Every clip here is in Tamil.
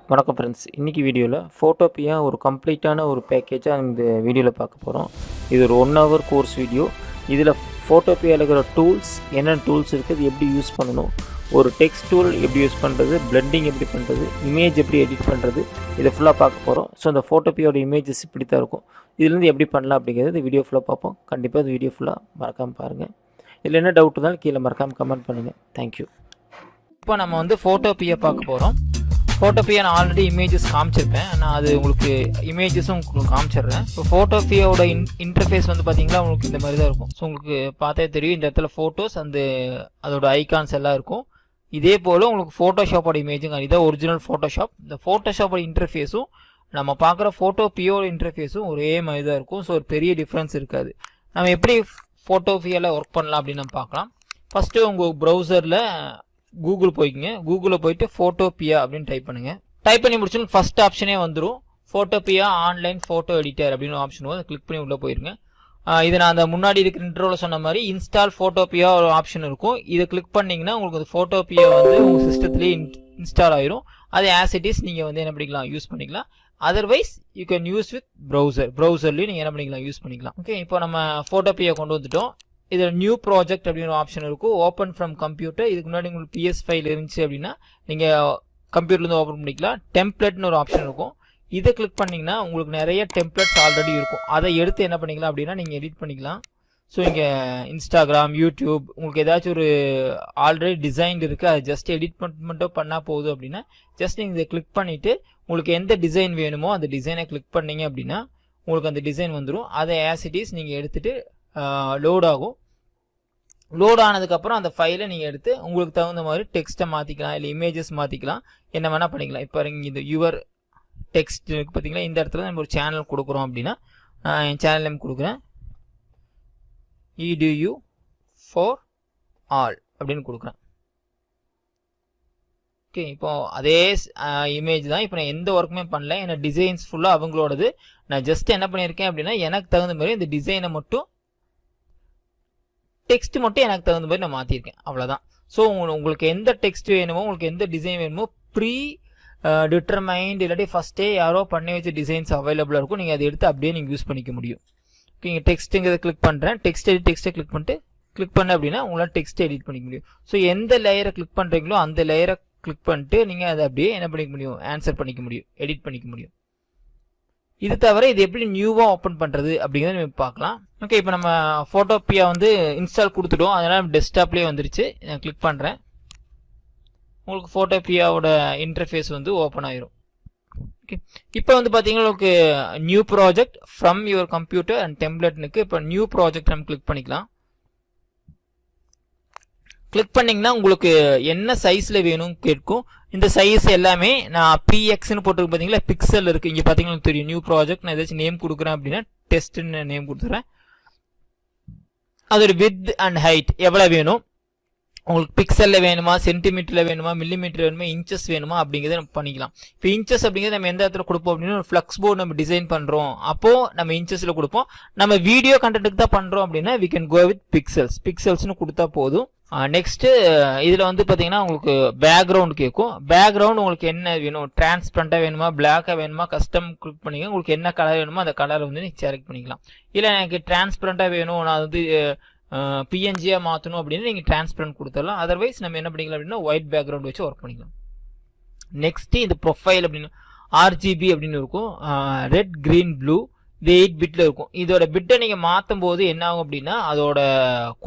வணக்கம் ஃப்ரெண்ட்ஸ். இன்றைக்கி வீடியோவில் ஃபோட்டோபியா ஒரு கம்ப்ளீட்டான ஒரு பேக்கேஜாக இந்த வீடியோவில் பார்க்க போகிறோம். இது ஒரு 1 hour கோர்ஸ் வீடியோ. இதில் ஃபோட்டோபியாவில் இருக்கிற டூல்ஸ், என்னென்ன டூல்ஸ் இருக்குது, எப்படி யூஸ் பண்ணணும், ஒரு டெக்ஸ்ட் டூல் எப்படி யூஸ் பண்ணுறது, பிளெண்டிங் எப்படி பண்ணுறது, இமேஜ் எப்படி எடிட் பண்ணுறது, இதை ஃபுல்லாக பார்க்க போகிறோம். ஸோ அந்த ஃபோட்டோபியாவோட இமேஜஸ் இப்படி தான் இருக்கும். இதுலேருந்து எப்படி பண்ணலாம் அப்படிங்கிறது இந்த வீடியோ ஃபுல்லாக பார்ப்போம். கண்டிப்பாக இந்த வீடியோ ஃபுல்லாக மறக்காமல் பாருங்கள். இதில் என்ன டவுட் இருந்தாலும் கீழே மறக்காமல் கமெண்ட் பண்ணுங்கள். தேங்க்யூ. இப்போ நம்ம வந்து ஃபோட்டோபியா பார்க்க போகிறோம். ஃபோட்டோபியா நான் ஆல்ரெடி இமேஜஸ் காமிச்சிருப்பேன். நான் அது உங்களுக்கு இமேஜஸும் உங்களுக்கு காமிச்சிடுறேன். இப்போ ஃபோட்டோபியாவோட இன்டர்ஃபேஸ் வந்து பார்த்தீங்கன்னா உங்களுக்கு இந்த மாதிரி தான் இருக்கும். ஸோ உங்களுக்கு பார்த்தே தெரியும், இந்த இடத்துல ஃபோட்டோஸ் அதோட ஐகான்ஸ் எல்லாம் இருக்கும். இதே போல் உங்களுக்கு ஃபோட்டோஷாப்போட இமேஜுங்க, இதான் ஒரிஜினல் ஃபோட்டோஷாப். இந்த ஃபோட்டோஷாப்போட இன்டர்ஃபேஸும் நம்ம பார்க்குற ஃபோட்டோபியோட இன்டர்ஃபேஸும் ஒரே மாதிரி தான் இருக்கும். ஸோ ஒரு பெரிய டிஃப்ரென்ஸ் இருக்காது. நம்ம எப்படி ஃபோட்டோபியாவில் ஒர்க் பண்ணலாம் அப்படின்னு நம்ம பார்க்கலாம். ஃபஸ்ட்டு உங்கள் ப்ரௌசரில் கூகுள் போய்க்குங்க. கூகுளில் போயிட்டு ஃபோட்டோபியா அப்படின்னு டைப் பண்ணுங்கள். டைப் பண்ணி முடிச்சோன்னு ஃபஸ்ட் ஆப்ஷனே வந்துடும், ஃபோட்டோபியா ஆன்லைன் ஃபோட்டோ எடிட்டர் அப்படின்னு ஆப்ஷன் வரும். அதை கிளிக் பண்ணி உள்ளே போயிருங்க. இது நான் அந்த முன்னாடி இருக்கிற இன்ட்ரோவில் சொன்ன மாதிரி இன்ஸ்டால் ஃபோட்டோபியா ஒரு ஆப்ஷன் இருக்கும். இதை கிளிக் பண்ணிங்கன்னா உங்களுக்கு அந்த ஃபோட்டோபியா வந்து உங்கள் சிஸ்டத்துலேயே இன்ஸ்டால் ஆயிரும். அது ஆஸ் இட் இஸ் நீங்கள் வந்து என்ன பண்ணிக்கலாம், யூஸ் பண்ணிக்கலாம். Otherwise you can use with ப்ரௌசர்லேயும் நீங்கள் என்ன பண்ணிக்கலாம், யூஸ் பண்ணிக்கலாம். ஓகே, இப்போ நம்ம ஃபோட்டோபியா கொண்டு வந்துட்டோம். இதில் நியூ ப்ராஜெக்ட் அப்படின்னு ஒரு ஆப்ஷன் இருக்கும். Open from computer. இதுக்கு முன்னாடி உங்களுக்கு பிஎஸ் ஃபைல் இருந்துச்சு அப்படின்னா நீங்கள் கம்ப்யூட்டர்லேருந்து ஓப்பன் பண்ணிக்கலாம். டெம்ப்ளேட்னு ஒரு ஆப்ஷன் இருக்கும். இதை கிளிக் பண்ணிங்கன்னா உங்களுக்கு நிறைய டெம்ப்ளேட்ஸ் ஆல்ரெடி இருக்கும். அதை எடுத்து என்ன பண்ணிக்கலாம் அப்படின்னா நீங்கள் எடிட் பண்ணிக்கலாம். ஸோ இங்கே இன்ஸ்டாகிராம், யூடியூப், உங்களுக்கு ஏதாச்சும் ஒரு ஆல்ரெடி டிசைன் இருக்குது, அதை ஜஸ்ட் எடிட் மட்டும் பண்ணால் போதும் அப்படின்னா ஜஸ்ட் நீங்கள் இதை கிளிக் பண்ணிவிட்டு உங்களுக்கு எந்த டிசைன் வேணுமோ அந்த டிசைனை கிளிக் பண்ணிங்க அப்படின்னா உங்களுக்கு அந்த டிசைன் வந்துடும். அதை ஆஸ் இட் இஸ் நீங்கள் எடுத்துகிட்டு லோட் ஆகும். லோட் ஆனதுக்கப்புறம் அந்த ஃபைலை நீங்கள் எடுத்து உங்களுக்கு தகுந்த மாதிரி டெக்ஸ்ட்டை மாற்றிக்கலாம், இல்லை இமேஜஸ் மாற்றிக்கலாம், என்ன வேணால் பண்ணிக்கலாம். இப்போ இந்த யுவர் டெக்ஸ்ட் பார்த்தீங்களா, இந்த இடத்துல நம்ம ஒரு சேனல் கொடுக்குறோம் அப்படின்னா என் சேனல் நேம் கொடுக்குறேன், EDU ஃபார் ஆல் அப்படின்னு கொடுக்குறேன். ஓகே, இப்போ அதே இமேஜ் தான். இப்போ நான் எந்த ஒர்க்குமே பண்ணல, ஏன்னா டிசைன்ஸ் ஃபுல்லாக அவங்களோடது. நான் ஜஸ்ட் என்ன பண்ணியிருக்கேன் அப்படின்னா எனக்கு தகுந்த மாதிரி இந்த டிசைனை மட்டும், டெக்ஸ்ட் மட்டும் எனக்கு தகுந்த மாதிரி நான் மாற்றிருக்கேன், அவ்வளோதான். ஸோ உங்களுக்கு எந்த டெக்ஸ்ட் வேணுமோ, உங்களுக்கு எந்த டிசைன் வேணுமோ, ப்ரீ டிட்டர்மைண்ட் இல்லாட்டி ஃபஸ்ட்டே யாரோ பண்ணி வச்ச டிசைன்ஸ் அவைலபிளாக இருக்கும். நீங்கள் அதை எடுத்து அப்படியே நீங்கள் யூஸ் பண்ணிக்க முடியும். ஓகே, இங்கே டெக்ஸ்ட்டுங்கிறத கிளிக் பண்ணுறேன். டெக்ஸ்ட்டை கிளிக் பண்ணிட்டு கிளிக் பண்ண அப்படின்னா உங்களால் டெக்ஸ்ட் எடிட் பண்ணிக்க முடியும். ஸோ எந்த லேயரை கிளிக் பண்ணுறீங்களோ அந்த லேயரை கிளிக் பண்ணிட்டு நீங்கள் அதை அப்படியே என்ன பண்ணிக்க முடியும், ஆன்சர் பண்ணிக்க முடியும், எடிட் பண்ணிக்க முடியும். இது தவிர இது எப்படி நியூவாக ஓப்பன் பண்ணுறது அப்படிங்கிறத நம்ம பார்க்கலாம். ஓகே, இப்போ நம்ம ஃபோட்டோபியா வந்து இன்ஸ்டால் கொடுத்துட்டோம், அதனால் டெஸ்க்டாப்லேயே வந்துருச்சு. நான் கிளிக் பண்ணுறேன், உங்களுக்கு ஃபோட்டோபியாவோட இன்டர்ஃபேஸ் வந்து ஓப்பன் ஆயிரும். ஓகே, இப்போ வந்து பார்த்தீங்கன்னா உங்களுக்கு new project from your computer and டெம்ப்ளேட்னுக்கு இப்போ நியூ ப்ராஜெக்ட் நம்ம கிளிக் பண்ணிக்கலாம். கிளிக் பண்ணிங்கன்னா உங்களுக்கு என்ன சைஸில் வேணும்னு கேட்கும். இந்த சைஸ் எல்லாமே நான் PXன்னு போட்டுருக்கு பார்த்தீங்களா, பிக்சல் இருக்குது. இங்கே பார்த்தீங்கன்னா தெரியும் நியூ ப்ராஜெக்ட். நான் ஏதாச்சும் நேம் கொடுக்குறேன் அப்படின்னா டெஸ்ட்னு நேம் கொடுத்துறேன். அதோட வித் அண்ட் ஹைட் எவ்வளோ வேணும் உங்களுக்கு, பிக்சலில் வேணுமா, சென்டிமீட்டரில் வேணுமா, மில்லிமீட்டர் வேணுமா, இன்ச்சஸ் வேணுமா அப்படிங்கிறத நம்ம பண்ணிக்கலாம். இப்போ இன்ச்சஸ் அப்படிங்கிறது நம்ம எந்த இடத்துல கொடுப்போம் அப்படின்னா ஒரு ஃப்ளக்ஸ் போர்டு நம்ம டிசைன் பண்ணுறோம், அப்போது நம்ம இன்ச்சஸில் கொடுப்போம். நம்ம வீடியோ கண்டென்ட்டுக்கு தான் பண்ணுறோம் அப்படின்னா we can go with பிக்சல்ஸ்னு கொடுத்தா போதும். நெக்ஸ்ட்டு இதில் வந்து பார்த்தீங்கன்னா உங்களுக்கு பேக்ரவுண்ட் கேட்கும். பேக்ரவுண்ட் உங்களுக்கு என்ன வேணும், டிரான்ஸ்பரண்ட்டாக வேணுமா, பிளாக்காக வேணுமா, கஸ்டம் கிளிக் பண்ணிங்க. உங்களுக்கு என்ன கலர் வேணுமோ அந்த கலரை வந்து நீங்கள் செலக்ட் பண்ணிக்கலாம். இல்லை எனக்கு டிரான்ஸ்பரண்ட்டாக வேணும், நான் வந்து PNG-யாக மாற்றணும் அப்படின்னு நீங்கள் டிரான்ஸ்பரண்ட் கொடுத்துடலாம். அதர்வைஸ் நம்ம என்ன பண்ணிக்கலாம் அப்படின்னா ஒயிட் பேக்ரவுண்ட் வச்சு ஒர்க் பண்ணிக்கலாம். நெக்ஸ்ட்டு இந்த ப்ரொஃபைல் அப்படின்னு RGB அப்படின்னு இருக்கும், ரெட், க்ரீன், ப்ளூ. இது 8 பிட்டில் இருக்கும். இதோட பிட்டை நீங்கள் மாற்றும் போது என்ன ஆகும் அப்படின்னா அதோட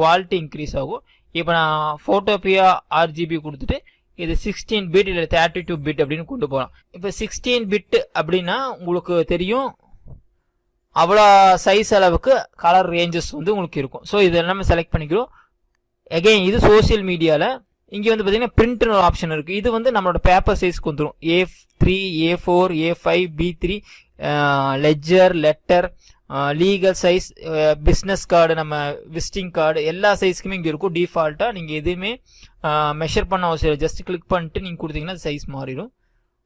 குவாலிட்டி இன்க்ரீஸ் ஆகும். இப்போ நான் ஃபோட்டோபியா RGB கொடுத்துட்டு இது 16 பிட் இல்லை 32 பிட் அப்படின்னு கொண்டு போகலாம். இப்போ 16 பிட் அப்படின்னா உங்களுக்கு தெரியும் அவ்வளோ சைஸ் அளவுக்கு கலர் ரேஞ்சஸ் வந்து உங்களுக்கு இருக்கும். ஸோ இது எல்லாமே செலக்ட் பண்ணிக்கிறோம். அகெயின் இது சோசியல் மீடியாவில் இங்கே வந்து பார்த்தீங்கன்னா பிரிண்ட்னு ஒரு ஆப்ஷன் இருக்குது. இது வந்து நம்மளோட பேப்பர் சைஸ்க்கு வந்துடும். A3, A4, A5, B3, ledger, letter, legal size, business card, நம்ம விசிட்டிங் கார்டு, எல்லா சைஸ்க்குமே இங்கே இருக்கும். டிஃபால்ட்டாக நீங்கள் எதுவுமே மெஷர் பண்ண அவசியம் இல்லை. ஜஸ்ட் கிளிக் பண்ணிட்டு நீங்கள் கொடுத்தீங்கன்னா சைஸ் மாறிடும்.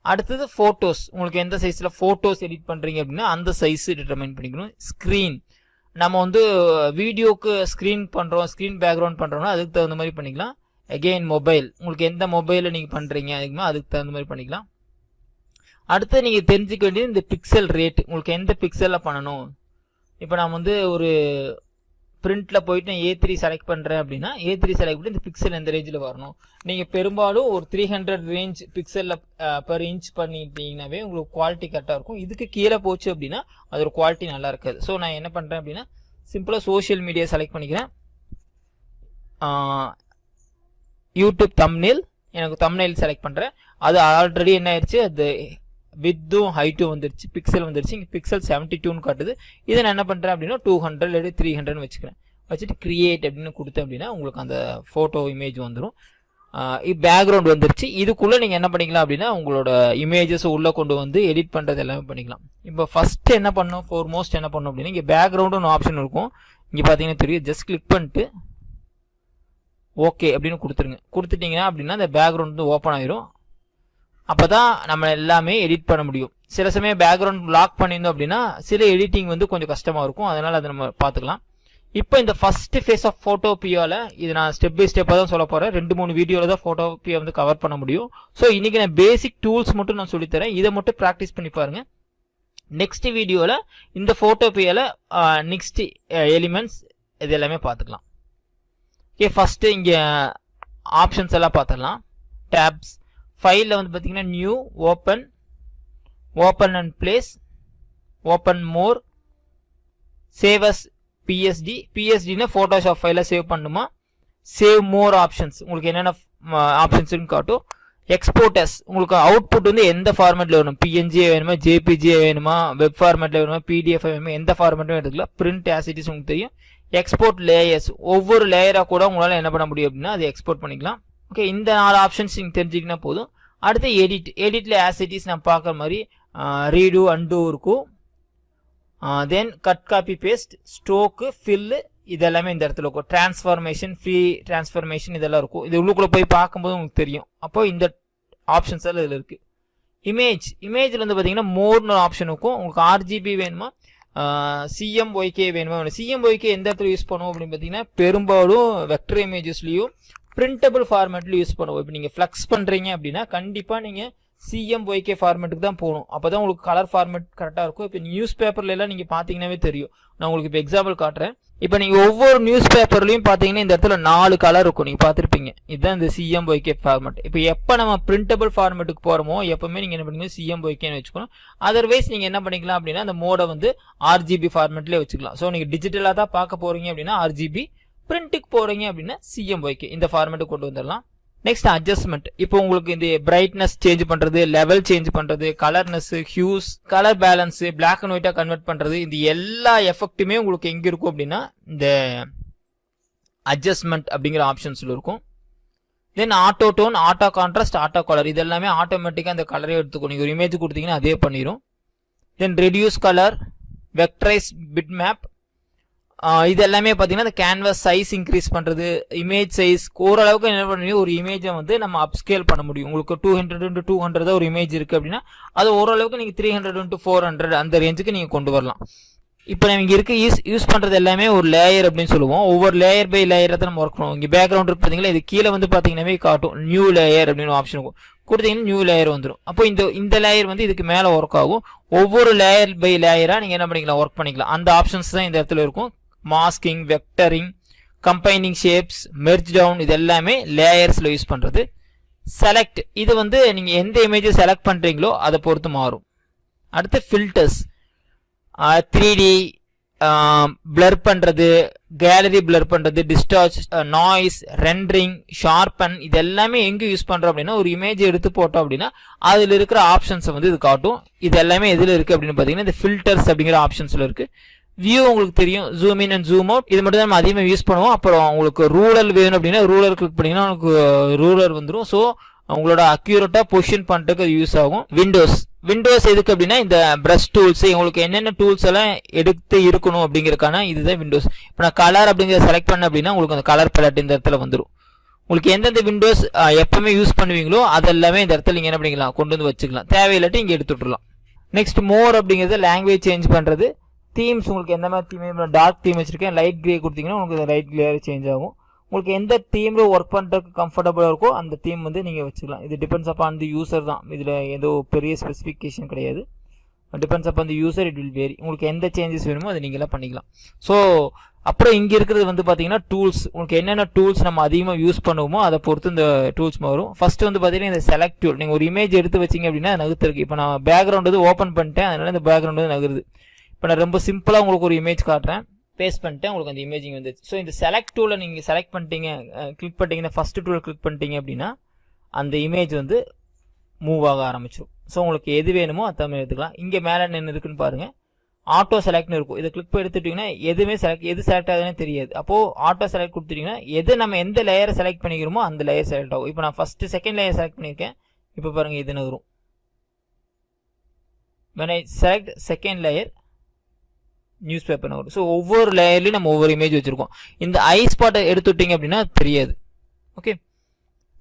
அடுத்தது ஃபோட்டோஸ், உங்களுக்கு எந்த சைஸில் ஃபோட்டோஸ் எடிட் பண்ணுறீங்க அப்படின்னா அந்த சைஸ் டிட்டர்மைன் பண்ணிக்கணும். ஸ்க்ரீன், நம்ம வந்து வீடியோக்கு ஸ்க்ரீன் பண்ணுறோம், ஸ்க்ரீன் பேக்ரவுண்ட் பண்ணுறோம்னா அதுக்கு தகுந்த மாதிரி பண்ணிக்கலாம். அகெயின் மொபைல், உங்களுக்கு எந்த மொபைலில் நீங்கள் பண்ணுறீங்க அதுக்கு தகுந்த மாதிரி பண்ணிக்கலாம். அடுத்து நீங்கள் தெரிஞ்சுக்க வேண்டியது இந்த பிக்சல் ரேட், உங்களுக்கு எந்த பிக்சலில் பண்ணணும். இப்போ நான் வந்து ஒரு பிரிண்டில் போயிட்டு நான் A3 செலக்ட் பண்ணுறேன் அப்படின்னா A3 செலக்ட் பண்ணி இந்த பிக்சல் எந்த ரேஞ்சில் வரணும். நீங்கள் பெரும்பாலும் ஒரு 300 ரேஞ்ச் பிக்சலில் பர் இன்ச் பண்ணிட்டீங்கன்னாவே உங்களுக்கு குவாலிட்டி கரெக்டாக இருக்கும். இதுக்கு கீழே போச்சு அப்படின்னா அதோட குவாலிட்டி நல்லா இருக்காது. ஸோ நான் என்ன பண்ணுறேன் அப்படின்னா சிம்பிளாக சோஷியல் மீடியா செலக்ட் பண்ணிக்கிறேன். யூடியூப் தம்ப்நெயில், எனக்கு தம்ப்நெயில் செலக்ட் பண்ணுறேன். அது ஆல்ரெடி என்ன ஆயிடுச்சு, அது வித்தும் ஹைட்டும் வந்துருச்சு, பிக்சல் வந்துருச்சு. இங்கே பிக்சல் 72ன்னு காட்டுது. இதை நான் என்ன பண்ணுறேன் அப்படின்னா 200 இல்லை 300ன்னு வச்சுக்கிறேன். வச்சுட்டு கிரியேட் அப்படின்னு கொடுத்தேன் அப்படின்னா உங்களுக்கு அந்த ஃபோட்டோ இமேஜ் வந்துடும். பேக்ரவுண்ட் வந்துருச்சு. இதுக்குள்ளே நீங்கள் என்ன பண்ணிக்கலாம் அப்படின்னா உங்களோட இமேஜஸ் உள்ளே கொண்டு வந்து எடிட் பண்ணுறது எல்லாமே பண்ணிக்கலாம். இப்போ ஃபஸ்ட்டு என்ன பண்ணணும், ஃபோர்மோஸ்ட் என்ன பண்ணணும் அப்படின்னா இங்கே பேக்ரவுண்டுன்னு ஆப்ஷன் இருக்கும். இங்கே பார்த்தீங்கன்னா தெரியும், ஜஸ்ட் கிளிக் பண்ணிட்டு ஓகே அப்படின்னு கொடுத்துருங்க. கொடுத்துட்டிங்கன்னா அப்படின்னா அந்த பேக்ரவுண்ட் வந்து ஓப்பன் ஆயிரும். அப்போ தான் நம்ம எல்லாமே எடிட் பண்ண முடியும். சில சமயம் பேக்ரவுண்ட் லாக் பண்ணியிருந்தோம் அப்படின்னா சில எடிட்டிங் வந்து கொஞ்சம் கஷ்டமாக இருக்கும். அதனால் அதை நம்ம பார்த்துக்கலாம். இப்போ இந்த ஃபர்ஸ்ட் ஃபேஸ் ஆஃப் ஃபோட்டோபியாவில் இது நான் ஸ்டெப் பை ஸ்டெப்பாக தான் சொல்ல போகிறேன். 2-3 வீடியோவில் தான் ஃபோட்டோபியா வந்து கவர் பண்ண முடியும். ஸோ இன்றைக்கி நான் பேசிக் டூல்ஸ் மட்டும் நான் சொல்லித்தரேன். இதை மட்டும் ப்ராக்டிஸ் பண்ணி பாருங்கள். நெக்ஸ்ட் வீடியோவில் இந்த ஃபோட்டோபியாவில் நெக்ஸ்ட் எலிமெண்ட்ஸ் இது எல்லாமே பார்த்துக்கலாம். ஓகே, ஃபஸ்ட்டு இங்கே ஆப்ஷன்ஸ் எல்லாம் பார்த்துடலாம். டேப்ஸ் ஃபைலில் வந்து பார்த்தீங்கன்னா new, open and place, open more, save as பிஎஸ்டினா ஃபோட்டோஷாப் ஃபைலை சேவ் பண்ணுமா, சேவ் மோர் ஆப்ஷன்ஸ் உங்களுக்கு என்னென்ன ஆப்ஷன்ஸ்னு காட்டும். எக்ஸ்போர்ட்டஸ் உங்களுக்கு அவுட்புட் வந்து எந்த ஃபார்மேட்டில் வேணும், பிஎன்ஜி வேணுமா, ஜேபிஜி வேணுமா, வெப் ஃபார்மேட்டில் வேணுமா, பிடிஎஃப் வேணுமா, எந்த ஃபார்மேட்டும் எடுத்துக்கலாம். பிரிண்ட் ஆசிட்டிஸ் உங்களுக்கு தெரியும். எக்ஸ்போர்ட் லேயர்ஸ் ஒவ்வொரு லேயராக கூட உங்களால் என்ன பண்ண முடியும் அப்படின்னா அதை எக்ஸ்போர்ட் பண்ணிக்கலாம். ஓகே, இந்த 4 ஆப்ஷன்ஸ் நீங்கள் தெரிஞ்சிக்கினா போதும். அடுத்து எடிட்டில் ஆசிட்டிஸ் நம்ம பார்க்குற மாதிரி ரீடு, அன்டூ இருக்கும். Then cut, copy, paste, stroke, fill இதெல்லாமே இந்த இடத்துல இருக்கும். டிரான்ஸ்ஃபார்மேஷன், ஃப்ரீ டிரான்ஸ்ஃபார்மேஷன் இதெல்லாம் இருக்கும். இது உள்ளுக்குள்ளே போய் பார்க்கும்போது உங்களுக்கு தெரியும். அப்போ இந்த ஆப்ஷன்ஸ் எல்லாம் இதில் இருக்குது. இமேஜில் வந்து பார்த்தீங்கன்னா மோர்னு ஆப்ஷன் இருக்கும். உங்களுக்கு RGB வேணுமா, CMYK வேணுமா. CMYK எந்த இடத்துல யூஸ் பண்ணுவோம் அப்படின்னு பார்த்தீங்கன்னா பெரும்பாலும் வெக்டர் இமேஜஸ்லையும் பிரிண்டபிள் ஃபார்மேட்ல யூஸ் பண்ணுவோம். இப்போ நீங்கள் ஃப்ளெக்ஸ் பண்ணுறீங்க அப்படின்னா கண்டிப்பாக நீங்கள் CMYK ஃபார்மேட்டுக்கு தான் போகணும். அப்போ தான் உங்களுக்கு கலர் ஃபார்மேட் கரெக்டாக இருக்கும். இப்போ நியூஸ் பேப்பர்ல எல்லாம் நீங்கள் பார்த்தீங்கன்னாவே தெரியும். நான் உங்களுக்கு இப்போ எக்ஸாம்பிள் காட்டுறேன். இப்போ நீங்கள் ஒவ்வொரு நியூஸ் பேப்பர்லையும் பார்த்தீங்கன்னா இந்த இடத்துல 4 கலர் இருக்கும், நீங்கள் பார்த்துருப்பீங்க. இதுதான் இந்த CMYK ஃபார்மேட். இப்போ எப்போ நம்ம பிரிண்டபிள் ஃபார்மேட்டுக்கு போகிறோமோ எப்பவுமே நீங்கள் என்ன பண்ணுங்க CMYKன்னு வச்சுக்கணும். அதர்வைஸ் நீங்கள் என்ன பண்ணிக்கலாம் அப்படின்னா அந்த மோடை வந்து RGB ஃபார்மேட்லேயே வச்சுக்கலாம். ஸோ நீங்கள் டிஜிட்டலாக தான் பார்க்க போகிறீங்க அப்படின்னா RGB, பிரிண்ட்டுக்கு போகிறீங்க அப்படின்னா CMYK இந்த ஃபார்மேட்டை கொண்டு வந்துடலாம். Next adjustment. இப்போ உங்களுக்கு இந்த பிரைட்னஸ் சேஞ்ச் பண்ணுறது, லெவல் சேஞ்ச் பண்ணுறது, கலர்னஸ், hues, colour balance, black and ஒயிட்டாக கன்வெர்ட் பண்ணுறது, இந்த எல்லா எஃபெக்ட்டுமே உங்களுக்கு எங்கே இருக்கும் அப்படின்னா இந்த அட்ஜஸ்ட்மெண்ட் அப்படிங்கிற ஆப்ஷன்ஸில் இருக்கும். Then auto tone, auto contrast, auto colour இது எல்லாமே ஆட்டோமேட்டிக்காக அந்த கலரே எடுத்துக்கும். நீங்கள் ஒரு இமேஜ் கொடுத்தீங்கன்னா அதே பண்ணிடும். தென் ரெடியூஸ் கலர், வெக்டரைஸ் பிட் மேப், இது எல்லாமே பார்த்தீங்கன்னா இந்த கேன்வாஸ் சைஸ் இன்க்ரீஸ் பண்ணுறது, இமேஜ் சைஸ் ஓரளவுக்கு என்ன பண்ண முடியும், ஒரு இமேஜை வந்து நம்ம அப்ஸ்கேல் பண்ண முடியும். உங்களுக்கு 200x200 தான் ஒரு இமேஜ் இருக்குது அப்படின்னா அது ஓரளவுக்கு நீங்கள் 300x400 அந்த ரேஞ்சுக்கு நீங்கள் கொண்டு வரலாம். இப்போ நம்ம இங்கே இருக்க யூஸ் பண்ணுறது எல்லாமே ஒரு லேயர் அப்படின்னு சொல்லுவோம். ஒவ்வொரு லேயர் பை லேயரை தான் நம்ம ஒர்க் பண்ணுவோம். இங்கே பேக்ரவுண்ட் இருக்கு பார்த்தீங்களா, இது கீழே வந்து பார்த்தீங்கன்னாவே காட்டும் நியூ லேயர் அப்படின்னு ஆப்ஷன் இருக்கும். கொடுத்தீங்கன்னா நியூ லேயர் வந்துடும். அப்போ இந்த லேயர் வந்து இதுக்கு மேலே ஒர்க் ஆகும். ஒவ்வொரு லேயர் பை லேயராக நீங்கள் என்ன பண்ணிக்கலாம், ஒர்க் பண்ணிக்கலாம். அந்த ஆப்ஷன்ஸ் தான் இந்த இடத்துல இருக்கும். Masking, vectoring, combining shapes, merge down இது எல்லாமே லேயர்ஸில் யூஸ் பண்ணுறது. செலக்ட் இது வந்து நீங்கள் எந்த இமேஜை செலக்ட் பண்ணுறீங்களோ அதை பொறுத்து மாறும். அடுத்து ஃபில்டர்ஸ், 3D பிளர் பண்ணுறது, கேலரி பிளர் பண்ணுறது, டிஸ்டார்ச், நாய்ஸ், ரெண்டரிங், ஷார்பன் இது எல்லாமே எங்கே யூஸ் பண்ணுறோம் அப்படின்னா ஒரு இமேஜ் எடுத்து போட்டோம் அப்படின்னா அதில் இருக்கிற ஆப்ஷன்ஸை வந்து இது காட்டும். இது எல்லாமே எதில் இருக்குது அப்படின்னு பார்த்தீங்கன்னா இந்த ஃபில்டர்ஸ் அப்படிங்கிற ஆப்ஷன்ஸில் இருக்குது. வியூ உங்களுக்கு தெரியும், zoom in and zoom out இது மட்டும் தான் நம்ம அதிகமாக யூஸ் பண்ணுவோம். அப்புறம் உங்களுக்கு ரூலர் வேணும் அப்படின்னா ரூலர் கிளிக் பண்ணிங்கன்னா உங்களுக்கு ரூலர் வந்துடும். ஸோ உங்களோட அக்யூரேட்டாக பொசிஷன் பண்ணுறதுக்கு அது யூஸ் ஆகும். விண்டோஸ் எதுக்கு அப்படின்னா இந்த ப்ரஷ் டூல்ஸ் உங்களுக்கு என்னென்ன டூல்ஸ் எல்லாம் எடுத்து இருக்கணும் அப்படிங்கிறதுக்கான இதுதான் விண்டோஸ். இப்போ நான் கலர் அப்படிங்கிறத செலக்ட் பண்ண அப்படின்னா உங்களுக்கு அந்த கலர் பேலட் இந்த இடத்துல வந்துடும். உங்களுக்கு எந்தெந்த விண்டோஸ் எப்பவுமே யூஸ் பண்ணுவீங்களோ அதெல்லாமே இந்த இடத்துல நீங்கள் என்ன பண்ணிக்கலாம், கொண்டு வந்து வச்சுக்கலாம். தேவையில்லாட்டி இங்கே எடுத்து விட்டுலாம். நெக்ஸ்ட் மோர் அப்படிங்கிறது லாங்குவேஜ் சேஞ்ச் பண்ணுறது. தீம்ஸ் உங்களுக்கு எந்த மாதிரி தீம், டார்க் தீம் வச்சிருக்கேன், லைட் கிரே கொடுத்தீங்கன்னா உங்களுக்கு லைட் கிரே சேஞ்ச் ஆகும். உங்களுக்கு எந்த தீமில் ஒர்க் பண்ணுறதுக்கு கம்ஃபர்டபுளாக இருக்கோ அந்த தீம் வந்து நீங்கள் வச்சுக்கலாம். இது டிபெண்ட்ஸ் அப்பான் தி யூசர் தான். இதில் ஏதோ பெரிய ஸ்பெசிஃபிகேஷன் கிடையாது. Depends upon the user, it will vary. உங்களுக்கு எந்த சேஞ்சஸ் வேணுமோ அதை நீங்களாம் பண்ணிக்கலாம். ஸோ அப்புறம் இங்கே இருக்கிறது வந்து பார்த்தீங்கன்னா டூல்ஸ். உங்களுக்கு என்னென்ன டூல்ஸ் நம்ம அதிகமாக யூஸ் பண்ணுவோமோ அதை பொறுத்து இந்த டூல்ஸ் வரும். ஃபர்ஸ்ட் வந்து பார்த்தீங்கன்னா இந்த செலக்ட் டூல். நீங்கள் ஒரு இமேஜ் எடுத்து வச்சிங்க அப்படின்னா நகர்த்துருக்கு. இப்போ நான் பேக்ரவுண்ட் வந்து ஓப்பன் பண்ணிட்டேன், அதனால இந்த பேக்ரவுண்ட் வந்து நகருது. இப்போ நான் ரொம்ப சிம்பிளாக உங்களுக்கு ஒரு இமேஜ் காட்டுறேன். பேஸ்ட் பண்ணிட்டேன், உங்களுக்கு அந்த இமேஜிங் வந்துச்சு. ஸோ இந்த செலக்ட் டூலை நீங்கள் செலக்ட் பண்ணிட்டீங்க, கிளிக் பண்ணிட்டீங்கன்னா ஃபர்ஸ்ட் டூலை கிளிக் பண்ணிட்டீங்க அப்படின்னா அந்த இமேஜ் வந்து மூவ் ஆக ஆரம்பிச்சிடும். ஸோ உங்களுக்கு எது வேணுமோ அதை மாதிரி எடுத்துக்கலாம். இங்கே மேலே என்ன இருக்குன்னு பாருங்கள், ஆட்டோ செலக்ட்னு இருக்கும். இதை கிளிக் எடுத்துட்டிங்கன்னா எது செலக்ட் ஆகுதுன்னு தெரியாது. அப்போது ஆட்டோ செலக்ட் கொடுத்துட்டிங்கன்னா எது நம்ம எந்த லேயரை செலக்ட் பண்ணிக்கிறோமோ அந்த லேயர் செலக்ட் ஆகும். இப்போ நான் ஃபஸ்ட்டு செகண்ட் லேயர் செலக்ட் பண்ணியிருக்கேன். இப்போ பாருங்கள் இது வரும். when I select second layer news paper வரும். ஸோ ஒவ்வொரு லேயர்லையும் நம்ம ஒவ்வொரு இமேஜ் வச்சுருக்கோம். இந்த ஐ ஸ்பாட்டை எடுத்துட்டிங்க அப்படின்னா தெரியாது. Okay,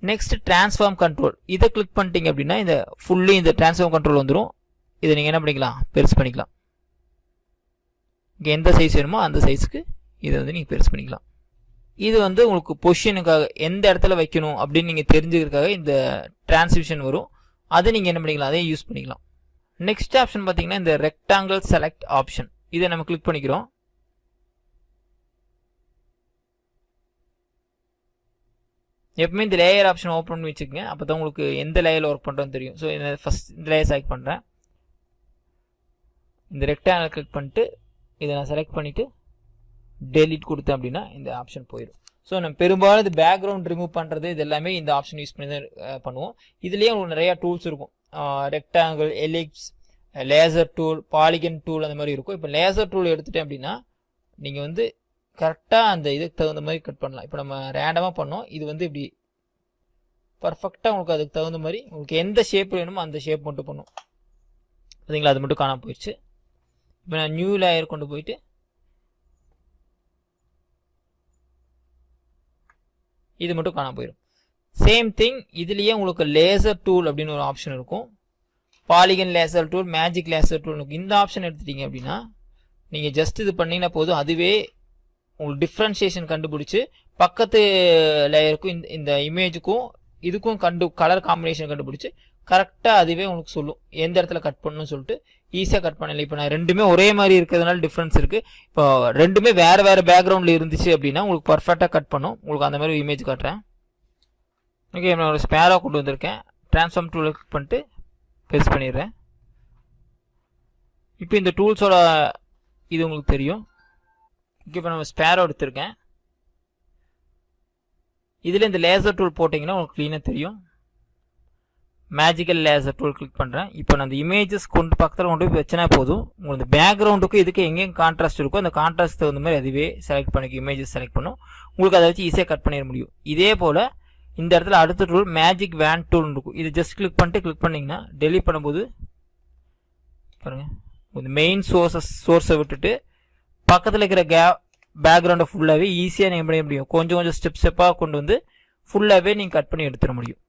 next transform control. இதை கிளிக் பண்ணிட்டீங்க அப்படின்னா இந்த ஃபுல்லி இந்த டிரான்ஸ்ஃபார்ம் கண்ட்ரோல் வந்துடும். இதை நீங்கள் என்ன பண்ணிக்கலாம், பெருசு பண்ணிக்கலாம். இங்கே எந்த சைஸ் வேணுமோ அந்த சைஸுக்கு இதை வந்து நீங்கள் பெருசு பண்ணிக்கலாம். இது வந்து உங்களுக்கு பொசிஷனுக்காக எந்த இடத்துல வைக்கணும் அப்படின்னு நீங்கள் தெரிஞ்சுக்கிறதுக்காக இந்த டிரான்ஸ்மிஷன் வரும். அதை நீங்கள் என்ன பண்ணிக்கலாம், அதையும் யூஸ் பண்ணிக்கலாம். நெக்ஸ்ட் ஆப்ஷன் பார்த்தீங்கன்னா இந்த ரெக்டாங்கிள் செலக்ட் ஆப்ஷன். இதை நம்ம கிளிக் பண்ணிக்கிறோம். எப்பவுமே இந்த லேயர் ஆப்ஷன் ஓப்பன் பண்ணி வச்சுக்கோங்க, அப்போ தான் உங்களுக்கு எந்த லேயரில் ஒர்க் பண்ணுறோன்னு தெரியும். ஸோ ஃபஸ்ட் இந்த லேயர் செலக்ட் பண்ணுறேன். இந்த ரெக்டாங்கிள் கிளிக் பண்ணிட்டு இதை நான் செலக்ட் பண்ணிவிட்டு டெலிட் கொடுத்தேன் அப்படின்னா இந்த ஆப்ஷன் போயிடும். ஸோ நம்ம பெரும்பாலும் இது பேக்ரவுண்ட் ரிமூவ் பண்ணுறது இது எல்லாமே இந்த ஆப்ஷன் யூஸ் பண்ணி தான் பண்ணுவோம். இதுலேயே உங்களுக்கு நிறையா டூல்ஸ் இருக்கும். Rectangle, ellipse, laser tool, polygon tool அந்த மாதிரி இருக்கும். இப்போ லேசர் டூல் எடுத்துட்டேன் அப்படின்னா நீங்கள் வந்து கரெக்டாக அந்த இதுக்கு தகுந்த மாதிரி கட் பண்ணலாம். இப்போ நம்ம ரேண்டமாக பண்ணோம், இது வந்து இப்படி பர்ஃபெக்டாக உங்களுக்கு அதுக்கு தகுந்த மாதிரி உங்களுக்கு எந்த ஷேப் வேணுமோ அந்த ஷேப் மட்டும் பண்ணும். பார்த்தீங்களா, அது மட்டும் காணாமல் போயிடுச்சு. இப்போ நான் நியூ லேயர் கொண்டு போயிட்டு இது மட்டும் காணாமல் போயிடும். சேம் திங் இதுலேயே உங்களுக்கு லேசர் டூல் அப்படின்னு ஒரு ஆப்ஷன் இருக்கும். Polygon laser tool, magic laser tool இருக்கும். இந்த ஆப்ஷன் எடுத்துட்டீங்க அப்படின்னா நீங்கள் ஜஸ்ட் இது பண்ணிங்கன்னா போதும், அதுவே உங்களுக்கு டிஃப்ரென்ஷியேஷன் கண்டுபிடிச்சி பக்கத்து லேயருக்கும் இந்த இமேஜுக்கும் இதுக்கும் கலர் காம்பினேஷன் கண்டுபிடிச்சி கரெக்டாக அதுவே உங்களுக்கு சொல்லும் எந்த இடத்துல கட் பண்ணணும்னு சொல்லிட்டு ஈஸியாக கட் பண்ணல. இப்போ நான் ரெண்டுமே ஒரே மாதிரி இருக்கிறதுனால டிஃப்ரென்ஸ் இருக்குது. இப்போ ரெண்டுமே வேறு வேறு பேக்ரவுண்டில் இருந்துச்சு அப்படின்னா உங்களுக்கு பர்ஃபெக்டாக கட் பண்ணும். உங்களுக்கு அந்த மாதிரி இமேஜ் காட்டுறேன். ஓகே, நான் ஒரு ஸ்பேரா கொண்டு வந்திருக்கேன். ட்ரான்ஸ்ஃபார்ம் டூலை கிளிக் பண்ணிட்டு பேஸ்ட் பண்ணிடுறேன். இப்போ இந்த டூல்ஸோட இது உங்களுக்கு தெரியும். இப்போ நம்ம ஸ்பேரோ எடுத்திருக்கேன். இதில் இந்த லேசர் டூல் போட்டிங்கன்னா உங்களுக்கு க்ளீனாக தெரியும். மேஜிக்கல் லேசர் டூல் கிளிக் பண்ணுறேன். இப்போ நான் அந்த இமேஜஸ் பக்கத்தில் கொண்டு போய் வச்சுனா போதும், உங்களுக்கு இந்த பேக்ரவுண்டுக்கும் இதுக்கு எங்கேயும் கான்ட்ராஸ்ட் இருக்கோ அந்த கான்ட்ராஸ்ட் தகுந்த மாதிரி அதுவே செலக்ட் பண்ணிக்கும், இமேஜஸ் செலக்ட் பண்ணும். உங்களுக்கு அதை வச்சு ஈஸியாக கட் பண்ணிட முடியும். இதே போல் இந்த இடத்துல அடுத்த டூல் மேஜிக் வேன் டூல் இருக்கும். இது ஜஸ்ட் கிளிக் பண்ணிங்கன்னா டெலிட் பண்ணும்போது பாருங்கள், இந்த மெயின் சோர்ஸை விட்டுட்டு பக்கத்தில் இருக்கிற பேக்ரவுண்டை ஃபுல்லாகவே ஈஸியாக நீங்கள் பண்ண முடியும். கொஞ்சம் ஸ்டெப்பாக கொண்டு வந்து ஃபுல்லாகவே நீங்கள் கட் பண்ணி எடுத்துட முடியும்.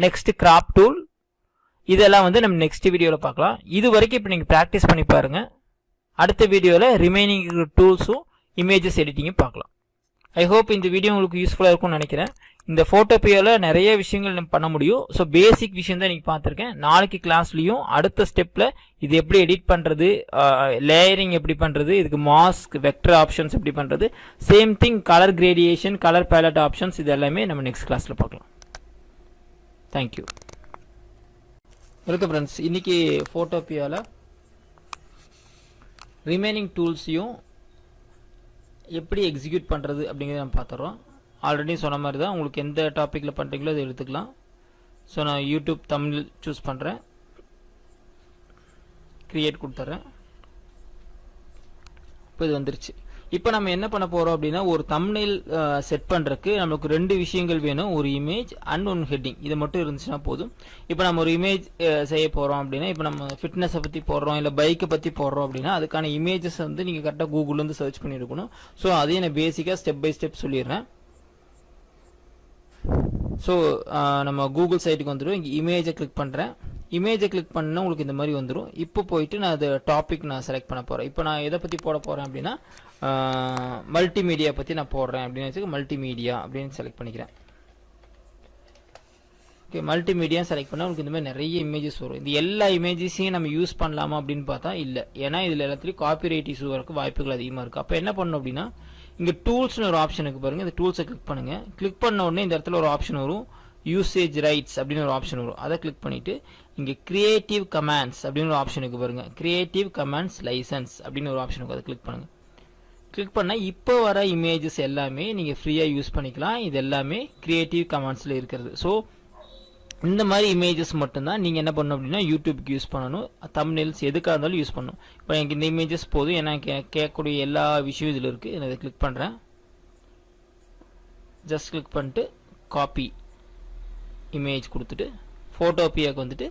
நெக்ஸ்ட் கிராப் டூல், இதெல்லாம் வந்து நம்ம நெக்ஸ்ட் வீடியோவில் பார்க்கலாம். இது வரைக்கும் இப்போ நீங்கள் ப்ராக்டிஸ் பண்ணி பாருங்கள். அடுத்த வீடியோவில் ரிமைனிங் டூல்ஸும் இமேஜஸ் எடிட்டிங்கும் பார்க்கலாம். ஐ ஹோப் இந்த வீடியோ உங்களுக்கு யூஸ்ஃபுல்லாக இருக்கும்னு நினைக்கிறேன். இந்த ஃபோட்டோபியாவில் நிறைய விஷயங்கள் நம்ம பண்ண முடியும். ஸோ பேசிக் விஷயம் தான் நீங்கள் பார்த்துருக்கேன். நாளைக்கு கிளாஸ்லேயும் அடுத்த ஸ்டெப்பில் இது எப்படி எடிட் பண்ணுறது, லேயரிங் எப்படி பண்ணுறது, இதுக்கு மாஸ்க் வெக்டர் ஆப்ஷன்ஸ் எப்படி பண்ணுறது, same thing colour gradation, colour palette options, இது எல்லாமே நம்ம நெக்ஸ்ட் கிளாஸில் பார்க்கலாம். தேங்க்யூ. Welcome friends. இன்றைக்கி ஃபோட்டோபியாவில் ரிமைனிங் டூல்ஸையும் எப்படி எக்ஸிக்யூட் பண்ணுறது அப்படிங்கிறத நம்ம பார்த்துறோம். ஆல்ரெடி சொன்ன மாதிரி தான், உங்களுக்கு எந்த டாப்பிக்கில் பண்ணுறீங்களோ அதை எடுத்துக்கலாம். ஸோ நான் யூடியூப் தமிழ் சூஸ் பண்ணுறேன், க்ரியேட் கொடுத்துட்றேன். இப்போ இது வந்துருச்சு. இப்போ நம்ம என்ன பண்ண போகிறோம் அப்படின்னா, ஒரு தம்ப்நெயில் செட் பண்ணுறதுக்கு நமக்கு ரெண்டு விஷயங்கள் வேணும், ஒரு இமேஜ் அண்ட் ஒன் ஹெட்டிங். இது மட்டும் இருந்துச்சுன்னா போதும். இப்போ நம்ம ஒரு இமேஜ் செய்ய போகிறோம் அப்படின்னா, இப்போ நம்ம ஃபிட்னஸை பற்றி போடுறோம் இல்லை பைக்கை பற்றி போடுறோம் அப்படின்னா அதுக்கான இமேஜஸ் வந்து நீங்கள் கரெக்டாக கூகுள்லேருந்து சர்ச் பண்ணியிருக்கணும். ஸோ அதையும் நான் பேசிக்காக ஸ்டெப் பை ஸ்டெப் சொல்லிடுறேன். ஸோ நம்ம கூகுள் சைட்டுக்கு வந்துடும். இங்கே இமேஜை கிளிக் பண்ணுறேன். இமேஜை கிளிக் பண்ணால் உங்களுக்கு இந்த மாதிரி வந்துடும். இப்போ போயிட்டு நான் அது டாபிக் நான் செலக்ட் பண்ண போகிறேன். இப்போ நான் எதை பற்றி போட போகிறேன் அப்படின்னா மல்டிமீடியா பற்றி நான் போடுறேன் அப்படின்னு வச்சுக்க மல்டிமீடியா அப்படின்னு செலக்ட் பண்ணிக்கிறேன். ஓகே, மல்டிமீடியா செலக்ட் பண்ணால் உங்களுக்கு இந்த மாதிரி நிறைய இமேஜஸ் வரும். இந்த எல்லா இமேஜஸையும் நம்ம யூஸ் பண்ணலாமா அப்படின்னு பார்த்தா இல்லை. ஏன்னா இதில் எல்லாத்துலேயும் காப்பிரைட் இஷ்யூ வரக்கு வாய்ப்புகள் அதிகமாக இருக்குது. அப்போ என்ன பண்ணணும் அப்படின்னா இங்கே டூல்ஸ்னு ஒரு ஆப்ஷன் இருக்குது பாருங்கள். இந்த டூல்ஸை கிளிக் பண்ணுங்கள். கிளிக் பண்ண உடனே இந்த இடத்துல ஒரு ஆப்ஷன் வரும், யூசேஜ் ரைட்ஸ் அப்படின்னு ஒரு ஆப்ஷன் வரும். அதை கிளிக் பண்ணிவிட்டு இங்கே கிரியேட்டிவ் கமாண்ட்ஸ் அப்படின்னு ஒரு ஆப்ஷன் இருக்குது பாருங்கள். கிரியேட்டிவ் கமாண்ட்ஸ் லைசன்ஸ் அப்படின்னு ஒரு ஆப்ஷன் இருக்குது. அதை கிளிக் பண்ணுங்கள். கிளிக் பண்ணால் இப்போ வர இமேஜஸ் எல்லாமே நீங்கள் ஃப்ரீயாக யூஸ் பண்ணிக்கலாம். இது எல்லாமே கிரியேட்டிவ் கமாண்ட்ஸில் இருக்கிறது. ஸோ இந்த மாதிரி இமேஜஸ் மட்டும்தான் நீங்கள் என்ன பண்ணணும் அப்படின்னா யூடியூப்க்கு யூஸ் பண்ணணும். தம்ப்நெயில்ஸ் எதுக்காக இருந்தாலும் யூஸ் பண்ணணும். இப்போ எனக்கு இந்த இமேஜஸ் போதும், ஏன்னா கேட்கக்கூடிய எல்லா விஷயம் இதில் இருக்குது. நான் இதை கிளிக் பண்ணுறேன். ஜஸ்ட் கிளிக் பண்ணிட்டு காப்பி இமேஜ் கொடுத்துட்டு ஃபோட்டோபியாவுக்கு வந்துட்டு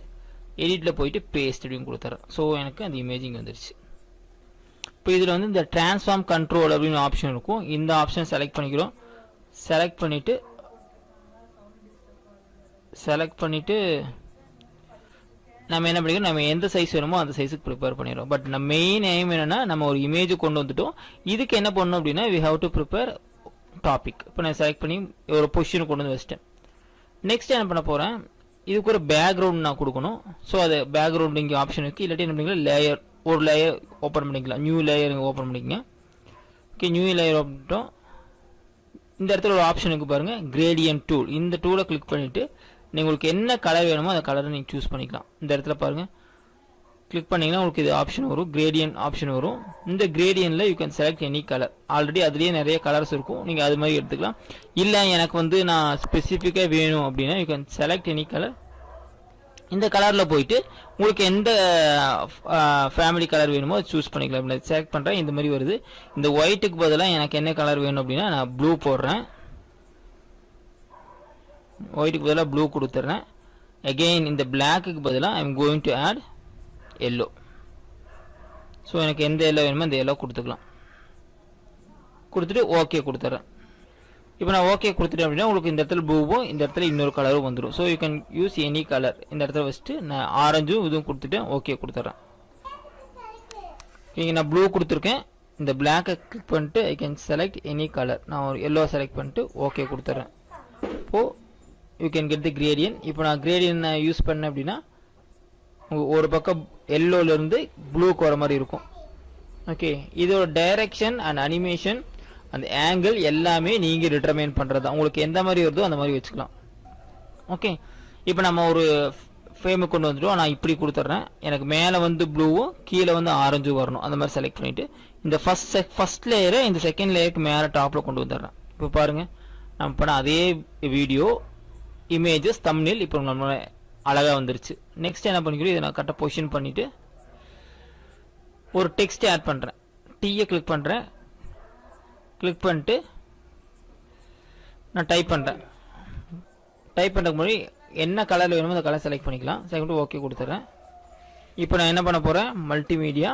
எடிட்டில் போயிட்டு பேஸ்ட் அப்படின்னு கொடுத்துறேன். ஸோ எனக்கு அந்த இமேஜ் இங்கே வந்துருச்சு. இப்போ இதில் வந்து இந்த ட்ரான்ஸ்ஃபார்ம் கண்ட்ரோல் அப்படின்னு ஆப்ஷன் இருக்கும். இந்த ஆப்ஷன் செலக்ட் பண்ணிக்கிறோம். செலக்ட் பண்ணிவிட்டு நம்ம என்ன பண்ணிக்கிறோம், நம்ம எந்த சைஸ் வேணுமோ அந்த சைஸுக்கு ப்ரிப்பேர் பண்ணிடுறோம். பட் நம்ம மெயின் எய்ம் என்னென்னா நம்ம ஒரு இமேஜ் கொண்டு வந்துட்டோம். இதுக்கு என்ன பண்ணணும் அப்படின்னா we have to prepare topic. இப்போ நான் செலக்ட் பண்ணி ஒரு பொசிஷன் கொண்டு வந்து வச்சிட்டேன். நெக்ஸ்ட் என்ன பண்ண போகிறேன், இதுக்கு ஒரு பேக்ரவுண்ட் நான் கொடுக்கணும். ஸோ அது பேக்ரவுண்ட் இங்கே ஆப்ஷன் இருக்குது. இல்லாட்டி என்ன பண்ணிக்கலாம், லேயர் ஒரு லேயர் ஓப்பன் பண்ணிக்கலாம். நியூ லேயர் இங்கே ஓப்பன் பண்ணிக்கங்க. Okay, new layer open. இந்த இடத்துல ஒரு ஆப்ஷன் இருக்குது பாருங்கள், கிரேடியன்ட் டூல். இந்த டூலை கிளிக் பண்ணிவிட்டு உங்களுக்கு என்ன கலர் வேணுமோ அந்த கலரை நீங்கள் சூஸ் பண்ணிக்கலாம். இந்த இடத்துல பாருங்கள், கிளிக் பண்ணிங்கன்னா உங்களுக்கு இது ஆப்ஷன் வரும், கிரேடியன்ட் ஆப்ஷன் வரும். இந்த கிரேடியன்ட்டில் you can select any colour. Already அதுலேயே நிறைய கலர்ஸ் இருக்கும், நீங்கள் அது மாதிரி எடுத்துக்கலாம். இல்லை எனக்கு வந்து நான் ஸ்பெசிஃபிக்காக வேணும் அப்படின்னா you can select any colour. இந்த கலரில் போயிட்டு உங்களுக்கு எந்த ஃபேமிலி கலர் வேணுமோ அது சூஸ் பண்ணிக்கலாம். நான் செலக்ட் பண்ணுறேன், இந்த மாதிரி வருது. இந்த ஒயிட்டுக்கு பதிலாக எனக்கு என்ன கலர் வேணும் அப்படின்னா நான் ப்ளூ போடுறேன். ஒயிட்டுக்கு பதிலாக ப்ளூ கொடுத்துட்றேன். அகெயின் இந்த பிளாக்குக்கு பதிலாக I am going to add yellow. So எனக்கு எந்த எல்லோ வேணுமோ அந்த எல்லோ கொடுத்துக்கலாம். கொடுத்துட்டு ஓகே கொடுத்துட்றேன். இப்போ நான் ஓகே கொடுத்துட்டேன் அப்படின்னா உங்களுக்கு இந்த இடத்துல ப்ளூவும் இந்த இடத்துல இன்னொரு கலரும் வந்துடும். So you can use any colour. இந்த இடத்துல வச்சுட்டு நான் ஆரஞ்சும் இதுவும் கொடுத்துட்டேன், ஓகே கொடுத்துட்றேன். இங்கே நான் ப்ளூ கொடுத்துருக்கேன். இந்த பிளாக்கை கிளிக் பண்ணிட்டு ஐ கேன் செலக்ட் எனி கலர். நான் ஒரு எல்லோ செலக்ட் பண்ணிட்டு ஓகே கொடுத்துட்றேன். இப்போது you can get the gradient. இப்போ நான் கிரேடியன்ட் யூஸ் பண்ணேன் அப்படின்னா ஒரு பக்கம் எல்லோலேருந்து ப்ளூக்கு வர மாதிரி இருக்கும். ஓகே, இதோட டைரக்ஷன் அண்ட் அனிமேஷன் அந்த ஆங்கிள் எல்லாமே நீங்கள் டிட்டர்மைன் பண்ணுறது. உங்களுக்கு எந்த மாதிரி வருதோ அந்த மாதிரி வச்சுக்கலாம். ஓகே, இப்போ நம்ம ஒரு ஃப்ரேமுக்கு கொண்டு வந்துட்டோம். நான் இப்படி கொடுத்துட்றேன். எனக்கு மேலே வந்து ப்ளூவும் கீழே வந்து ஆரஞ்சும் வரணும். அந்த மாதிரி செலக்ட் பண்ணிவிட்டு இந்த ஃபஸ்ட் லேயரை இந்த செகண்ட் லேயருக்கு மேலே டாப்பில் கொண்டு வந்துடுறேன். இப்போ பாருங்கள், நம்ம பண்ண அதே வீடியோ இமேஜஸ் தம்ப்நெயில் இப்போ நம்ம அழகாக வந்துருச்சு. நெக்ஸ்ட் என்ன பண்ணிக்கிறோம், இதை நான் கரெக்டாக பொசிஷன் பண்ணிவிட்டு ஒரு டெக்ஸ்ட் ஆட் பண்ணுறேன். டீயை கிளிக் பண்ணுறேன். கிளிக் பண்ணிட்டு நான் டைப் பண்ணுறேன். டைப் பண்ணுறதுக்கு முன்னாடி என்ன கலரில் வேணுமோ அந்த கலர் செலக்ட் பண்ணிக்கலாம். செலக்ட் ஓகே கொடுத்துட்றேன். இப்போ நான் என்ன பண்ண போகிறேன், மல்டிமீடியா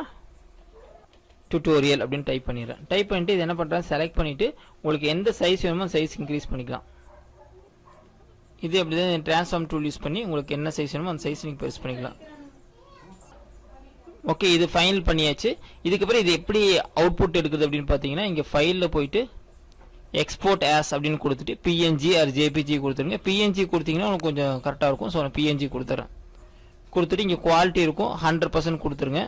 டியூட்டோரியல் அப்படின்னு டைப் பண்ணிடுறேன். டைப் பண்ணிவிட்டு இது என்ன பண்ணுறேன், செலக்ட் பண்ணிவிட்டு உங்களுக்கு எந்த சைஸ் வேணுமோ சைஸ் இன்க்ரீஸ் பண்ணிக்கலாம். இது அப்படி தான் ட்ரான்ஸ்ஃபார்ம் டூல் யூஸ் பண்ணி உங்களுக்கு என்ன சைஸ் வேணுமோ அந்த சைஸ் நீங்கள் பெருசு பண்ணிக்கலாம். ஓகே, இது ஃபைனல் பண்ணியாச்சு. இதுக்கப்புறம் இது எப்படி அவுட்புட் எடுக்குது அப்படின்னு பார்த்தீங்கன்னா இங்கே ஃபைலில் போயிட்டு எக்ஸ்போர்ட் ஆஸ் அப்படின்னு கொடுத்துட்டு பிஎன்ஜி ஆர் ஜேபிஜி கொடுத்துருங்க. பிஎன்ஜி கொடுத்தீங்கன்னா உங்களுக்கு கொஞ்சம் கரெக்டாக இருக்கும். ஸோ நான் பிஎன்ஜி கொடுத்துட்றேன். கொடுத்துட்டு இங்கே குவாலிட்டி இருக்கும் 100% கொடுத்துருங்க.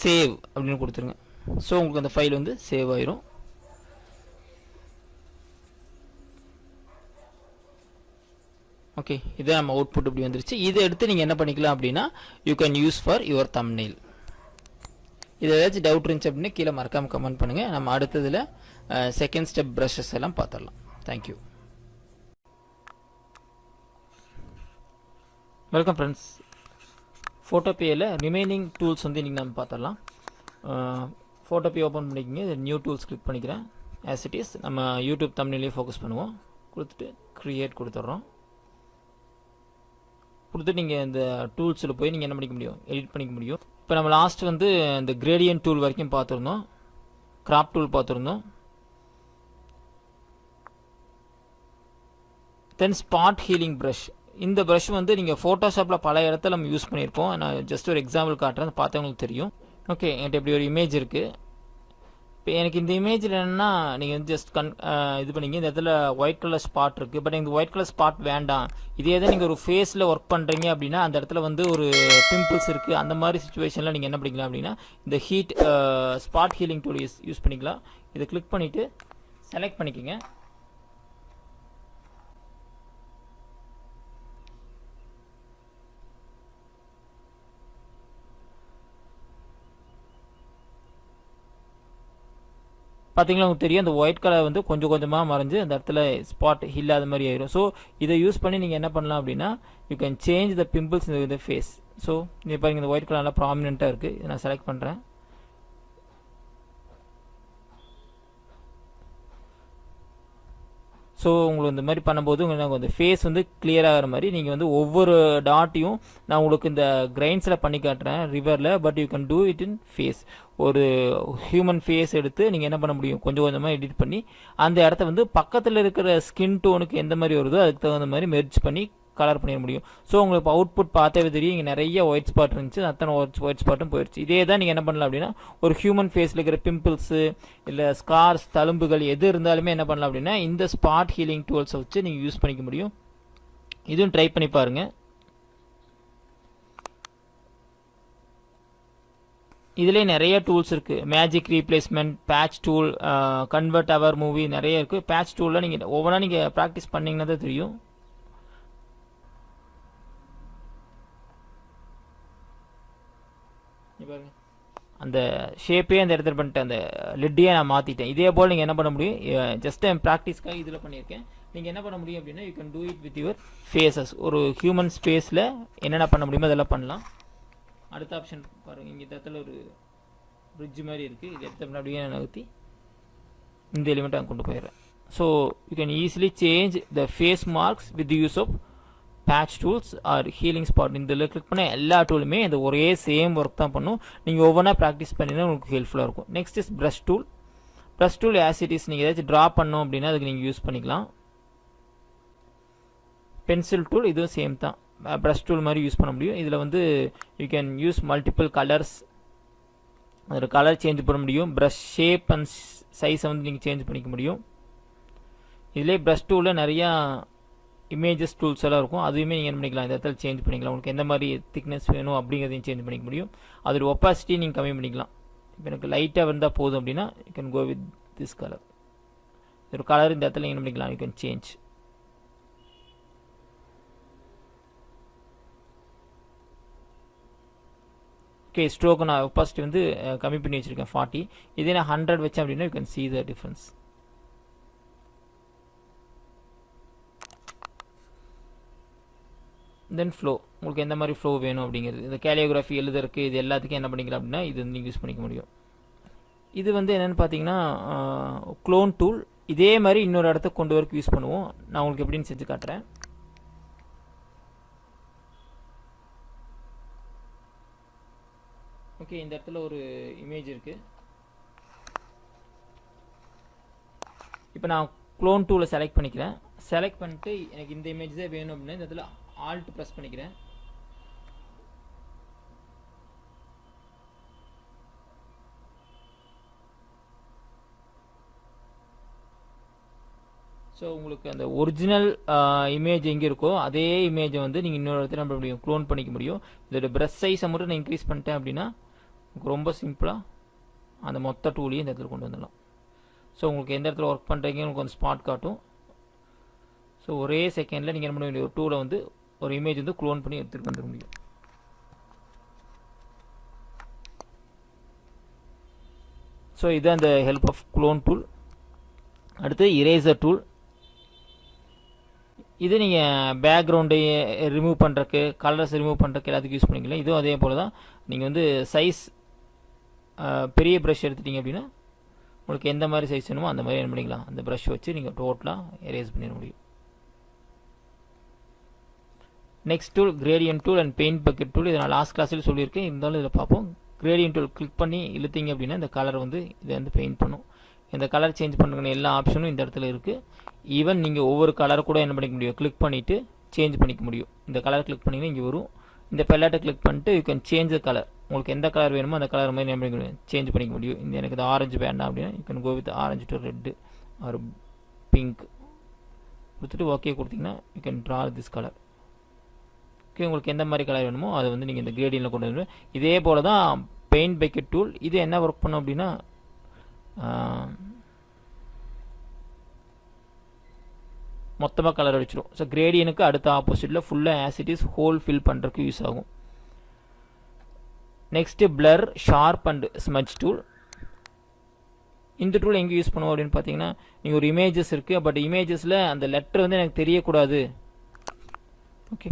சேவ் அப்படின்னு கொடுத்துருங்க. ஸோ உங்களுக்கு அந்த ஃபைல் வந்து சேவ் ஆயிரும். ஓகே, இதை நம்ம அவுட்புட் இப்படி வந்துருச்சு. இதை எடுத்து நீங்கள் என்ன பண்ணிக்கலாம் அப்படின்னா you can use for your thumbnail. இது ஏதாச்சும் டவுட் இருந்துச்சு அப்படின்னா கீழே மறக்காமல் கமெண்ட் பண்ணுங்கள். நம்ம அடுத்ததில் செகண்ட் ஸ்டெப் ப்ரஷஸ் எல்லாம் பார்த்துடலாம். தேங்க்யூ. Welcome friends. ஃபோட்டோபியில் ரிமைனிங் டூல்ஸ் வந்து இன்றைக்கி நம்ம பார்த்துடலாம். ஃபோட்டோபி ஓப்பன் பண்ணிக்கிங்க. இது நியூ டூல்ஸ் கிளிக் பண்ணிக்கிறேன். ஆஸ் இட் இஸ் நம்ம யூடியூப் தம்ப்நெயிலே ஃபோக்கஸ் பண்ணுவோம். கொடுத்துட்டு க்ரியேட் கொடுத்துட்றோம். கொடுத்துட்டு நீங்கள் இந்த டூல்ஸில் போய் நீங்கள் என்ன பண்ணிக்க முடியும், எடிட் பண்ணிக்க முடியும். இப்போ நம்ம லாஸ்ட் வந்து இந்த கிரேடியன்ட் டூல் வரைக்கும் பார்த்துருந்தோம். கிராப் டூல் பார்த்துருந்தோம். தென் ஸ்பாட் ஹீலிங் ப்ரஷ். இந்த ப்ரஷ் வந்து நீங்கள் ஃபோட்டோஷாப்பில் பல இடத்துல நம்ம யூஸ் பண்ணியிருப்போம். நான் ஜஸ்ட் ஒரு எக்ஸாம்பிள் காட்டுறேன், பார்த்தவங்களுக்கு தெரியும். ஓகே, என்கிட்ட இப்படி ஒரு இமேஜ் இருக்குது. இப்போ எனக்கு இந்த இமேஜில் என்னென்னா நீங்கள் வந்து ஜஸ்ட் இது பண்ணிங்க, இந்த இடத்துல ஒயிட் கலர் ஸ்பாட் இருக்குது. பட் எனக்கு ஒயிட் கலர் ஸ்பாட் வேண்டாம், இதே தான் நீங்கள் ஒரு ஃபேஸில் ஒர்க் பண்ணுறீங்க அப்படின்னா அந்த இடத்துல வந்து ஒரு பிம்பிள்ஸ் இருக்குது, அந்த மாதிரி சுச்சுவேஷனில் நீங்கள் என்ன பண்ணிக்கலாம் அப்படின்னா இந்த heat spot healing tool use பண்ணிக்கலாம். இதை கிளிக் பண்ணிவிட்டு செலக்ட் பண்ணிக்கோங்க. பார்த்தீங்களா, உங்களுக்கு தெரியும் அந்த ஒயிட் கலர் வந்து கொஞ்சம் கொஞ்சமாக மறைஞ்சு அந்த இடத்துல ஸ்பாட் இல்லாத மாதிரி ஆயிரும். ஸோ இதை யூஸ் பண்ணி நீங்கள் என்ன பண்ணலாம் அப்படின்னா you can change the pimples இந்த ஃபேஸ். ஸோ நீங்கள் பாருங்கள், இந்த ஒயிட் கலர் நல்லா ப்ராமினெண்ட்டாக இருக்குது. இதை நான் செலக்ட் பண்ணுறேன். ஸோ உங்களுக்கு இந்த மாதிரி பண்ணும்போது உங்களுக்கு அந்த ஃபேஸ் வந்து கிளியர் ஆகிற மாதிரி நீங்கள் வந்து ஒவ்வொரு டாட்டையும் நான் உங்களுக்கு இந்த கிரைன்ஸில் பண்ணி காட்டுறேன் ரிவரில். But you can do it in face. ஒரு ஹியூமன் ஃபேஸ் எடுத்து நீங்கள் என்ன பண்ண முடியும், கொஞ்சம் கொஞ்சமாக எடிட் பண்ணி அந்த இடத்த வந்து பக்கத்தில் இருக்கிற ஸ்கின் டோனுக்கு எந்த மாதிரி வருதோ அதுக்கு தகுந்த மாதிரி மெர்ஜ் பண்ணி கலர் பண்ணிட முடியும். ஸோ உங்களுக்கு அவுட்புட் பார்த்தாவே தெரியும், இங்கே நிறைய ஒயிட் ஸ்பாட் இருந்துச்சு, அத்தனை ஒயிட் ஸ்பாட்டும் போயிடுச்சு. இதே தான் நீங்கள் என்ன பண்ணலாம் அப்படின்னா ஒரு ஹியூமன் ஃபேஸில் இருக்கிற பிம்பிள்ஸு இல்லை ஸ்கார்ஸ் தழும்புகள் எது இருந்தாலுமே என்ன பண்ணலாம் அப்படின்னா இந்த ஸ்பாட் ஹீலிங் டூல்ஸை வச்சு நீங்கள் யூஸ் பண்ணிக்க முடியும். இதுவும் ட்ரை பண்ணி பாருங்கள். இதிலே நிறைய டூல்ஸ் இருக்குது. Magic replacement, patch tool, convert our movie, நிறைய இருக்குது. பேட்ச் டூலில் நீங்கள் ஒவ்வொன்றா நீங்கள் ப்ராக்டிஸ் பண்ணிங்கன்னா தான் தெரியும். அந்த ஷேப்பே அந்த இடத்துல பண்ணிட்டு அந்த லிட்டையே நான் மாற்றிட்டேன். இதே போல் நீங்கள் என்ன பண்ண முடியும், ஜஸ்ட் ப்ராக்டிஸ்க்காக இதில் பண்ணியிருக்கேன். நீங்கள் என்ன பண்ண முடியும் அப்படின்னா you can do it with your faces. ஒரு ஹியூமன் ஸ்பேஸில் என்னென்ன பண்ண முடியுமோ அதெல்லாம் பண்ணலாம். அடுத்த ஆப்ஷன் பாருங்கள், இங்கே இந்த இடத்துல ஒரு பிரிட்ஜ் மாதிரி இருக்குது. இது எடுத்த அப்படியே நான் நகர்த்தி இந்த எலிமெண்ட்டை நான் கொண்டு போயிடுறேன். So you can easily change the face marks with use of patch tools or healing spot. இதில் கிளிக் பண்ண எல்லா டூலுமே இந்த ஒரே சேம் ஒர்க் தான் பண்ணும். நீங்கள் ஒவ்வொன்றா ப்ராக்டிஸ் பண்ணினா உங்களுக்கு ஹெல்ப்ஃபுல்லாக இருக்கும். Next is brush tool. Brush tool as it is நீங்கள் ஏதாச்சும் ட்ரா பண்ணோம் அப்படின்னா அதுக்கு நீங்கள் யூஸ் பண்ணிக்கலாம். பென்சில் டூல் இதுவும் சேம் தான், ப்ரஷ் டூல் மாதிரி யூஸ் பண்ண முடியும். இதில் வந்து you can use multiple colours, அதில் கலர் சேஞ்ச் பண்ண முடியும். ப்ரஷ் ஷேப் அண்ட் சைஸை வந்து நீங்கள் சேஞ்ச் பண்ணிக்க முடியும். இதிலே ப்ரஷ் டூலில் நிறையா இமேஜஸ் டூல்ஸ் எல்லாம் இருக்கும், அதுவுமே நீங்கள் என்ன பண்ணிக்கலாம், இந்த இடத்துல சேஞ்ச் பண்ணிக்கலாம். உங்களுக்கு எந்த மாதிரி திக்னஸ் வேணும் அப்படிங்கிறதையும் சேஞ்ச் பண்ணிக்க முடியும். அதோட ஒப்பாசிட்டி நீங்கள் கம்மி பண்ணிக்கலாம். இப்போ எனக்கு லைட்டாக வந்தால் போதும் அப்படின்னா you can go with this colour. ஒரு கலர் இந்த இடத்துல என்ன பண்ணிக்கலாம், you can change. Okay, stroke நான் ஒப்பாசிட்டி வந்து கம்மி பண்ணி வச்சுருக்கேன் 40. இதே நான் 100 வச்சேன் அப்படின்னா you can see the difference. Then flow, உங்களுக்கு எந்த மாதிரி ஃப்ளோ வேணும் அப்படிங்கிறது, இந்த கேலியோகிராஃபி எழுதுறதுக்கு இது எல்லாத்துக்கும் என்ன பண்ணிக்கலாம் அப்படின்னா இது நீங்கள் யூஸ் பண்ணிக்க முடியும். இது வந்து என்னென்னு பார்த்தீங்கன்னா க்ளோன் டூல். இதே மாதிரி இன்னொரு இடத்துக்கு கொண்டு வரக்கு யூஸ் பண்ணுவோம். நான் உங்களுக்கு எப்படின்னு செஞ்சு காட்டுறேன். ஓகே, இந்த இடத்துல ஒரு இமேஜ் இருக்குது. இப்போ நான் க்ளோன் டூலை செலக்ட் பண்ணிக்கிறேன். செலக்ட் பண்ணிட்டு எனக்கு இந்த இமேஜ் தான் வேணும் அப்படின்னா இந்த இடத்துல ஆல்ட் ப்ரெஸ் பண்ணிக்கிறேன். ஸோ உங்களுக்கு அந்த ஒரிஜினல் இமேஜ் எங்கே இருக்கோ அதே இமேஜை வந்து நீங்கள் இன்னொரு இடத்துல நம்ம முடியும் க்ளோன் பண்ணிக்க முடியும். இதோட ப்ரஷ் சைஸை மட்டும் நான் இன்க்ரீஸ் பண்ணிட்டேன் அப்படின்னா ரொம்ப சிம்பிளாக அந்த மொத்த டூலையும் இந்த இடத்துல கொண்டு வந்துடலாம். ஸோ உங்களுக்கு எந்த இடத்துல ஒர்க் பண்ணுறீங்க உங்களுக்கு வந்து ஸ்பாட் காட்டும். ஸோ ஒரே செகண்டில் நீங்கள் என்ன பண்ண வேண்டிய ஒரு டூலை வந்து ஒரு இமேஜ் வந்து க்ளோன் பண்ணி எடுத்துகிட்டு வந்துட முடியும். ஸோ இதுதான் இந்த ஹெல்ப் ஆஃப் க்ளோன் டூல். அடுத்து இரேசர் டூல். இது நீங்கள் பேக்ரவுண்டை ரிமூவ் பண்ணுறக்கு, கலர்ஸ் ரிமூவ் பண்ணுறக்கு எல்லாத்துக்கும் யூஸ் பண்ணிக்கலாம். இதுவும் அதே போல் தான். நீங்கள் வந்து சைஸ் பெரிய ப்ரஷ் எடுத்துட்டிங்க அப்படின்னா உங்களுக்கு எந்த மாதிரி சைஸ் வேணுமோ அந்த மாதிரி என்ன பண்ணிக்கலாம், அந்த ப்ரஷ் வச்சு நீங்கள் டோட்டலாக எரேஸ் பண்ணிட முடியும். Next tool gradient tool and paint bucket tool. இதை நான் லாஸ்ட் கிளாஸில் சொல்லியிருக்கேன், இருந்தாலும் இதில் பார்ப்போம். கிரேடியன்ட் டூல் கிளிக் பண்ணி இழுத்தீங்க அப்படின்னா இந்த கலர் வந்து இதை வந்து பெயிண்ட் பண்ணும். இந்த கலர் சேஞ்ச் பண்ணுற எல்லா ஆப்ஷனும் இந்த இடத்துல இருக்குது. ஈவன் நீங்கள் ஒவ்வொரு கலர் கூட என்ன பண்ணிக்க முடியும், கிளிக் பண்ணிவிட்டு சேஞ்ச் பண்ணிக்க முடியும். இந்த கலர் கிளிக் பண்ணிங்கன்னா இங்கே வரும். இந்த பெல்லட்டை கிளிக் பண்ணிட்டு you can change the colour. உங்களுக்கு எந்த கலர் வேணுமோ அந்த கலர் மாதிரி என்ன சேஞ்ச் பண்ணிக்க முடியும். இந்த எனக்கு இது ஆரஞ்சு வேண்டாம் அப்படின்னா you can go with orange to red or pink கொடுத்துட்டு ஓகே கொடுத்தீங்கன்னா you can draw this colour. Okay, உங்களுக்கு எந்த மாதிரி கலர் வேணுமோ அதை வந்து நீங்கள் இந்த கிரேடியனில் கொண்டு வந்து இதே போல் தான் பெயிண்ட் பக்கெட் டூல். இது என்ன ஒர்க் பண்ணும் அப்படின்னா மொத்தமாக கலர் அடிச்சிடும். ஸோ கிரேடியனுக்கு அடுத்த ஆப்போசிட்டில் ஃபுல்லாக as it is whole fill பண்ணுறதுக்கு யூஸ் ஆகும். Next blur, sharp and smudge tool. இந்த டூல் எங்கே யூஸ் பண்ணுவோம் அப்படின்னு பார்த்தீங்கன்னா நீங்கள் ஒரு இமேஜஸ் இருக்குது, பட் இமேஜஸில் அந்த லெட்டர் வந்து எனக்கு தெரியக்கூடாது. ஓகே,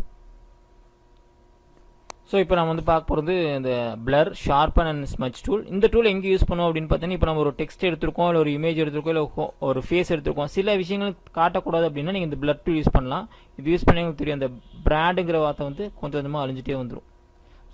ஸோ இப்போ நம்ம வந்து பார்க்க போகிறது இந்த blur, sharpen and smudge tool. இந்த டூல் எங்கே யூஸ் பண்ணுவோம் அப்படின்னு பார்த்தீங்கன்னா இப்போ நம்ம ஒரு டெக்ஸ்ட் எடுத்துருக்கோம், இல்லை ஒரு இமேஜ் எடுத்துருக்கோம், இல்லை ஒரு ஃபேஸ் எடுத்துருக்கோம், சில விஷயங்கள் காட்டக்கூடாது அப்படின்னா நீங்கள் இந்த பிளர் டூல் யூஸ் பண்ணலாம். இது யூஸ் பண்ணி உங்களுக்கு தெரியும் அந்த பிராண்டுங்கிற வார்த்தை வந்து கொஞ்சம் கொஞ்சமாக அழிஞ்சிட்டே வந்துடும்.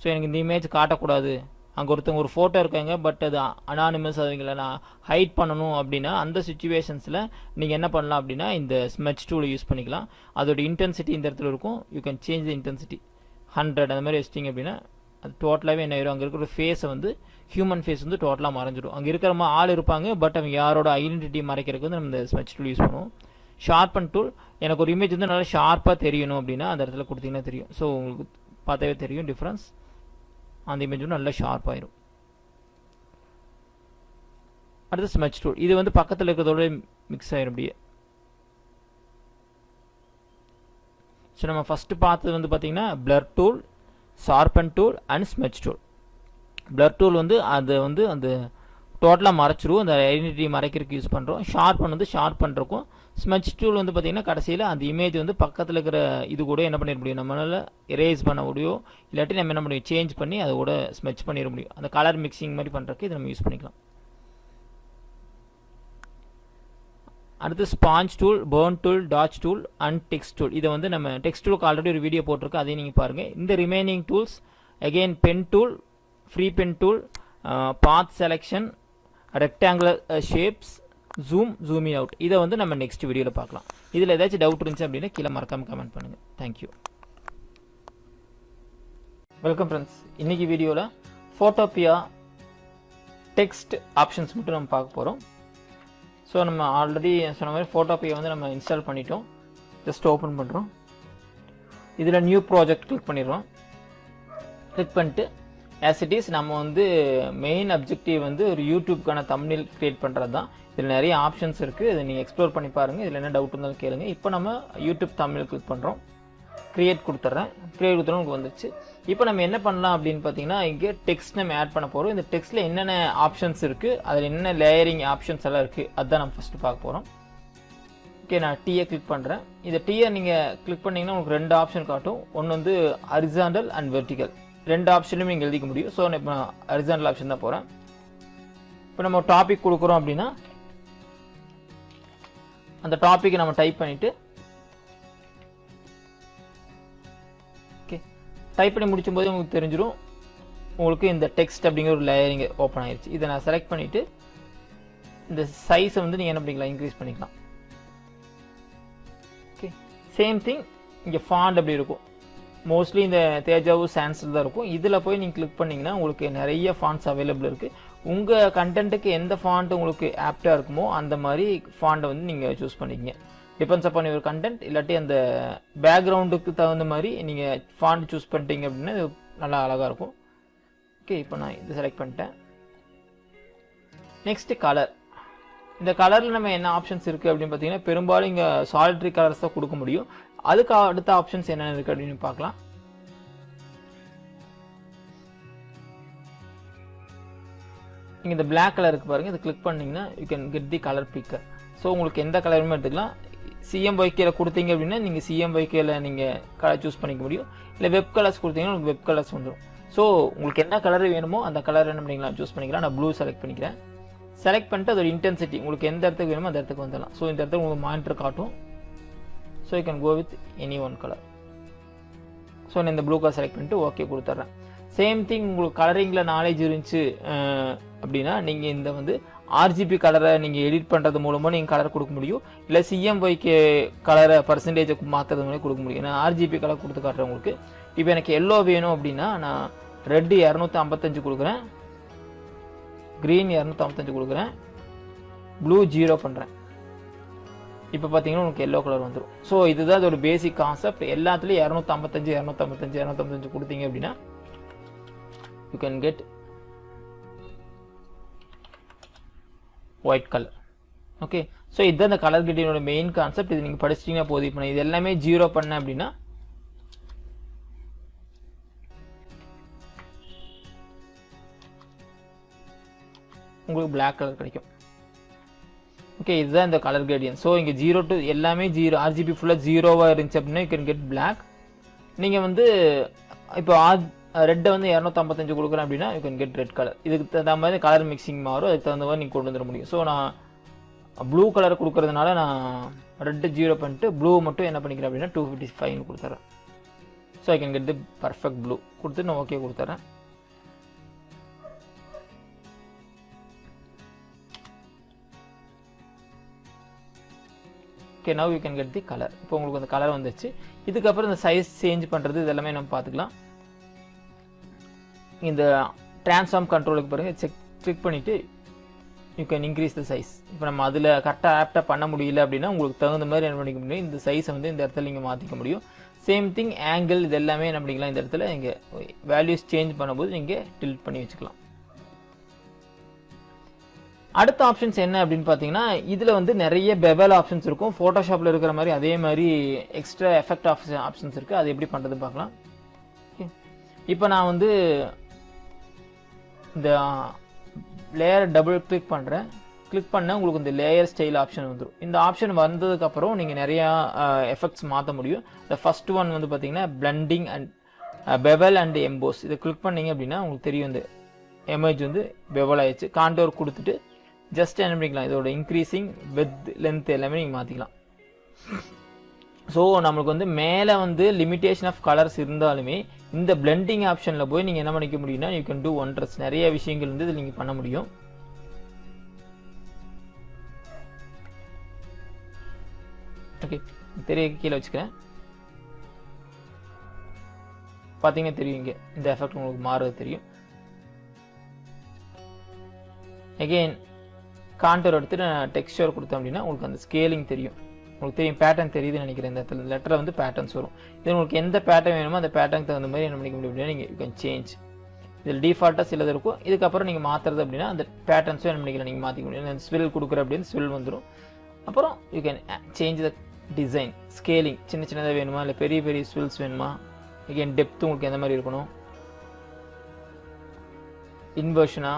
ஸோ எனக்கு இந்த இமேஜ் காட்டக்கூடாது, அங்கே ஒருத்தவங்க ஒரு ஃபோட்டோ இருக்காங்க பட் அது அனானிமஸ், அதுங்களை நான் ஹைட் பண்ணணும் அப்படின்னா அந்த சுச்சுவேஷன்ஸில் நீங்கள் என்ன பண்ணலாம் அப்படின்னா இந்த ஸ்மட்ச் டூலை யூஸ் பண்ணிக்கலாம். அதோட இன்டென்சிட்டி இந்த இடத்துல இருக்கும். You can change the intensity 100 அந்த மாதிரி வச்சிட்டிங்க அப்படின்னா அது டோட்டலாகவே என்ன ஆயிரும், அங்கே இருக்கிற ஃபேஸை வந்து ஹியூமன் ஃபேஸ் வந்து டோட்டலாக மறைஞ்சிடும். அங்கே இருக்கிற ஆள் இருப்பாங்க பட் அவங்க யாரோட ஐடென்டிட்டி மறைக்கிறதுக்கு வந்து நம்ம இந்த ஸ்மட்ச் டூல் யூஸ் பண்ணுவோம். ஷார்பன் டூல், எனக்கு ஒரு இமேஜ் வந்து நல்லா ஷார்ப்பாக தெரியணும் அப்படின்னா அந்த இடத்துல கொடுத்தீங்கன்னா தெரியும். ஸோ உங்களுக்கு பார்த்தாவே தெரியும் டிஃப்ரென்ஸ், அந்த இமேஜ் வந்து நல்லா ஷார்ப் ஆயிரும். அடுத்து ஸ்மட்ச் டூல், இது வந்து பக்கத்தில் இருக்கிறதோட மிக்ஸ் ஆயிரும் அப்படியே. ஸோ நம்ம ஃபஸ்ட்டு பார்த்தது வந்து பார்த்தீங்கன்னா blur tool, sharpen tool and smudge tool. Blur tool வந்து அது வந்து அந்த டோட்டலாக மறைச்சிரும், அந்த ஐடென்டிட்டி மறைக்கிறதுக்கு யூஸ் பண்ணுறோம். ஷார்பன் வந்து ஷார்ப் பண்ணுறக்கும். ஸ்மட்ச் டூல் வந்து பார்த்தீங்கன்னா கடைசியில் அந்த இமேஜ் வந்து பக்கத்தில் இருக்கிற இது கூட என்ன பண்ணிட முடியும், நம்மளால் எரேஸ் பண்ண முடியும், இல்லாட்டி நம்ம என்ன முடியும் சேஞ்ச் பண்ணி அதை கூட ஸ்மெட்ச் பண்ணிட முடியும். அந்த கலர் மிக்சிங் மாதிரி பண்ணுறதுக்கு இதை நம்ம யூஸ் பண்ணிக்கலாம். அடுத்து sponge tool, burn tool, dodge tool and text tool. இதை வந்து நம்ம டெக்ஸ்ட் டூலுக்கு ஆல்ரெடி ஒரு வீடியோ போட்டிருக்கு, அதையும் நீங்கள் பாருங்கள். இந்த remaining tools again pen tool, free pen tool, path selection, rectangular shapes, zoom in out. இதை வந்து நம்ம நெக்ஸ்ட் வீடியோவில் பார்க்கலாம். இதில் ஏதாச்சும் டவுட் இருந்துச்சு அப்படின்னா கீழே மறக்காமல் கமெண்ட் பண்ணுங்கள். தேங்க்யூ. Welcome friends. இன்றைக்கி வீடியோவில் ஃபோட்டோபியா டெக்ஸ்ட் ஆப்ஷன்ஸ் மட்டும் நம்ம பார்க்க போகிறோம். ஸோ நம்ம ஆல்ரெடி சொன்ன மாதிரி ஃபோட்டோபியா வந்து நம்ம இன்ஸ்டால் பண்ணிட்டோம். ஜஸ்ட் ஓப்பன் பண்ணுறோம். இதில் நியூ ப்ராஜெக்ட் கிளிக் பண்ணிடுறோம். கிளிக் பண்ணிட்டு ஆஸ் இட் இஸ் நம்ம வந்து மெயின் அப்ஜெக்டிவ் வந்து ஒரு யூடியூப்க்கான தம்ப்நெயில் கிரியேட் பண்ணுறது தான். இதில் நிறைய ஆப்ஷன்ஸ் இருக்குது, இதை நீங்கள் எக்ஸ்ப்ளோர் பண்ணி பாருங்கள். இதில் என்ன டவுட் இருந்தாலும் கேளுங்க. இப்போ நம்ம யூடியூப் தம்ப்நெயில் கிளிக் பண்ணுறோம். கிரியேட் கொடுத்துட்றேன். கிரியேட் கொடுத்துறோம் உங்களுக்கு வந்துச்சு. இப்போ நம்ம என்ன பண்ணலாம் அப்படின்னு பார்த்தீங்கன்னா இங்கே டெக்ஸ்ட் நம்ம ஆட் பண்ண போகிறோம். இந்த டெக்ஸ்ட்டில் என்னென்ன ஆப்ஷன்ஸ் இருக்குது, அதில் என்ன லேயரிங் ஆப்ஷன்ஸ் எல்லாம் இருக்குது, அதுதான் நம்ம ஃபஸ்ட்டு பார்க்க போகிறோம். ஓகே, நான் டீயை கிளிக் பண்ணுறேன். இந்த டீயை நீங்கள் கிளிக் பண்ணிங்கன்னா உங்களுக்கு 2 ஆப்ஷன் காட்டும். ஒன்று வந்து ஹரிசாண்டல் அண்ட் வெர்டிகல். 2 ஆப்ஷன்லையும் நீங்கள் எழுதிக்க முடியும். ஸோ நான் இப்போ ஹரிசாண்டல் ஆப்ஷன் தான் போகிறேன். இப்போ நம்ம டாபிக் கொடுக்குறோம் அப்படின்னா அந்த டாப்பிக்கை நம்ம டைப் பண்ணிவிட்டு ஓகே டைப் பண்ணி முடிச்சும் போது உங்களுக்கு தெரிஞ்சிடும் உங்களுக்கு இந்த டெக்ஸ்ட் அப்படிங்கிற ஒரு லேயரிங் ஓப்பன் ஆயிடுச்சு. இதை நான் செலக்ட் பண்ணிவிட்டு இந்த சைஸை வந்து நீங்கள் என்ன பண்ணிக்கலாம், இன்க்ரீஸ் பண்ணிக்கலாம். ஓகே, சேம் திங் இங்கே ஃபாண்ட் அப்படி இருக்கும். மோஸ்ட்லி இந்த தேஜாவு சான்ஸில் தான் இருக்கும். இதில் போய் நீங்கள் கிளிக் பண்ணிங்கன்னா உங்களுக்கு நிறைய ஃபாண்ட்ஸ் அவைலபிள் இருக்குது. உங்கள் கண்டென்ட்டுக்கு எந்த ஃபாண்ட் உங்களுக்கு ஆப்டாக இருக்குமோ அந்த மாதிரி ஃபாண்ட்டை வந்து நீங்கள் சூஸ் பண்ணிக்கங்க. Depends upon your content. இல்லாட்டி அந்த பேக்ரவுண்டுக்கு தகுந்த மாதிரி நீங்கள் ஃபாண்ட் சூஸ் பண்ணிட்டீங்க அப்படின்னா இது நல்லா அழகாக இருக்கும். ஓகே, இப்போ நான் இது செலக்ட் பண்ணிட்டேன். Next colour. இந்த கலரில் நம்ம என்ன ஆப்ஷன்ஸ் இருக்குது அப்படின்னு பார்த்தீங்கன்னா பெரும்பாலும் இங்கே சாலிட்ரி கலர்ஸ் தான் கொடுக்க முடியும். அதுக்கு அடுத்த ஆப்ஷன்ஸ் என்னென்ன இருக்குது அப்படின்னு பார்க்கலாம். நீங்கள் இந்த பிளாக் கலர் இருக்குது பாருங்கள், இதை கிளிக் பண்ணிங்கன்னா you can get the colour bigger. So உங்களுக்கு எந்த கலருமே எடுத்துக்கலாம். சிஎம்ஒய்கேல கொடுத்தீங்க அப்படின்னா நீங்கள் சிஎம்ஒய்கேல நீங்கள் கலர் சூஸ் பண்ணிக்க முடியும். இல்லை வெப் கலர்ஸ் கொடுத்தீங்கன்னா உங்களுக்கு வெப் கலர்ஸ் வந்துடும். ஸோ உங்களுக்கு என்ன கலர் வேணுமோ அந்த கலர் என்ன பண்ணிக்கலாம் சூஸ் பண்ணிக்கலாம். நான் ப்ளூ செலக்ட் பண்ணிக்கிறேன். செலக்ட் பண்ணிட்டு அதோட இன்டென்சிட்டி உங்களுக்கு எந்த இடத்துக்கு வேணுமோ அந்த இடத்துக்கு வந்துடலாம். ஸோ இந்த இடத்துக்கு உங்களுக்கு மானிட்டர் காட்டும். So you can go with any one colour. So நான் இந்த ப்ளூ கலர் செலக்ட் பண்ணிட்டு ஓகே கொடுத்துட்றேன். சேம் திங் உங்களுக்கு கலரிங்கில் நாலேஜ் இருந்துச்சு அப்படின்னா நீங்கள் இந்த வந்து ஆர்ஜிபி கலரை நீங்கள் எடிட் பண்ணுறது மூலமாக நீங்கள் கலர் கொடுக்க முடியும், இல்லை சிஎம்ஒய்க்கு கலரை பர்சன்டேஜை மாற்றுறது மூலம் கொடுக்க முடியும். நான் ஆர்ஜிபி கலர் கொடுத்து காட்டுறேன் உங்களுக்கு. இப்போ எனக்கு எல்லோ வேணும் அப்படின்னா நான் ரெட்டு 255 கொடுக்குறேன், க்ரீன் 255 கொடுக்குறேன், ப்ளூ 0 பண்ணுறேன். இப்போ பார்த்தீங்கன்னா உங்களுக்கு எல்லோ கலர் வந்துடும். ஸோ இதுதான் அதோட பேசிக் கான்செப்ட். எல்லாத்துலேயும் 255 255 255 கொடுத்தீங்க அப்படின்னா you can get white color. Okay, so இதுதான் இந்த கலர் கிரேடியனோட மெயின் கான்செப்ட். இது நீங்கள் படிச்சிட்டிங்கன்னா போதும். இப்போ இது எல்லாமே 0 பண்ணேன் அப்படின்னா உங்களுக்கு பிளாக் கலர் கிடைக்கும். ஓகே, இதுதான் இந்த கலர் கிரேடியன். ஸோ இங்கே 0 to எல்லாமே 0, ஆர்ஜிபி ஃபுல்லாக 0வாக இருந்துச்சு அப்படின்னா யூ கேன் கெட் பிளாக். நீங்கள் வந்து இப்போ ரெட்டை வந்து 255 கொடுக்குறேன் அப்படின்னா you can get red colour. இதுக்கு தகுந்த மாதிரி கலர் மிக்சிங் மாறும், அதுக்கு தகுந்த மாதிரி நீங்கள் கொண்டு வந்துட முடியும். ஸோ நான் ப்ளூ கலர் கொடுக்குறதுனால நான் ரெட்டு 0 பண்ணிட்டு ப்ளூ மட்டும் என்ன பண்ணிக்கிறேன் அப்படின்னா 255 கொடுத்துட்றேன். So I can get the perfect blue கொடுத்து நான் ஓகே கொடுத்துட்றேன். Okay, now you can get the colour. இப்போ உங்களுக்கு அந்த கலர் வந்துச்சு. இதுக்கப்புறம் இந்த சைஸ் சேஞ்ச் பண்ணுறது இதெல்லாமே நம்ம பார்த்துக்கலாம். இந்த ட்ரான்ஸ்ஃபார்ம் கண்ட்ரோலுக்கு பாருங்க, செக் பண்ணிவிட்டு you can increase the size. இப்போ நம்ம அதில் கரெக்டாக ஆப்டாக பண்ண முடியல அப்படின்னா உங்களுக்கு தகுந்த மாதிரி என்ன பண்ணிக்க முடியும், இந்த சைஸை வந்து இந்த இடத்துல நீங்கள் மாற்றிக்க முடியும். சேம் திங் ஆங்கிள் இது எல்லாமே என்ன பண்ணிக்கலாம், இந்த இடத்துல இங்கே வேல்யூஸ் சேஞ்ச் பண்ணும்போது நீங்கள் டில்ட் பண்ணி வச்சுக்கலாம். அடுத்த ஆப்ஷன்ஸ் என்ன அப்படின்னு பார்த்தீங்கன்னா, இதில் வந்து நிறைய பெவல் ஆப்ஷன்ஸ் இருக்கும். ஃபோட்டோஷாப்பில் இருக்கிற மாதிரி அதே மாதிரி எக்ஸ்ட்ரா எஃபெக்ட் ஆப்ஷன்ஸ் இருக்குது. அது எப்படி பண்ணுறது பார்க்கலாம். இப்போ நான் வந்து இந்த லேயர் டபுள் கிளிக் பண்ணுறேன். கிளிக் பண்ணால் உங்களுக்கு இந்த லேயர் ஸ்டைல் ஆப்ஷன் வந்துடும். இந்த ஆப்ஷன் வந்ததுக்கப்புறம் நீங்கள் நிறையா எஃபெக்ட்ஸ் மாற்ற முடியும். இந்த ஃபர்ஸ்ட் ஒன் வந்து பார்த்தீங்கன்னா blending and bevel and EMBOSS. இதை கிளிக் பண்ணிங்க அப்படின்னா உங்களுக்கு தெரியும் இந்த இமேஜ் வந்து பெவல் ஆயிடுச்சு. காண்டோர் கொடுத்துட்டு ஜஸ்ட் என்ன பண்ணிக்கலாம், இதோட இன்க்ரீசிங் வித் லென்த் எல்லாமே நீங்கள் மாற்றிக்கலாம். ஸோ நம்மளுக்கு வந்து மேலே வந்து லிமிட்டேஷன் ஆஃப் கலர்ஸ் இருந்தாலுமே இந்த பிளெண்டிங் ஆப்ஷனில் போய் நீங்கள் என்ன பண்ணிக்க முடியும்னா யூ கேன் டூ ஒண்டர்ஸ். நிறைய விஷயங்கள் வந்து இதில் நீங்கள் பண்ண முடியும். ஓகே, தெரிய கீழே வச்சுக்கிறேன். பார்த்தீங்கன்னா தெரியும் இங்கே இந்த எஃபெக்ட் உங்களுக்கு மாறுறது தெரியும். அகெயின் காண்டர் எடுத்துட்டு நான் டெக்ஸ்சர் கொடுத்தேன் அப்படின்னா உங்களுக்கு அந்த ஸ்கேலிங் தெரியும். உங்களுக்கு தெரியும் பேட்டர்ன் தெரியுதுன்னு நினைக்கிறேன். இந்த இடத்துல லெட்டரை வந்து பேட்டர்ன்ஸ் வரும். இது உங்களுக்கு எந்த பேட்டர்ன் வேணுமோ அந்த பேட்டர்னுக்கு தகுந்த மாதிரி என்ன பண்ணிக்க முடியும் அப்படின்னா நீங்கள் யூ கேன் சேஞ்ச். இதில் டிஃபால்ட்டாக சிலது இருக்கும். இதுக்கப்புறம் நீங்கள் மாற்றுறது அப்படின்னா அந்த பேட்டர்ன்ஸும் என்ன பண்ணிக்கலாம், நீங்கள் மாற்றிக்க முடியும். ஸ்வில் கொடுக்குற அப்படின்னு ஸ்வில் வந்துடும். அப்புறம் you can change the design, scaling சின்ன சின்னதாக வேணுமா இல்லை பெரிய பெரிய ஸ்வில்ஸ் வேணுமா, அகெயின் டெப்த்து உங்களுக்கு எந்த மாதிரி இருக்கணும், இன்வர்ஷனா,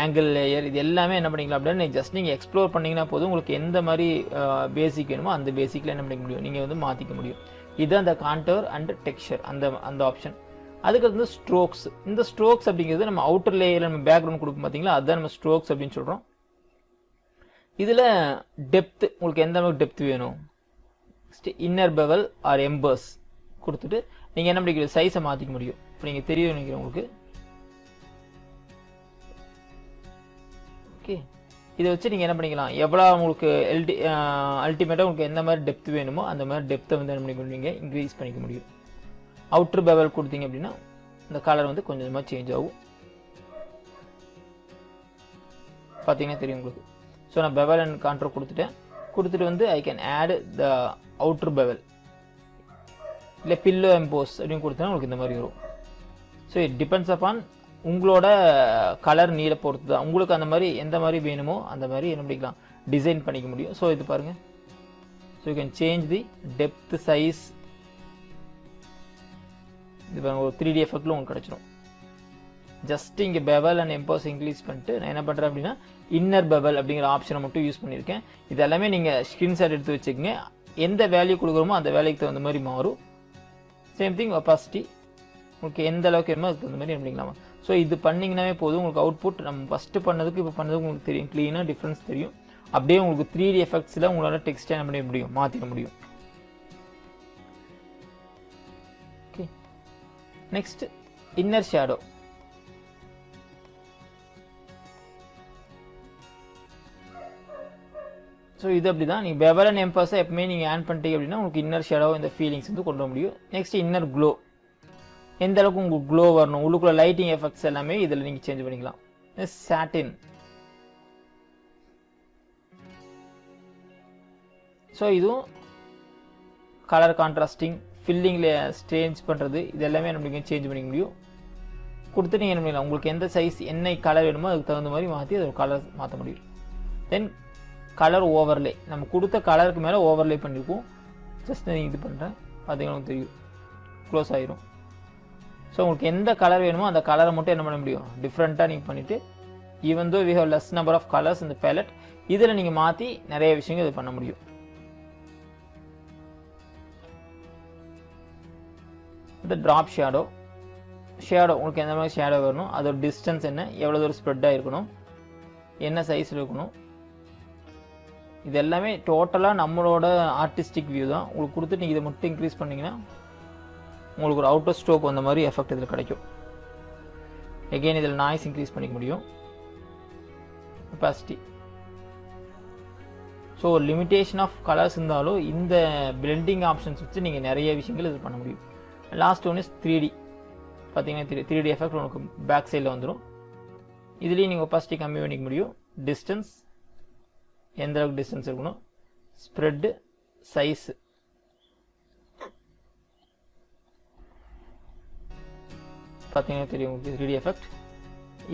ஆங்கிள் லேயர், இது எல்லாமே என்ன பண்ணிக்கலாம் அப்படின்னா ஜஸ்ட் நீங்கள் எக்ஸ்ப்ளோர் பண்ணிங்கன்னா போதும். உங்களுக்கு எந்த மாதிரி பேசிக் வேணுமோ அந்த பேசிக்கில் என்ன பண்ணிக்க முடியும், நீங்கள் வந்து மாற்றிக்க முடியும். இதுதான் அந்த காண்டர் அண்ட் டெக்ஸ்சர் அந்த ஆப்ஷன். அதுக்கு வந்து ஸ்ட்ரோக்ஸ். இந்த ஸ்ட்ரோக்ஸ் அப்படிங்கிறது நம்ம அவுட்டர் லேயரில் நம்ம பேக்ரவுண்ட் கொடுக்கும் பார்த்தீங்களா, அதுதான் நம்ம ஸ்ட்ரோக்ஸ் அப்படின்னு சொல்கிறோம். இதில் டெப்த் உங்களுக்கு எந்த அளவுக்கு டெப்த் வேணும், இன்னர் பெவல் ஆர் எம்பர்ஸ் கொடுத்துட்டு நீங்கள் என்ன பண்ணிக்க சைஸை மாற்றிக்க முடியும். இப்போ நீங்கள் தெரியும் நினைக்கிறேன் உங்களுக்கு. ஓகே, இதை வச்சு நீங்கள் என்ன பண்ணிக்கலாம், எவ்வளோ உங்களுக்கு அல்டிமேட்டாக உங்களுக்கு எந்த மாதிரி டெப்த் வேணுமோ அந்த மாதிரி டெப்த்தை வந்து என்ன பண்ணிக்க நீங்கள் இன்க்ரீஸ் பண்ணிக்க முடியும். அவுட்டர் பெவல் கொடுத்தீங்க அப்படின்னா இந்த கலர் வந்து கொஞ்சமாக சேஞ்ச் ஆகும். பார்த்தீங்கன்னா தெரியும் உங்களுக்கு. ஸோ நான் பெவல் அண்ட் கான்ட்ரோல் கொடுத்துட்டு வந்து I can add the outer bevel இல்லை பில்லோ எம்போஸ் அப்படின்னு கொடுத்தா உங்களுக்கு இந்த மாதிரி வரும். ஸோ இட் டிபெண்ட்ஸ் அப்பான் உங்களோட கலர் நீரை பொறுத்து தான். உங்களுக்கு அந்த மாதிரி எந்த மாதிரி வேணுமோ அந்த மாதிரி என்ன பண்ணிக்கலாம், டிசைன் பண்ணிக்க முடியும். ஸோ இது பாருங்கள். So you can change the depth, size. இது பாருங்கள், ஒரு 3D எஃபெக்டில் உங்களுக்கு கிடச்சிரும். ஜஸ்ட் இங்கே பெவல் அண்ட் எம்போஸ் இன்க்ரீஸ் பண்ணிட்டு நான் என்ன பண்ணுறேன் அப்படின்னா இன்னர் பெவல் அப்படிங்கிற ஆப்ஷனை மட்டும் யூஸ் பண்ணியிருக்கேன். இது எல்லாமே நீங்கள் ஸ்க்ரீன்ஷாட் எடுத்து வச்சுக்கோங்க. எந்த வேல்யூ கொடுக்குறோமோ அந்த வேலைக்கு தகுந்த மாதிரி மாறும். சேம் திங் ஒப்பாசிட்டி உங்களுக்கு எந்த அளவுக்கு வேணுமோ அதுக்கு தகுந்த மாதிரி என்ன பண்ணிக்கலாமா. ஸோ இது பண்ணிங்கன்னாவே போதும். உங்களுக்கு அவுட்புட் நம்ம ஃபஸ்ட்டு பண்ணதுக்கு இப்போ பண்ணதுக்கு உங்களுக்கு தெரியும், க்ளீனாக டிஃப்ரென்ஸ் தெரியும். அப்படியே உங்களுக்கு 3D எஃபெக்ட்ஸில் உங்களால் டெக்ஸ்ட் என்ன பண்ண முடியும், மாற்றிக்க முடியும். Okay, next inner shadow. So இது அப்படி தான் நீங்கள் பெவல் அண்ட் எம்பஸை எப்பவுமே நீங்கள் ஆட் பண்ணிட்டீங்க அப்படின்னா உங்களுக்கு இன்னர் ஷேடோ இந்த ஃபீலிங்ஸ் வந்து கொண்டு வர முடியும். Next inner glow. எந்த அளவுக்கு உங்களுக்கு க்ளோ வரணும், உள்ளுக்குள்ள லைட்டிங் எஃபெக்ட்ஸ் எல்லாமே இதில் நீங்கள் சேஞ்ச் பண்ணிக்கலாம். சாட்டின். ஸோ இதுவும் கலர் கான்ட்ராஸ்டிங், ஃபில்லிங்கில் சேஞ்ச் பண்ணுறது, இது எல்லாமே நம்மளுக்கு சேஞ்ச் பண்ணிக்க முடியும். கொடுத்து நீங்கள் என்ன பண்ணலாம், உங்களுக்கு எந்த சைஸ் என்ன கலர் வேணுமோ அதுக்கு தகுந்த மாதிரி மாற்றி அதோட கலர் மாற்ற முடியும். தென் கலர் ஓவர்லே, நம்ம கொடுத்த கலருக்கு மேலே ஓவர்லே பண்ணியிருக்கோம். ஜஸ்ட் நீங்கள் இது பண்ணுறேன் பார்த்தீங்கன்னா உங்களுக்கு தெரியும், க்ளோஸ் ஆகிரும். ஸோ உங்களுக்கு எந்த கலர் வேணுமோ அந்த கலரை மட்டும் என்ன பண்ண முடியும், டிஃப்ரெண்ட்டாக நீங்கள் பண்ணிவிட்டு even though we have less number of colours இந்த பேலட், இதில் நீங்கள் மாற்றி நிறைய விஷயங்கள் இது பண்ண முடியும். இந்த ட்ராப் ஷேடோ. ஷேடோ உங்களுக்கு எந்த மாதிரி ஷேடோ வரணும், அதோட டிஸ்டன்ஸ் என்ன, எவ்வளோ தூரம் ஸ்ப்ரெட்டாக இருக்கணும், என்ன சைஸில் இருக்கணும், இது எல்லாமே டோட்டலாக நம்மளோட ஆர்டிஸ்டிக் வியூ தான். உங்களுக்கு கொடுத்துட்டு நீங்கள் இதை மட்டும் இன்க்ரீஸ் பண்ணிங்கன்னா உங்களுக்கு ஒரு அவுட்டர் ஸ்ட்ரோக் வந்த மாதிரி எஃபெக்ட் இதில் கிடைக்கும். எகெயின் இதில் நாய்ஸ் இன்க்ரீஸ் பண்ணிக்க முடியும். Opacity. So limitation of colours இருந்தாலும் இந்த பிளெண்டிங் ஆப்ஷன்ஸ் வச்சு நீங்கள் நிறைய விஷயங்கள் இது பண்ண முடியும். Last one is 3D. பார்த்தீங்கன்னா 3D எஃபெக்ட் உங்களுக்கு பேக் சைடில் வந்துடும். இதுலேயும் நீங்கள் ஒபாசிட்டி கம்மி பண்ணிக்க முடியும். டிஸ்டன்ஸ், எந்த அளவுக்கு டிஸ்டன்ஸ் இருக்கணும், ஸ்ப்ரெட்டு, சைஸ். பார்த்தீங்கன்னா தெரியும் உங்களுக்கு 3D எஃபெக்ட்.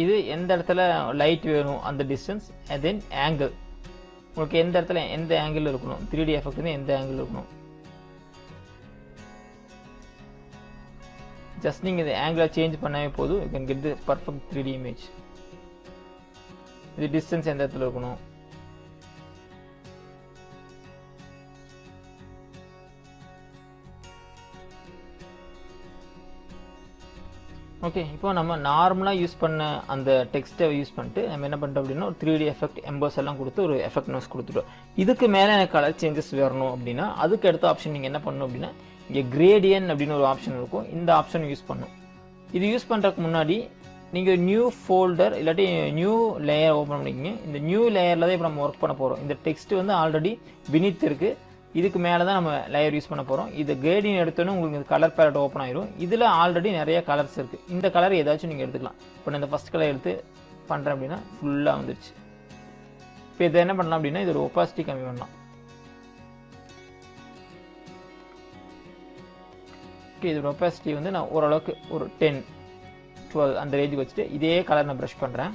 இது எந்த இடத்துல லைட் வேணும் அந்த டிஸ்டன்ஸ், அண்ட் தென் ஆங்கிள், உங்களுக்கு எந்த இடத்துல எந்த ஆங்கிள் இருக்கணும், 3D எஃபெக்ட் வந்து எந்த ஆங்கிள் இருக்கணும். ஜஸ்ட் நீங்கள் இந்த ஆங்கிளை சேஞ்ச் பண்ணவே போதும், you can get the perfect 3D image. இது டிஸ்டன்ஸ் எந்த இடத்துல இருக்கணும், ஓகே. இப்போ நம்ம நார்மலாக யூஸ் பண்ண அந்த டெக்ஸ்ட்டை யூஸ் பண்ணிட்டு நம்ம என்ன பண்ணிட்டோம் அப்படின்னா ஒரு 3D எஃபெக்ட் எம்போஸ் எல்லாம் கொடுத்து ஒரு எஃபெக்ட்னஸ் கொடுத்துட்டோம். இதுக்கு மேலே எனக்கு கலர் சேஞ்சஸ் வரணும் அப்படின்னா அதுக்கு அடுத்த ஆப்ஷன் நீங்கள் என்ன பண்ணணும் அப்படின்னா இங்கே கிரேடியன் அப்படின்னு ஒரு ஆப்ஷன் இருக்கும், இந்த ஆப்ஷன் யூஸ் பண்ணணும். இது யூஸ் பண்ணுறதுக்கு முன்னாடி நீங்கள் நியூ ஃபோல்டர் இல்லாட்டி நியூ லேயர் ஓப்பன் பண்ணிக்கிங்க. இந்த நியூ லேயரில் தான் இப்போ நம்ம ஒர்க் பண்ண போகிறோம். இந்த டெக்ஸ்ட் வந்து ஆல்ரெடி பினித் இருக்குது, இதுக்கு மேலே தான் நம்ம லேயர் யூஸ் பண்ண போகிறோம். இது கிரேடியன் எடுத்தோன்னே உங்களுக்கு இந்த கலர் பேலட் ஓப்பன் ஆயிரும். இதில் ஆல்ரெடி நிறைய கலர்ஸ் இருக்குது. இந்த கலர் ஏதாச்சும் நீங்கள் எடுத்துக்கலாம். இப்போ நான் இந்த ஃபஸ்ட் கலர் எடுத்து பண்ணுறேன் அப்படின்னா ஃபுல்லாக வந்துருச்சு. இப்போ இதை என்ன பண்ணலாம் அப்படின்னா இது ஒரு ஒபாசிட்டி கம்மி பண்ணலாம். ஓகே, இதோட ஒபாசிட்டி வந்து நான் ஓரளவுக்கு ஒரு 10-12 அந்த ரேஞ்சுக்கு வச்சுட்டு இதே கலர் நான் ப்ரஷ் பண்ணுறேன்.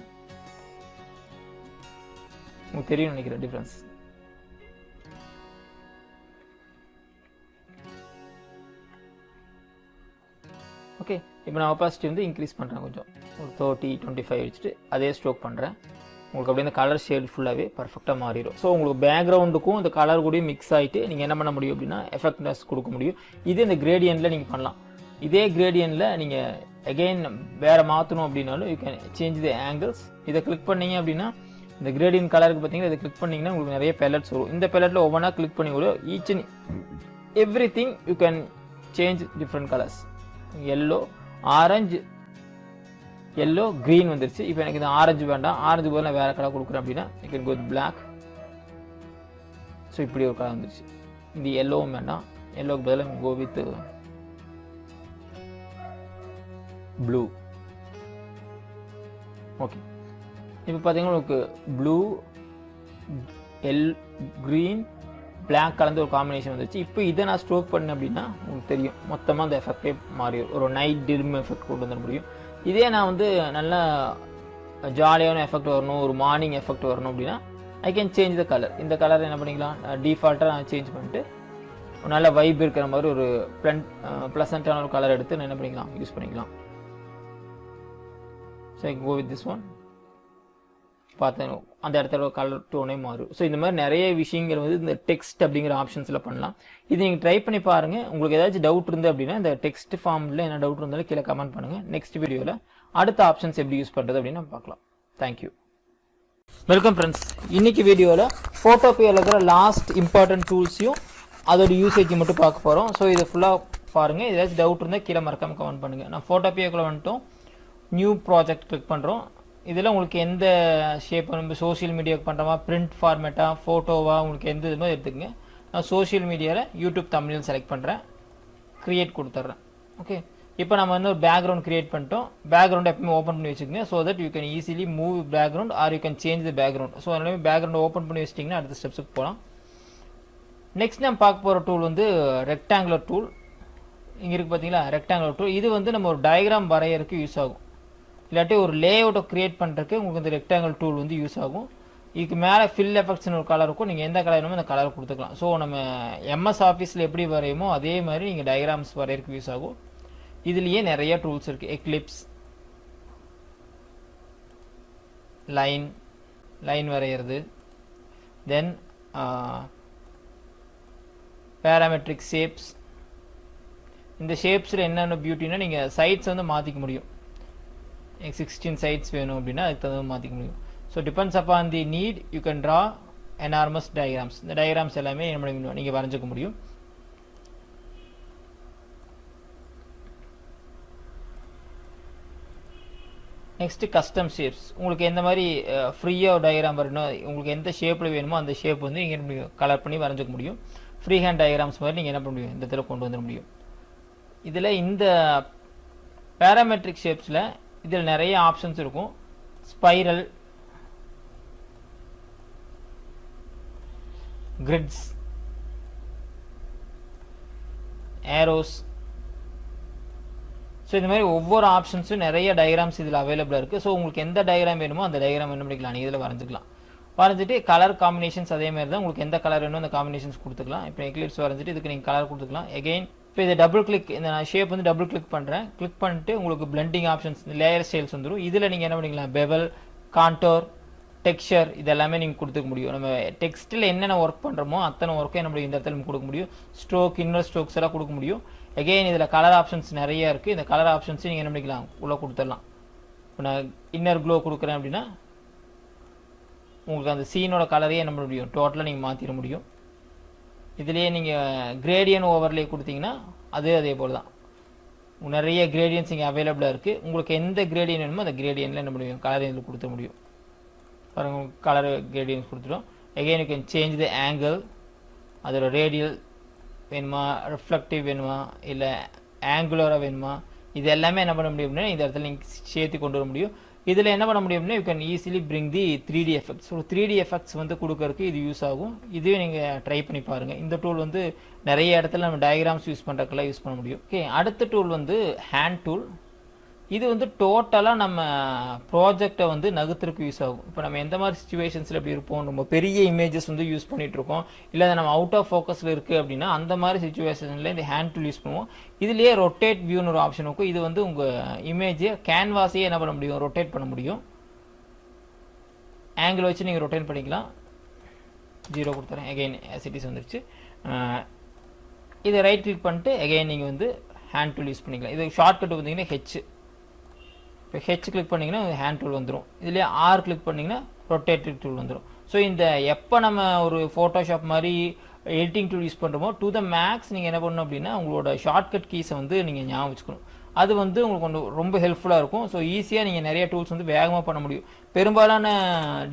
உங்களுக்கு தெரியும் நினைக்கிறேன் டிஃப்ரென்ஸ். ஓகே, இப்போ நான் ஒபாசிட்டி வந்து இன்க்ரீஸ் பண்ணுறேன் கொஞ்சம், ஒரு 30-25 வச்சுட்டு அதே ஸ்ட்ரோக் பண்ணுறேன். உங்களுக்கு அப்படியே இந்த கலர் ஷேட் ஃபுல்லாகவே பர்ஃபெக்டாக மாறிடும். ஸோ உங்களுக்கு பேக்ரவுண்டுக்கும் இந்த கலர் கூடயும் மிக்ஸ் ஆகிட்டு நீங்கள் என்ன பண்ண முடியும் அப்படின்னா எஃபெக்ட்னஸ் கொடுக்க முடியும். இது இந்த கிரேடியனில் நீங்கள் பண்ணலாம். இதே கிரேடியனில் நீங்கள் அகெயின் வேறு மாற்றணும் அப்படின்னாலும் you can change the angles. இதை கிளிக் பண்ணிங்க அப்படின்னா இந்த கிரேடியன் கலருக்கு பார்த்தீங்கன்னா இதை கிளிக் பண்ணிங்கன்னா உங்களுக்கு நிறைய பேலட்ஸ் வரும். இந்த பேலட்டில் ஒவ்வொன்றா கிளிக் பண்ணி கூட each and every thing you can change different colours. Yellow, orange, yellow, green வந்துருச்சு. இப்போ எனக்கு இந்த ஆரஞ்சு வேண்டாம், ஆரஞ்சு போது நான் வேறு கலர் கொடுக்குறேன் அப்படின்னா you can go with black. So இப்படி ஒரு கலர் வந்துருச்சு. இந்த எல்லோவும் வேண்டாம், எல்லோவுக்கு பதிலாக கோ வித் ப்ளூ. ஓகே, இப்போ பார்த்தீங்கன்னா உங்களுக்கு ப்ளூ, க்ரீன், பிளாக் கலந்து ஒரு காம்பினேஷன் வந்துச்சு. இப்போ இதை நான் ஸ்ட்ரோக் பண்ணேன் அப்படின்னா உங்களுக்கு தெரியும் மொத்தமாக அந்த எஃபெக்டே மாறிடும். ஒரு நைட் டிம் எஃபெக்ட் கொண்டு வந்துட முடியும். இதே நான் வந்து நல்லா ஜாலியான எஃபெக்ட் வரணும், ஒரு மார்னிங் எஃபெக்ட் வரணும் அப்படின்னா I can change the colour. இந்த கலர் என்ன பண்ணிக்கலாம், டிஃபால்ட்டாக நான் சேஞ்ச் பண்ணிட்டு ஒரு நல்ல வைப் இருக்கிற மாதிரி ஒரு ப்ளசண்ட்டான ஒரு கலர் எடுத்து நான் என்ன பண்ணிக்கலாம், யூஸ் பண்ணிக்கலாம். So I go with this one. பார்த்தேன் அந்த இடத்துல கலர் டோனே மாறும். ஸோ இந்த மாதிரி நிறைய விஷயங்கள் வந்து இந்த டெக்ஸ்ட் அப்படிங்கிற ஆப்ஷன்ஸில் பண்ணலாம். இது நீங்கள் ட்ரை பண்ணி பாருங்கள். உங்களுக்கு ஏதாச்சும் டவுட் இருந்து அப்படின்னா இந்த டெக்ஸ்ட் ஃபார்மில் என்ன டவுட் இருந்தாலும் கீழே கமெண்ட் பண்ணுங்கள். நெக்ஸ்ட் வீடியோவில் அடுத்த ஆப்ஷன்ஸ் எப்படி யூஸ் பண்ணுறது அப்படின்னு நம்ம பார்க்கலாம். தேங்க்யூ. Welcome friends. இன்னைக்கு வீடியோவில் ஃபோட்டோபியாவில் இருக்கிற லாஸ்ட் இம்பார்ட்டன்ட் டூல்ஸையும் அதோட யூசேஜ் மட்டும் பார்க்க போகிறோம். ஸோ இதை ஃபுல்லாக பாருங்கள். ஏதாச்சும் டவுட் இருந்தால் கீழே மறக்காமல் கமெண்ட் பண்ணுங்கள். நான் ஃபோட்டோபியாக்குள்ளே வந்துட்டோம். நியூ ப்ராஜெக்ட் கிளிக் பண்ணுறோம். இதில் உங்களுக்கு எந்த ஷேப் நம்ம சோஷியல் மீடியாவுக்கு பண்ணுறோமா, பிரிண்ட் ஃபார்மேட்டாக, ஃபோட்டோவா, உங்களுக்கு எந்த இதுமோ எடுத்துக்கங்க. நான் சோஷியல் மீடியாவில் யூடியூப் தமிழ் செலக்ட் பண்ணுறேன், க்ரியேட் கொடுத்துட்றேன். ஓகே, இப்போ நம்ம வந்து ஒரு பேக்ரவுண்ட் க்ரியேட் பண்ணிட்டோம். பேக்ரவுண்ட் எப்பவுமே ஓப்பன் பண்ணி வச்சுக்கோங்க. So that you can easily move background are you can change the background. So அதனால பேக்ரவுண்ட் ஓப்பன் பண்ணி வச்சிட்டிங்கன்னா அடுத்த ஸ்டெப்ஸுக்கு போகலாம். நெக்ஸ்ட் நம்ம பார்க்க போகிற டூல் வந்து ரெக்டாங்குலர் டூல். இங்கே இருக்குது பார்த்தீங்களா, ரெக்டாங்குலர் டூல். இது வந்து நம்ம ஒரு டயக்ராம் வரையறதுக்கு யூஸ் ஆகும், இல்லாட்டி ஒரு லே அவுட்டை க்ரியேட் பண்ணுறதுக்கு உங்களுக்கு இந்த ரெக்டாங்கிள் டூல் வந்து யூஸ் ஆகும். இதுக்கு மேலே ஃபில் எஃபெக்ட்ஸ்னு ஒரு கலர் இருக்கும். நீங்கள் எந்த கலர் வேணுமோ அந்த கலர் கொடுத்துக்கலாம். ஸோ நம்ம எம்எஸ் ஆஃபீஸில் எப்படி வரையுமோ அதே மாதிரி நீங்கள் டயக்ராம்ஸ் வரையறதுக்கு யூஸ் ஆகும். இதுலேயே நிறைய டூல்ஸ் இருக்குது. எக்லிப்ஸ், லைன் வரைகிறது, தென் பேராமெட்ரிக் ஷேப்ஸ். இந்த ஷேப்ஸில் என்னென்ன பியூட்டினா நீங்கள் சைட்ஸ் வந்து மாற்றிக்க முடியும். 16 சைட்ஸ் வேணும் அப்படின்னா அதுக்கு தகுந்த மாற்றிக்க முடியும். So depends upon the NEET you can draw enormous diagrams. இந்த டயக்ராம்ஸ் எல்லாமே நீங்கள் வரைஞ்சிக்க முடியும். Next custom shapes. உங்களுக்கு எந்த மாதிரி ஃப்ரீயாக டயக்ராம் வரணும், உங்களுக்கு எந்த ஷேப்பில் வேணுமோ அந்த ஷேப் வந்து இங்கே கலர் பண்ணி வரைஞ்சிக்க முடியும். ஃப்ரீ ஹேண்ட் டயக்ராம்ஸ் மாதிரி நீங்கள் என்ன பண்ண முடியும், இந்த இடத்துல கொண்டு வந்துட முடியும். இதில் இந்த பேராமெட்ரிக் ஷேப்ஸில் இதில் நிறைய ஆப்ஷன்ஸ் இருக்கும். Spiral, grids, arrows. ஸோ இந்த மாதிரி ஒவ்வொரு ஆப்ஷன்ஸும் நிறைய டயக்ராம்ஸ் இதில் அவைலபிளாக இருக்குது. ஸோ உங்களுக்கு எந்த டயக்ராம் வேணுமோ அந்த டயக்ராம் என்ன பண்ணிக்கலாம், நீங்கள் இதில் வரைஞ்சிக்கலாம். வரைஞ்சிட்டு கலர் காம்பினேஷன்ஸ் அதே மாதிரி தான், உங்களுக்கு எந்த கலர் வேணுமோ அந்த காம்பினேஷன்ஸ் கொடுத்துக்கலாம். இப்போ எக்லிப்ஸ் வரைஞ்சிட்டு இதுக்கு நீங்கள் கலர் கொடுத்துக்கலாம். எகெயின் இப்போ இதை டபுள் கிளிக், இந்த ஷேப் வந்து டபுள் கிளிக் பண்ணுறேன். கிளிக் பண்ணிட்டு உங்களுக்கு பிளெண்டிங் ஆப்ஷன்ஸ், லேயர் ஸ்டைல்ஸ் வந்துடும். இதில் நீங்கள் என்ன பண்ணிக்கலாம், பெவல், கான்டோர், டெக்ஸ்சர் இதெல்லாமே நீங்கள் கொடுத்துக்க முடியும். நம்ம டெக்ஸ்ட்டில் என்னென்ன ஒர்க் பண்ணுறோமோ அத்தனை ஒர்க்கும் என்ன முடியும் இந்த இடத்துல நம்ம கொடுக்க முடியும். ஸ்ட்ரோக், இன்னர் ஸ்ட்ரோக்ஸ் எல்லாம் கொடுக்க முடியும். எகெயின் இதில் கலர் ஆப்ஷன்ஸ் நிறைய இருக்குது. இந்த கலர் ஆப்ஷன்ஸையும் நீங்கள் என்ன பண்ணிக்கலாம், உள்ளே கொடுத்துடலாம். இப்போ நான் இன்னர் க்ளோ கொடுக்குறேன் அப்படின்னா உங்களுக்கு அந்த சீனோட கலரையே என்ன பண்ண முடியும், டோட்டலாக நீங்கள் மாற்றிட முடியும். இதுலேயே நீங்கள் கிரேடியன் ஓவர்லே கொடுத்தீங்கன்னா அதே போல் தான். நிறைய கிரேடியன்ஸ் இங்கே அவைலபிளாக இருக்குது. உங்களுக்கு எந்த கிரேடியன் வேணுமோ அந்த கிரேடியனில் என்ன முடியும், கலர் இதில் கொடுத்த முடியும். பாருங்க, கலர் கிரேடியன்ஸ் கொடுத்துட்டோம். Again you can change the angle, அதோட ரேடியல் வேணுமா, ரிஃப்ளெக்டிவ் வேணுமா, இல்லை ஆங்குலராக வேணுமா, இது எல்லாமே என்ன பண்ண முடியும் அப்படின்னா இந்த இடத்துல நீங்கள் சேர்த்து கொண்டு வர முடியும். இதில் என்ன பண்ண முடியும் அப்படின்னா you can easily bring the 3D effects. So 3D effects வந்து கொடுக்கறதுக்கு இது யூஸ் ஆகும். இதுவே நீங்கள் ட்ரை பண்ணி பாருங்கள். இந்த டூல் வந்து நிறைய இடத்துல நம்ம டயக்ராம்ஸ் யூஸ் பண்ணுறதுக்கெல்லாம் யூஸ் பண்ண முடியும். ஓகே, அடுத்த டூல் வந்து ஹேண்ட் டூல். இது வந்து டோட்டலாக நம்ம ப்ராஜெக்டை வந்து நகர்த்துறதுக்கு யூஸ் ஆகும். இப்போ நம்ம எந்த மாதிரி சுச்சுவேஷன்ஸில் எப்படி இருப்போம், நம்ம பெரிய இமேஜஸ் வந்து யூஸ் பண்ணிகிட்ருக்கோம், இல்லை நம்ம அவுட் ஆஃப் ஃபோக்கஸில் இருக்குது அப்படின்னா அந்த மாதிரி சுச்சுவேஷனில் இந்த ஹேண்ட் டூல் யூஸ் பண்ணுவோம். இதுலேயே ரொட்டேட் வியூன்னு ஒரு ஆப்ஷன் இருக்கும். இது வந்து உங்கள் இமேஜை கேன்வாஸையே என்ன பண்ண முடியும், ரொட்டேட் பண்ண முடியும். ஆங்கிள் வச்சு நீங்கள் ரொட்டேட் பண்ணிக்கலாம். 0 கொடுத்துறேன். எகெயின் சிட்டிஸ் வந்துருச்சு. இதை ரைட் கிளிக் பண்ணிட்டு எகெயின் நீங்கள் வந்து ஹேண்ட் டூல் யூஸ் பண்ணிக்கலாம். இது ஷார்ட்கட் பார்த்தீங்கன்னா ஹெச். இப்போ ஹெச் கிளிக் பண்ணிங்கன்னா ஹேண்ட் டூல் வந்துடும். இதுலேயே ஆர் கிளிக் பண்ணிங்கன்னா ரொட்டேட்டிவ் டூல் வந்துடும். ஸோ இந்த எப்போ நம்ம ஒரு ஃபோட்டோஷாப் மாதிரி எடிட்டிங் டூல் யூஸ் பண்ணுறோமோ டு த மேக்ஸ் நீங்கள் என்ன பண்ணணும் அப்படின்னா உங்களோட ஷார்ட்கட் கீஸை வந்து நீங்கள் ஞாபகம் வச்சுக்கணும். அது வந்து உங்களுக்கு கொஞ்சம் ரொம்ப ஹெல்ப்ஃபுல்லாக இருக்கும். ஸோ ஈஸியாக நீங்கள் நிறைய டூல்ஸ் வந்து வேகமாக பண்ண முடியும். பெரும்பாலான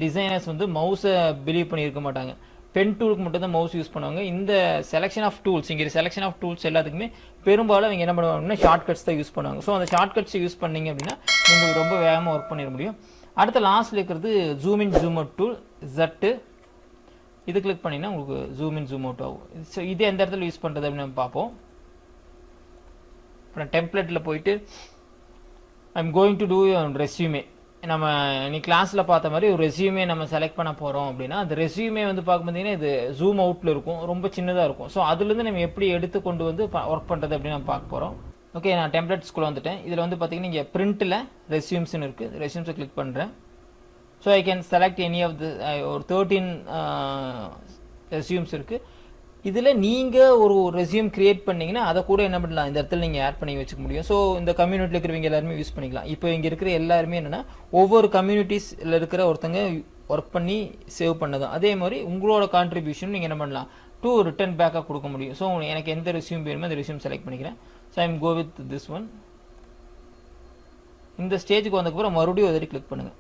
டிசைனர்ஸ் வந்து மவுஸை பிலீவ் பண்ணியிருக்க மாட்டாங்க, பென் டூலுக்கு மட்டும் தான் மவுஸ் யூஸ் பண்ணுவாங்க. இந்த செலெக்ஷன் ஆஃப் டூல்ஸ், இங்கே செலெக்ஷன் ஆஃப் டூல்ஸ் எல்லாத்துக்குமே பெரும்பாலும் அவங்க என்ன பண்ணுவாங்கன்னா ஷார்ட்கட்ஸ் தான் யூஸ் பண்ணுவாங்க. ஸோ அந்த ஷார்ட்கட்ஸ் யூஸ் பண்ணிங்க அப்படின்னா நீங்கள் ரொம்ப வேகமாக ஒர்க் பண்ணிட முடியும். அடுத்த லாஸ்ட்டில் இருக்கிறது zoom in zoom out tool, ஜட்டு. இது கிளிக் பண்ணிங்கன்னா உங்களுக்கு ஜூம் இன் ஜூம் அவுட் ஆகும். ஸோ இது எந்த இடத்துல யூஸ் பண்ணுறது அப்படின்னு நம்ம பார்ப்போம். அப்புறம் டெம்ப்ளேட்டில் போயிட்டு I'm going to do resume. நம்ம நீ கிளாஸில் பார்த்த மாதிரி ஒரு ரெஸ்யூமே நம்ம செலக்ட் பண்ண போகிறோம் அப்படின்னா அந்த ரெஸ்யூமே வந்து பார்க்க பார்த்தீங்கன்னா இது ஜூம் அவுட்டில் இருக்கும், ரொம்ப சின்னதாக இருக்கும். ஸோ அதுலேருந்து நம்ம எப்படி எடுத்து கொண்டு வந்து ஒர்க் பண்ணுறது அப்படின்னு நம்ம பார்க்க போகிறோம். ஓகே, நான் டெம்ப்ளேட்ஸ்குள்ளே வந்துட்டேன். இதில் வந்து பார்த்தீங்கன்னா இங்கே பிரிண்ட்டில் ரெஸ்யூம்ஸ்னு இருக்குது. ரெஸ்யூம்ஸை கிளிக் பண்ணுறேன். So I can select any of the ஒரு 13 ரெஸ்யூம்ஸ் இருக்குது. இதில் நீங்கள் ஒரு ரெஸ்யூம் கிரியேட் பண்ணிங்கன்னா அதை கூட என்ன பண்ணலாம், இந்த இடத்துல நீங்கள் ஆட் பண்ணி வச்சுக்க முடியும். ஸோ இந்த கம்யூனிட்டியில் இருக்கிறவங்க எல்லாருமே யூஸ் பண்ணிக்கலாம். இப்போ இங்கே இருக்கிற எல்லாருமே என்னென்னா ஒவ்வொரு கம்யூனிட்டிஸில் இருக்கிற ஒருத்தங்க ஒர்க் பண்ணி சேவ் பண்ணதும் அதே மாதிரி உங்களோட கான்ட்ரிபியூஷன் நீங்கள் என்ன பண்ணலாம் டு ரிட்டர்ன் பேக்காக கொடுக்க முடியும். ஸோ எனக்கு எந்த ரெஸ்யூம் வேணுமோ அந்த ரெஸ்யூம் செலக்ட் பண்ணிக்கிறேன். So I'm go with this one. இந்த ஸ்டேஜுக்கு வந்ததுக்கப்புறம் மறுபடியும் ஒரு கிளிக் பண்ணுங்கள்.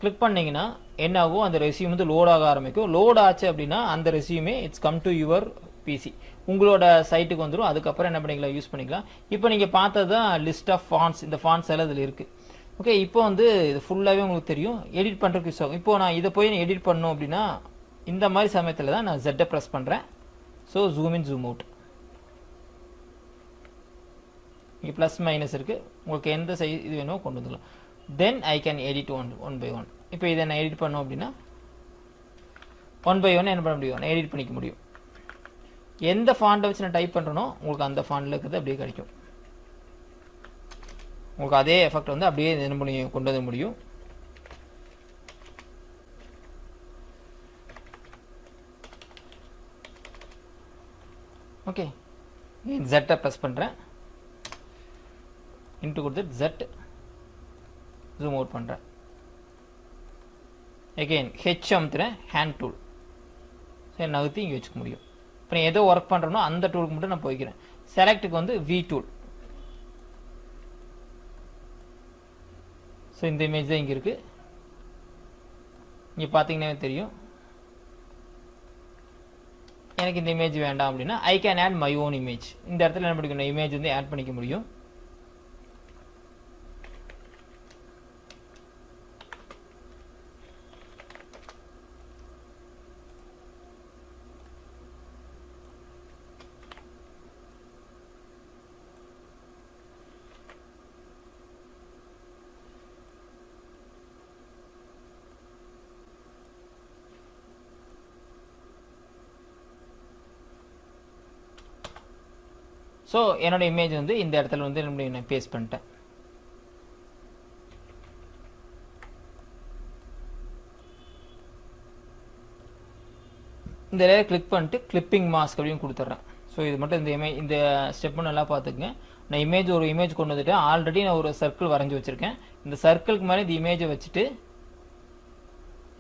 கிளிக் பண்ணிங்கன்னா என்ன ஆகும், அந்த ரெஸ்யூம் வந்து லோட் ஆக ஆரம்பிக்கும். லோட் ஆச்சு அப்படின்னா அந்த resume it's come to your PC, உங்களோட சைட்டுக்கு வந்துடும். அதுக்கப்புறம் என்ன பண்ணிக்கலாம், யூஸ் பண்ணிக்கலாம். இப்போ நீங்கள் பார்த்தது தான் லிஸ்ட் ஆஃப் ஃபாண்ட்ஸ். இந்த ஃபாண்ட்ஸ் எல்லாம் இதில் இருக்குது. ஓகே, இப்போ வந்து இது ஃபுல்லாகவே உங்களுக்கு தெரியும். எடிட் பண்ணுறதுக்கு யூஸ் ஆகும். இப்போ நான் இதை போய் எடிட் பண்ணணும் அப்படின்னா இந்த மாதிரி சமயத்தில் தான் நான் Z ப்ரெஸ் பண்ணுறேன். So zoom in zoom out. இங்கே ப்ளஸ் மைனஸ் இருக்குது. உங்களுக்கு எந்த சைஸ் இது வேணுமோ கொண்டு வந்துடலாம். Then I can edit one by one. இப்போ இதை நான் எடிட் பண்ணோம் அப்படின்னா ஒன் பை ஒன் என்ன பண்ண முடியும், நான் எடிட் பண்ணிக்க முடியும். எந்த ஃபாண்ட்டை வச்சு நான் டைப் பண்ணுறனோ உங்களுக்கு அந்த ஃபாண்ட்டில் இருக்கிறது அப்படியே கிடைக்கும். உங்களுக்கு அதே எஃபெக்ட் வந்து அப்படியே என்ன முடியும், கொண்டு வர முடியும். ஓகே, Z ப்ரெஸ் பண்ணுறேன். இன்ட்டு கொடுத்து Z ஜூம் அவுட் பண்ணுறேன். எகெயின் ஹெச் அமுத்துறேன், ஹேண்ட் டூல். சரி, நகர்த்தி இங்கே வச்சுக்க முடியும். இப்போ நான் ஏதோ ஒர்க் பண்ணுறனோ அந்த டூலுக்கு மட்டும் நான் போய்க்கிறேன். செலக்டுக்கு வந்து V டூல். ஸோ இந்த இமேஜ் தான் இங்கே இருக்குது. இங்கே பார்த்தீங்கன்னா தெரியும். எனக்கு இந்த இமேஜ் வேண்டாம் அப்படின்னா I can add my own image. இந்த இடத்துல என்ன பண்ணிக்கணும், இமேஜ் வந்து ஆட் பண்ணிக்க முடியும். ஸோ என்னோட இமேஜ் வந்து இந்த இடத்துல வந்து நான் பேஸ்ட் பண்ணிட்டேன். இந்த லேயர் கிளிக் பண்ணிட்டு கிளிப்பிங் மாஸ்க் அப்படின்னு கொடுத்துட்றேன். ஸோ இது மட்டும் இந்த ஸ்டெப்பும் நல்லா பார்த்துக்குங்க. நான் ஒரு இமேஜ் கொண்டு வந்துட்டேன். ஆல்ரெடி நான் ஒரு சர்க்கிள் வரைஞ்சி வச்சுருக்கேன். இந்த சர்க்கிளுக்கு மேலே இந்த இமேஜை வச்சுட்டு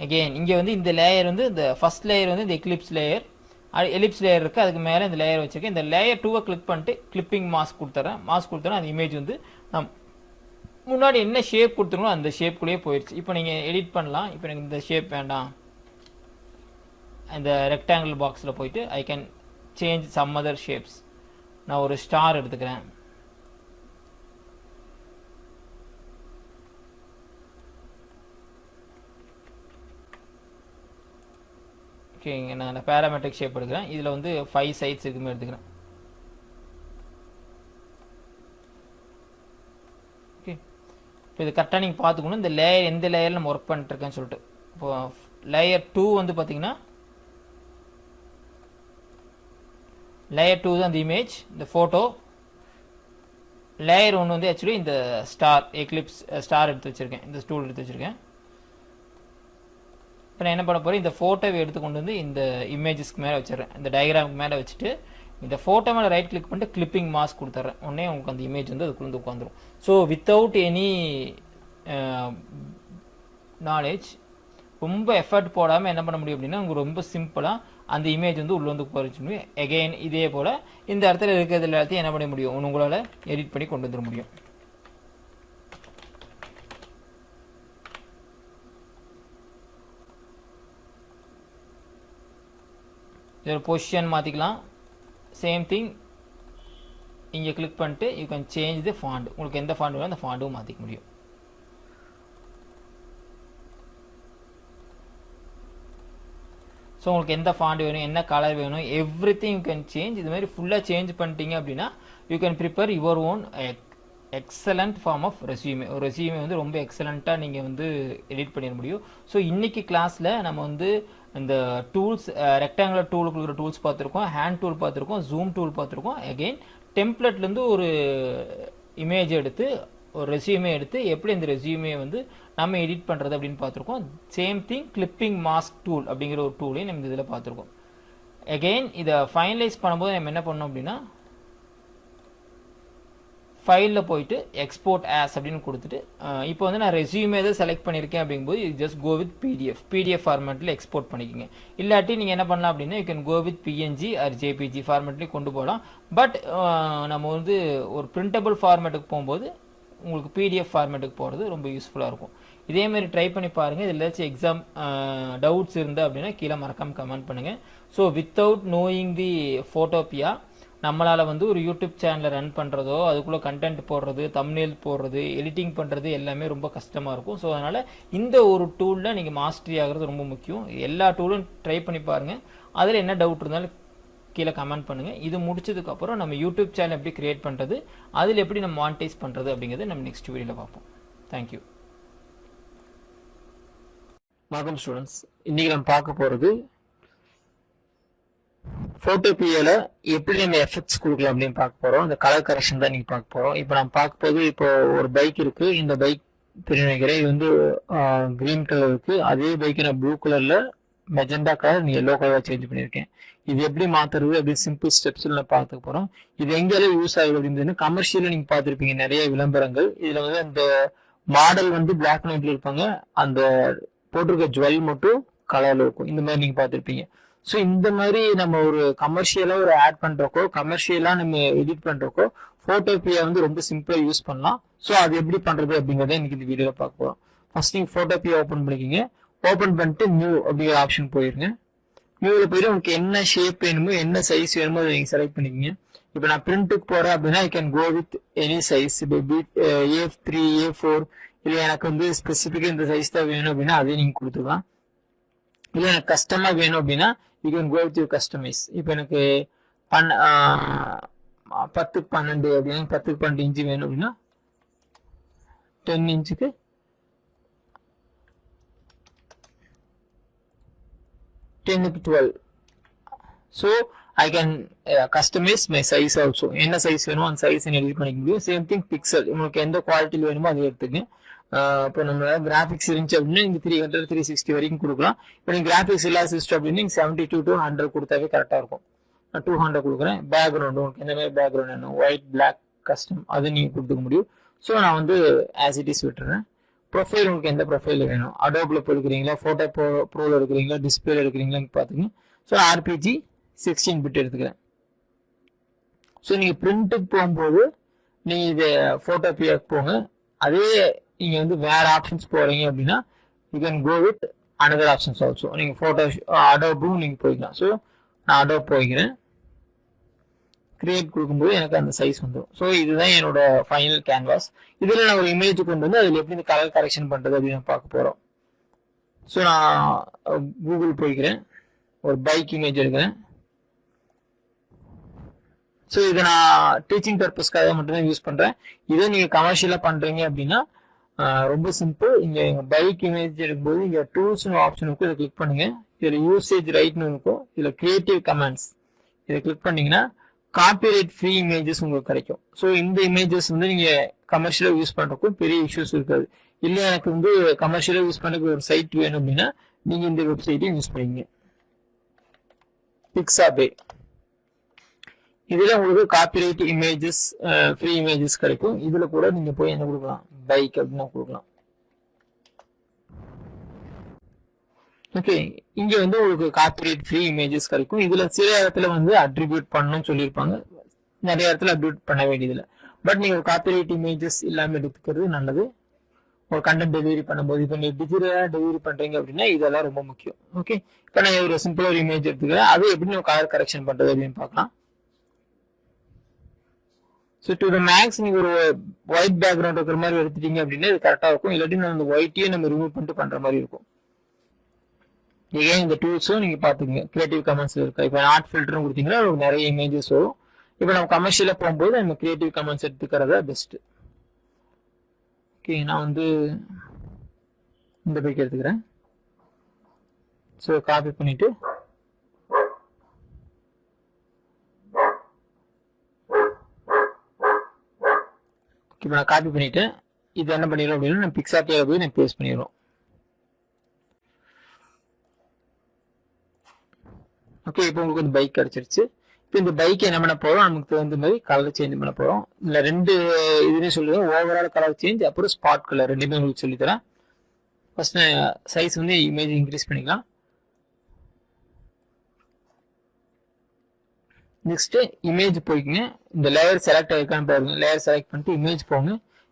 அகெயின் இங்கே வந்து இந்த லேயர் வந்து இந்த ஃபர்ஸ்ட் லேயர் வந்து இந்த எலிப்ஸ் லேயர் இருக்குது. அதுக்கு மேலே இந்த லேயர் வச்சுருக்கேன். இந்த லேயர் 2 கிளிக் பண்ணிட்டு கிளிப்பிங் மாஸ்க் கொடுத்துறேன். மாஸ்க் கொடுத்தோன்னா அந்த இமேஜ் வந்து நான் முன்னாடி என்ன ஷேப் கொடுத்துருங்களோ அந்த ஷேப்புக்குள்ளேயே போயிடுச்சு. இப்போ நீங்கள் எடிட் பண்ணலாம். இப்போ எனக்கு இந்த ஷேப் வேண்டாம், இந்த ரெக்டாங்கிள் பாக்ஸில் போயிட்டு I can change some other shapes. நான் ஒரு ஸ்டார் எடுத்துக்கிறேன். ஓகேங்க, நான் பேராமெட்ரிக் ஷேப் எடுக்கிறேன். இதில் வந்து 5 சைட்ஸ் இருக்குமே எடுத்துக்கிறேன். ஓகே, இப்போ இது கரெக்டாக நீங்கள் பார்த்துக்கணும். இந்த லேயர் எந்த லேயரில் நம்ம ஒர்க் பண்ணிட்டுருக்கேன்னு சொல்லிட்டு. இப்போ லேயர் 2 வந்து பார்த்தீங்கன்னா லேயர் 2 தான் இந்த இமேஜ், இந்த ஃபோட்டோ. லேயர் 1 வந்து ஆக்சுவலி இந்த எக்லிப்ஸ் ஸ்டார் எடுத்து வச்சுருக்கேன், இந்த ஸ்டூல் எடுத்து வச்சுருக்கேன். இப்போ நான் என்ன பண்ண போகிறேன், இந்த ஃபோட்டோவை எடுத்து கொண்டு வந்து இந்த இமேஜஸ்க்கு மேலே வச்சிடறேன். இந்த டயக்ராமுக்கு மேலே வச்சுட்டு இந்த ஃபோட்டோ மேலே ரைட் கிளிக் பண்ணிட்டு கிளிப்பிங் மாஸ்க் கொடுத்துட்றேன். உடனே உங்களுக்கு அந்த இமேஜ் வந்து அதுக்குள்ள வந்து உட்காந்துரும். ஸோ வித்தவுட் எனி நாலேஜ், ரொம்ப எஃபர்ட் போடாமல் என்ன பண்ண முடியும் அப்படின்னா உங்களுக்கு ரொம்ப சிம்பிளாக அந்த இமேஜ் வந்து உள்ளே வந்து குறைச்சி முடியும். எகெயின் இதே போல் இந்த இடத்துல இருக்கிறது எல்லாத்தையும் என்ன பண்ண முடியும், உங்களால் எடிட் பண்ணி கொண்டு வந்துட முடியும். இதோட பொசிஷன் மாற்றிக்கலாம். சேம் திங் இங்கே கிளிக் பண்ணிட்டு you can change the font. உங்களுக்கு எந்த ஃபாண்ட் வேணும் அந்த ஃபாண்டும் மாற்றிக்க முடியும். ஸோ உங்களுக்கு எந்த ஃபாண்ட் வேணும், என்ன கலர் வேணும், everything you can change. இது மாதிரி ஃபுல்லாக சேஞ்ச் பண்ணிட்டீங்க அப்படின்னா you can prepare your own excellent form of resume. ஒரு ரெஸ்யூமே வந்து ரொம்ப எக்ஸலண்ட்டாக நீங்கள் வந்து எடிட் பண்ணிட முடியும். ஸோ இன்றைக்கி கிளாஸில் நம்ம வந்து இந்த டூல்ஸ், ரெக்டாங்குலர் டூலுக்கு இருக்கிற டூல்ஸ் பார்த்துருக்கோம், ஹேண்ட் டூல் பார்த்துருக்கோம், ஜூம் டூல் பார்த்துருக்கோம். அகெயின் டெம்ப்ளேட்லேருந்து ஒரு இமேஜ் எடுத்து ஒரு ரெஸ்யூமே எடுத்து எப்படி இந்த ரெஸ்யூமே வந்து நம்ம எடிட் பண்ணுறது அப்படின்னு பார்த்துருக்கோம். Same thing clipping mask tool அப்படிங்கிற ஒரு டூலையும் நம்ம இதில் பார்த்துருக்கோம். அகெயின் இதை ஃபைனலைஸ் பண்ணும்போது நம்ம என்ன பண்ணோம் அப்படின்னா ஃபைலில் போயிட்டு எக்ஸ்போர்ட் ஆஸ் அப்படின்னு கொடுத்துட்டு இப்போ வந்து நான் ரெஸ்யூமே தான் செலக்ட் பண்ணியிருக்கேன் அப்படிங்கும்போது இது ஜஸ்ட் கோ வித் பிடிஎஃப் ஃபார்மேட்டில் எக்ஸ்போர்ட் பண்ணிக்கோங்க. இல்லாட்டி நீங்கள் என்ன பண்ணலாம் அப்படின்னா you can go with PNG or JPG ஃபார்மேட்லேயும் கொண்டு போகலாம். பட் நம்ம வந்து ஒரு பிரிண்டபிள் ஃபார்மேட்டுக்கு போகும்போது உங்களுக்கு பிடிஎஃப் ஃபார்மேட்டுக்கு போகிறது ரொம்ப யூஸ்ஃபுல்லாக இருக்கும். இதேமாதிரி ட்ரை பண்ணி பாருங்கள். இதில் ஏதாச்சும் எக்ஸாம் டவுட்ஸ் இருந்தால் அப்படின்னா கீழே மறக்காமல் கமெண்ட் பண்ணுங்கள். So without knowing the Photopea நம்மளால் வந்து ஒரு யூடியூப் சேனலை ரன் பண்ணுறதோ அதுக்குள்ளே கண்டென்ட் போடுறது, தம்ப்நெயில் போடுறது, எடிட்டிங் பண்ணுறது எல்லாமே ரொம்ப கஷ்டமாக இருக்கும். ஸோ அதனால் இந்த ஒரு டூலில் நீங்கள் மாஸ்டரி ஆகிறது ரொம்ப முக்கியம். எல்லா டூலும் ட்ரை பண்ணி பாருங்கள். அதில் என்ன டவுட் இருந்தாலும் கீழே கமெண்ட் பண்ணுங்கள். இது முடிச்சதுக்கப்புறம் நம்ம யூடியூப் சேனல் எப்படி கிரியேட் பண்ணுறது, அதில் எப்படி நம்ம மானிட்டைஸ் பண்ணுறது அப்படிங்கிறது நம்ம நெக்ஸ்ட் வீடியோவில் பார்ப்போம். தேங்க்யூ. வணக்கம் ஸ்டூடெண்ட்ஸ். இன்றைக்கி நம்ம பார்க்க போகிறது ஃபோட்டோபியால எப்படி நம்ம எஃபெக்ட்ஸ் கொடுக்கலாம் அப்படின்னு பார்க்க போகிறோம். இந்த கலர் கரெக்ஷன் தான் நீங்கள் பார்க்க போகிறோம். இப்போ நம்ம பார்க்க போது இப்போ ஒரு பைக் இருக்குது. இந்த பைக் நினைக்கிறேன் இது வந்து க்ரீன் கலர் இருக்குது. அதே பைக்கை நான் ப்ளூ கலரில் மெஜெண்டா கலர் எல்லோ கலராக சேஞ்ச் பண்ணியிருக்கேன். இது எப்படி மாற்றுறது அப்படின்னு சிம்பிள் ஸ்டெப்ஸில் நான் பார்த்துக்க போகிறோம். இது எங்கேயாவது யூஸ் ஆகுது அப்படின்னு கமர்ஷியலில் நீங்கள் பார்த்துருப்பீங்க நிறைய விளம்பரங்கள். இதில் வந்து அந்த மாடல் வந்து பிளாக் அண்ட் ஒயிட்ல இருப்பாங்க, அந்த போட்டிருக்க ஜுவல் மட்டும் கலரில் இருக்கும். இந்த மாதிரி நீங்கள் பார்த்துருப்பீங்க. ஸோ இந்த மாதிரி நம்ம ஒரு கமர்ஷியலாக ஒரு ஆட் பண்ணுறக்கோ கமர்ஷியலாக நம்ம எடிட் பண்ணுறக்கோ ஃபோட்டோபியா வந்து ரொம்ப சிம்பிளாக யூஸ் பண்ணலாம். ஸோ அது எப்படி பண்ணுறது அப்படிங்கிறத இன்னைக்கு இந்த வீடியோவில் பார்க்க போகிறோம். ஃபர்ஸ்ட் நீங்கள் ஃபோட்டோபியா ஓப்பன் பண்ணிக்கிங்க. ஓப்பன் பண்ணிட்டு நியூ அப்படிங்கிற ஆப்ஷன் போயிருங்க. நியூவில் போயிட்டு உங்களுக்கு என்ன ஷேப் வேணுமோ என்ன சைஸ் வேணுமோ அதை நீங்கள் செலக்ட் பண்ணிக்கிங்க. இப்போ நான் பிரிண்ட்டுக்கு போகிறேன் அப்படின்னா I can go with any size. இப்போ A3 A4 இல்லை எனக்கு வந்து ஸ்பெசிஃபிக்காக இந்த சைஸ் தான் வேணும் அப்படின்னா அதையும் நீங்கள் கொடுத்துக்கலாம். இல்லை எனக்கு கஸ்டமாக வேணும் அப்படின்னா you can go with you customise. இப்போ எனக்கு 10x12 அப்படின்னா 10x12 இன்ச்சு வேணும் அப்படின்னா 10 இன்ச்சுக்கு 10x12. So I can customise my size also. என்ன சைஸ் வேணுமோ அந்த சைஸ் எடிட் பண்ணிக்க முடியும். சேம் திங் பிக்சல், உங்களுக்கு எந்த குவாலிட்டியில் வேணுமோ அதை எடுத்துங்க. இப்போ நம்ம கிராஃபிக்ஸ் இருந்துச்சு அப்படின்னா நீங்கள் 300 360 வரைக்கும் கொடுக்கலாம். இப்போ நீங்கள் கிராஃபிக்ஸ் இல்லாத சிஸ்டம் அப்படின்னு நீங்கள் 72 to 100 கொடுத்தாவே கரெக்டாக இருக்கும். நான் 200 கொடுக்குறேன். பேக்ரவுண்டு உங்களுக்கு எந்த மாதிரி பேக்ரவுண்ட் வேணும், ஒயிட் பிளாக் கஸ்டம் அது நீங்கள் கொடுத்துக்க முடியும். ஸோ நான் வந்து ஆஸ் இட் இஸ் விட்டுறேன். ப்ரொஃபைல் உங்களுக்கு எந்த ப்ரொஃபைல் வேணும், அடோப்ல எடுக்கிறீங்களா, ஃபோட்டோ ப்ரோவில் எடுக்கிறீங்களா, டிஸ்பிளேல எடுக்கிறீங்களான்னு பார்த்துங்க. ஸோ ஆர்பிஜி 16 பிட் எடுத்துக்கிறேன். ஸோ நீங்கள் பிரிண்ட்டுக்கு போகும்போது நீங்கள் இது ஃபோட்டோபியாக்கு போங்க. அதே நீங்கள் வந்து வேறு ஆப்ஷன்ஸ் போகிறீங்க அப்படின்னா you can go with another options also. நீங்கள் ஃபோட்டோ அடோப்பும் நீங்கள் போய்க்கலாம். ஸோ நான் அடோப் போய்க்கிறேன். கிரியேட் கொடுக்கும்போது எனக்கு அந்த சைஸ் வந்துடும். ஸோ இதுதான் என்னோட ஃபைனல் கேன்வாஸ். இதில் நான் ஒரு இமேஜ் கொண்டு வந்து அதில் எப்படி இந்த கலர் கரெக்ஷன் பண்ணுறது அப்படின்னு பார்க்க போகிறோம். ஸோ நான் கூகுள் போய்க்கிறேன், ஒரு பைக் இமேஜ் எடுக்கிறேன். ஸோ இதை நான் டீச்சிங் பர்பஸ்க்காக மட்டும்தான் யூஸ் பண்ணுறேன். இதை நீங்கள் கமர்ஷியலாக பண்ணுறீங்க அப்படின்னா ரொம்ப சிம்பிள். இங்கே எங்கள் பைக் இமேஜ் எடுக்கும்போது இங்கே டூல்ஸ்னு ஆப்ஷன் இருக்கும், இதை கிளிக் பண்ணுங்க. இதில் யூசேஜ் ரைட்னு இருக்கும், இதில் கிரியேட்டிவ் கமெண்ட்ஸ் இதை கிளிக் பண்ணீங்கன்னா காப்பிரைட் ஃப்ரீ இமேஜஸ் உங்களுக்கு கிடைக்கும். ஸோ இந்த இமேஜஸ் வந்து நீங்கள் கமர்ஷியலாக யூஸ் பண்ணுறக்கும் பெரிய இஷ்யூஸ் இருக்காது. இல்லை எனக்கு வந்து கமர்ஷியலாக யூஸ் பண்ணுறதுக்கு ஒரு சைட் வேணும் அப்படின்னா நீங்கள் இந்த வெப்சைட்டையும் யூஸ் பண்ணிங்க. பிக்ஸாபே இதில் உங்களுக்கு காப்பிரைட் இமேஜஸ் ஃப்ரீ இமேஜஸ் கிடைக்கும். இதில் கூட நீங்கள் போய் என்ன கொடுக்கலாம், பைக் அப்படின்னா கொடுக்கலாம். ஓகே, இங்கே வந்து உங்களுக்கு காப்பிரைட் ஃப்ரீ இமேஜஸ் கிடைக்கும். இதில் சில இடத்துல வந்து அட்ரிபியூட் பண்ணணும்னு சொல்லியிருப்பாங்க, நிறைய இடத்துல அட்ரிபியூட் பண்ண வேண்டியதில்லை. பட் நீங்கள் காப்பிரைட் இமேஜஸ் இல்லாமல் எடுத்துக்கிறது நல்லது ஒரு கண்டென்ட் டெலிவரி பண்ணும்போது. இப்போ நீங்கள் டிஜிட்டலாக டெலிவரி பண்ணுறீங்க அப்படின்னா இதெல்லாம் ரொம்ப முக்கியம். ஓகே, இப்போ நான் ஒரு சிம்பிளாக ஒரு இமேஜ் எடுத்துக்கிறேன். அது எப்படி நம்ம கலர் கரெக்ஷன் பண்ணுறது அப்படின்னு பார்க்கலாம். ஸோ டு த மேக்ஸ் நீங்கள் ஒரு ஒயிட் பேக்ரவுண்ட் இருக்கிற மாதிரி எடுத்துட்டீங்க அப்படின்னா இது கரெக்டாக இருக்கும். இல்லாட்டி நம்ம அந்த ஒயிட்டையே நம்ம ரிமூவ் பண்ணிட்டு பண்ணுற மாதிரி இருக்கும். ஏன் இந்த டூல்ஸும் நீங்கள் பார்த்துக்கங்க. கிரியேட்டிவ் கமெண்ட்ஸ் இருக்கா, இப்போ ஆர்ட் ஃபில்டரும் கொடுத்தீங்கன்னா நிறைய இமேஜஸ் வரும். இப்போ நம்ம கமர்ஷியலாக போகும்போது நம்ம கிரியேட்டிவ் கமெண்ட்ஸ் எடுத்துக்கிறதா பெஸ்ட்டு. ஓகே, நான் வந்து இந்த பைக் எடுத்துக்கிறேன். ஸோ காப்பி பண்ணிவிட்டு இப்போ நான் காப்பி பண்ணிட்டேன். இது என்ன பண்ணிடுறோம் அப்படின்னா நான் பிக்ஸாபியா போய் நான் பேஸ்ட் பண்ணிடுறோம். ஓகே, இப்போ உங்களுக்கு வந்து பைக் கிடைச்சிருச்சு. இப்போ இந்த பைக் என்ன பண்ண போகிறோம், நமக்கு தகுந்த மாதிரி கலர் சேஞ்ச் பண்ண போகிறோம். இல்லை 2 இதுலேயும் சொல்லுவேன், ஓவரால் கலர் சேஞ்ச் அப்புறம் ஸ்பாட் கலர் ரெண்டுமே உங்களுக்கு சொல்லித்தரேன். ஃபர்ஸ்ட் சைஸ் வந்து இமேஜ் இன்க்ரீஸ் பண்ணிக்கலாம். நெக்ஸ்ட் இமேஜ் போய்க்குங்க, இந்த லேயர் செலக்ட் ஆகிருக்கான்னு பாருங்க. லேயர் செலக்ட் பண்ணிட்டு இமேஜ் போங்க.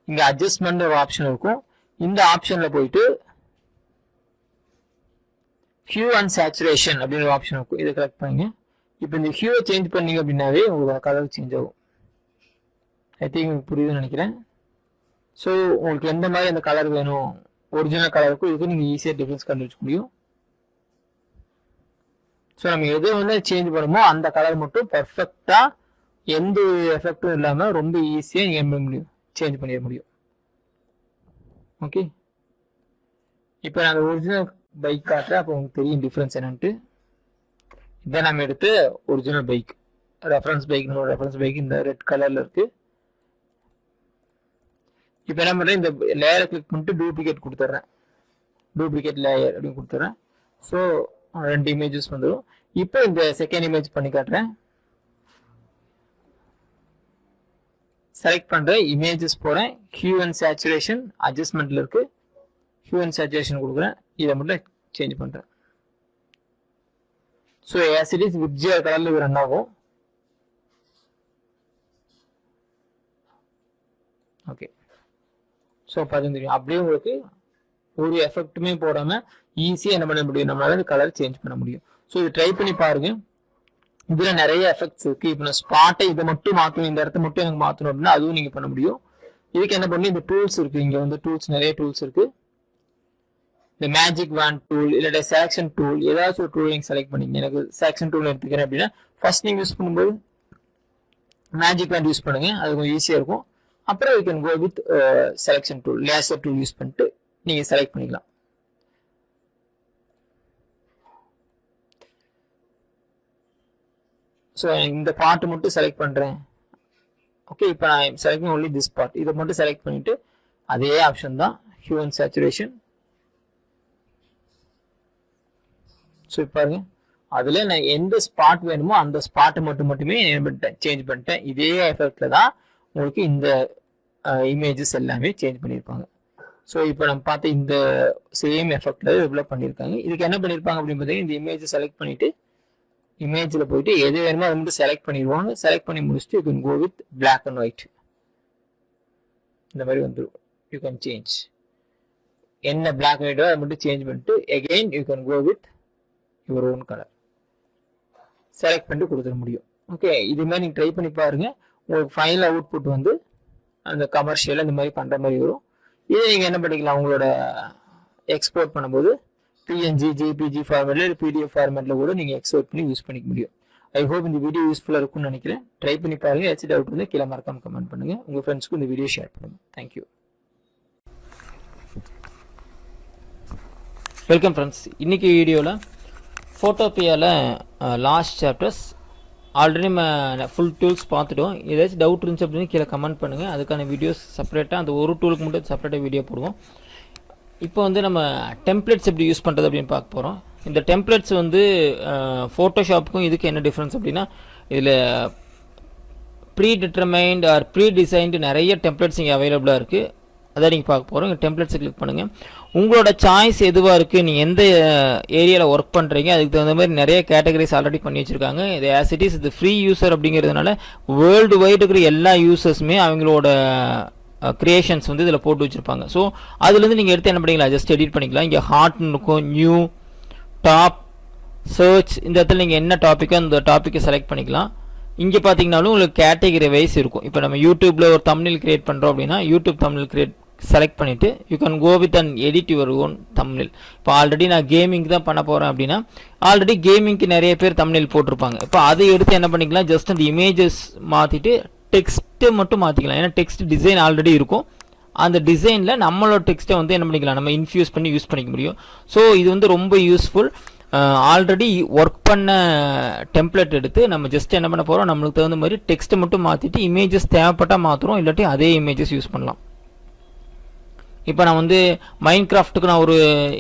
இங்கே அட்ஜஸ்ட்மெண்ட் ஒரு ஆப்ஷன் இருக்கும். இந்த ஆப்ஷனில் போயிட்டு ஹியூ அண்ட் சேச்சுரேஷன் அப்படின்னு ஒரு ஆப்ஷன் இருக்கும். இதை கலெக்ட் பண்ணுங்க. இப்போ இந்த ஹியூவை சேஞ்ச் பண்ணீங்க அப்படின்னாவே உங்களுக்கு கலர் சேஞ்ச் ஆகும். ஐ திங்க் உங்களுக்கு புரியுதுன்னு நினைக்கிறேன். ஸோ உங்களுக்கு எந்த மாதிரி அந்த கலர் வேணும், ஒரிஜினல் கலருக்கும் இதுக்கு நீங்கள் ஈஸியாக டிஃப்ரென்ஸ் கண்டுபிடிச்ச முடியும். ஸோ நம்ம எது வந்து சேஞ்ச் பண்ணுமோ அந்த கலர் மட்டும் பர்ஃபெக்டாக எந்த எஃபெக்டும் இல்லாமல் ரொம்ப ஈஸியாக நீங்கள் பண்ண முடியும், சேஞ்ச் பண்ணிட முடியும். ஓகே, இப்போ நான் அந்த ஒரிஜினல் பைக் காட்டுறேன், அப்போ உங்களுக்கு தெரியும் டிஃப்ரென்ஸ் என்னன்ட்டு. இதை நம்ம எடுத்து original bike reference bike, reference bike இந்த ரெட் கலரில் இருக்குது. இப்போ என்ன பண்ணுறேன், இந்த லேயரை கிளிக் பண்ணிட்டு டூப்ளிகேட் கொடுத்துட்றேன். டூப்ளிகேட் லேயர் அப்படின்னு கொடுத்துட்றேன். ஸோ 2 இமேஜஸ் வந்துடும். இப்போ இந்த செகண்ட் இமேஜ் பண்ணி காட்டுறேன். செலக்ட் பண்ணுறேன், இமேஜஸ் போகிறேன், ஹியூ அண்ட் சேச்சுரேஷன் அட்ஜஸ்ட்மெண்ட்டில் இருக்குது. ஹியூ அண்ட் சேச்சுரேஷன் கொடுக்குறேன். இதை மட்டும் சேஞ்ச் பண்ணுறேன். So as it is VIBGYOR கலரில் இது ரன் ஆகும். ஓகே, ஸோ தெரியும். அப்படியே உங்களுக்கு ஒரு எஃபெக்ட்டுமே போடாமல் ஈஸியாக என்ன பண்ண முடியும், நம்மளால கலர் சேஞ்ச் பண்ண முடியும். ஸோ இது ட்ரை பண்ணி பாருங்க. இதில் நிறைய எஃபெக்ட்ஸ் இருக்குது. இப்போ நான் ஸ்பாட்டை இதை மட்டும் மாற்றணும், இந்த இடத்த மட்டும் எனக்கு மாற்றணும் அப்படின்னா அதுவும் நீங்கள் பண்ண முடியும். இதுக்கு என்ன பண்ணி இந்த டூல்ஸ் இருக்குது, இங்கே வந்து டூல்ஸ் நிறைய டூல்ஸ் இருக்குது. இந்த மேஜிக் வேண்ட் டூல் இல்லாட்ட செலக்ஷன் டூல், ஏதாச்சும் ஒரு டூல் நீங்கள் செலக்ட் பண்ணிங்க. எனக்கு செலக்ஷன் டூல் எடுத்துக்கிறேன் அப்படின்னா ஃபர்ஸ்ட் நீங்கள் யூஸ் பண்ணும்போது மேஜிக் வேண்ட் யூஸ் பண்ணுங்க, அது கொஞ்சம் ஈஸியாக இருக்கும். அப்புறம் you can go with selection tool, lasso tool use பண்ணிட்டு நீங்கள் செலக்ட் பண்ணிக்கலாம். ஸோ இந்த பார்ட் மட்டும் செலக்ட் பண்ணுறேன். ஓகே, இப்போ நான் செலக்ட் ஒன்லி திஸ் பார்ட், இதை மட்டும் செலக்ட் பண்ணிட்டு அதே ஆப்ஷன் தான் ஹியூ அண்ட் சேச்சுரேஷன். ஸோ இப்போ பாருங்க, அதில் நான் எந்த ஸ்பாட் வேணுமோ அந்த ஸ்பாட்டை மட்டுமே சேஞ்ச் பண்ணிட்டேன். இதே எஃபெக்டில் தான் உங்களுக்கு இந்த இமேஜஸ் எல்லாமே சேஞ்ச் பண்ணியிருப்பாங்க. ஸோ இப்போ நம்ம பார்த்த இந்த சேம் எஃபெக்டில் டெவலப் பண்ணியிருக்காங்க. இதுக்கு என்ன பண்ணியிருப்பாங்க அப்படின்னு பார்த்தீங்கன்னா, இந்த இமேஜை செலக்ட் பண்ணிவிட்டு இமேஜில் போயிட்டு எது வேணுமோ அதை மட்டும் செலக்ட் பண்ணிடுவாங்க. செலக்ட் பண்ணி முடிச்சுட்டு you can go with black and white. இந்த மாதிரி வந்துடும். யூ கேன் சேஞ்ச் என்ன பிளாக் அண்ட் ஒயிட்டோ அதை மட்டும் சேஞ்ச் பண்ணிட்டு again you can go with your own colour select பண்ணிட்டு கொடுத்துட முடியும். ஓகே, இது மாதிரி நீங்கள் ட்ரை பண்ணி பாருங்க. உங்களுக்கு ஃபைனல் அவுட்புட் வந்து அந்த கமர்ஷியல் இந்த மாதிரி பண்ணுற மாதிரி வரும். இதை நீங்கள் என்ன பண்ணிக்கலாம், உங்களோட எக்ஸ்போர்ட் பண்ணும்போது பிஎன்ஜி, ஜேபிஜி ஃபார்மேட்டில் இல்லை பிடிஎஃப் ஃபார்மேட்டில் கூட நீங்கள் எக்ஸ்போர்ட் பண்ணி யூஸ் பண்ணிக்க முடியும். ஐ ஹோப் இந்த வீடியோ யூஸ்ஃபுல்லாக இருக்கும்னு நினைக்கிறேன். ட்ரை பண்ணி பாருங்கள். ஏதாச்சும் டவுட் வந்து கீழே மறக்காம கமெண்ட் பண்ணுங்கள். உங்கள் ஃப்ரெண்ட்ஸ்க்கு இந்த வீடியோ ஷேர் பண்ணுங்கள். தேங்க்யூ. Welcome friends. இன்றைக்கி வீடியோவில் ஃபோட்டோபியாவில் லாஸ்ட் சாப்டர்ஸ் ஆல்ரெடி நம்ம ஃபுல் டூல்ஸ் பார்த்துட்டோம். ஏதாச்சும் டவுட் இருந்துச்சு அப்படின்னு கீழே கமெண்ட் பண்ணுங்கள். அதுக்கான வீடியோஸ் செப்பரேட்டாக அந்த ஒரு டூலுக்கு மட்டும் செப்பரேட்டாக வீடியோ போடுவோம். இப்போ வந்து நம்ம டெம்ப்ளேட்ஸ் எப்படி யூஸ் பண்ணுறது அப்படின்னு பார்க்க போகிறோம். இந்த டெம்ப்ளேட்ஸ் வந்து ஃபோட்டோஷாப்புக்கும் இதுக்கு என்ன டிஃப்ரென்ஸ் அப்படின்னா, இதில் predetermined or predesigned நிறைய டெம்ப்ளேட்ஸ் இங்கே அவைலபிளாக இருக்குது. அதான் நீங்கள் பார்க்க போகிறோம். இங்கே டெம்ப்ளேட்ஸை கிளிக் பண்ணுங்கள். உங்களோட சாய்ஸ் எதுவாக இருக்குது, நீங்கள் எந்த ஏரியாவில் ஒர்க் பண்ணுறீங்க அதுக்கு தகுந்த மாதிரி நிறைய கேட்டகரிஸ் ஆல்ரெடி பண்ணி வச்சுருக்காங்க. இது ஆஸ் இட் இஸ் இது ஃப்ரீ யூசர் அப்படிங்கிறதுனால வேர்ல்டு வைடு இருக்கிற எல்லா யூசர்ஸுமே அவங்களோட கிரியேஷன்ஸ் வந்து இதில் போட்டு வச்சுருப்பாங்க. ஸோ அதுலேருந்து நீங்கள் எடுத்து என்ன பண்ணிக்கலாம், ஜஸ்ட் எடிட் பண்ணிக்கலாம். இங்கே ஹார்ட்னு இருக்கும், நியூ, டாப், சர்ச், இந்த இடத்துல நீங்கள் என்ன டாப்பிக்கோ அந்த டாப்பிக்கை செலக்ட் பண்ணிக்கலாம். இங்கே பார்த்தீங்கன்னாலும் உங்களுக்கு கேட்டகரி வைஸ் இருக்கும். இப்போ நம்ம யூடியூப்பில் ஒரு தம்ப்நெயில் கிரியேட் பண்ணுறோம் அப்படின்னா யூடியூப் தம்ப்நெயில் கிரியேட் செலக்ட் பண்ணிவிட்டு you can go with and edit your own thumbnail. இப்போ ஆல்ரெடி நான் கேமிங் தான் பண்ண போகிறேன் அப்படின்னா ஆல்ரெடி கேமிங்க்கு நிறைய பேர் தம்ப்நெயில் போட்டிருப்பாங்க. இப்போ அதை எடுத்து என்ன பண்ணிக்கலாம், ஜஸ்ட் அந்த இமேஜஸ் மாற்றிட்டு டெக்ஸ்ட்டு மட்டும் மாற்றிக்கலாம். ஏன்னா டெக்ஸ்ட் டிசைன் ஆல்ரெடி இருக்கும். அந்த டிசைனில் நம்மளோட டெக்ஸ்ட்டை வந்து என்ன பண்ணிக்கலாம், நம்ம இன்ஃபியூஸ் பண்ணி யூஸ் பண்ணிக்க முடியும். ஸோ இது வந்து ரொம்ப யூஸ்ஃபுல். ஆல்ரெடி ஒர்க் பண்ண டெம்ப்ளேட் எடுத்து நம்ம ஜஸ்ட் என்ன பண்ண போகிறோம், நம்மளுக்கு தகுந்த மாதிரி டெக்ஸ்ட்டை மட்டும் மாற்றிட்டு இமேஜஸ் தேவைப்பட்டால் மாற்றுறோம், இல்லாட்டி அதே இமேஜஸ் யூஸ் பண்ணலாம். இப்போ நான் வந்து மைண்ட் கிராஃப்ட்டுக்கு நான் ஒரு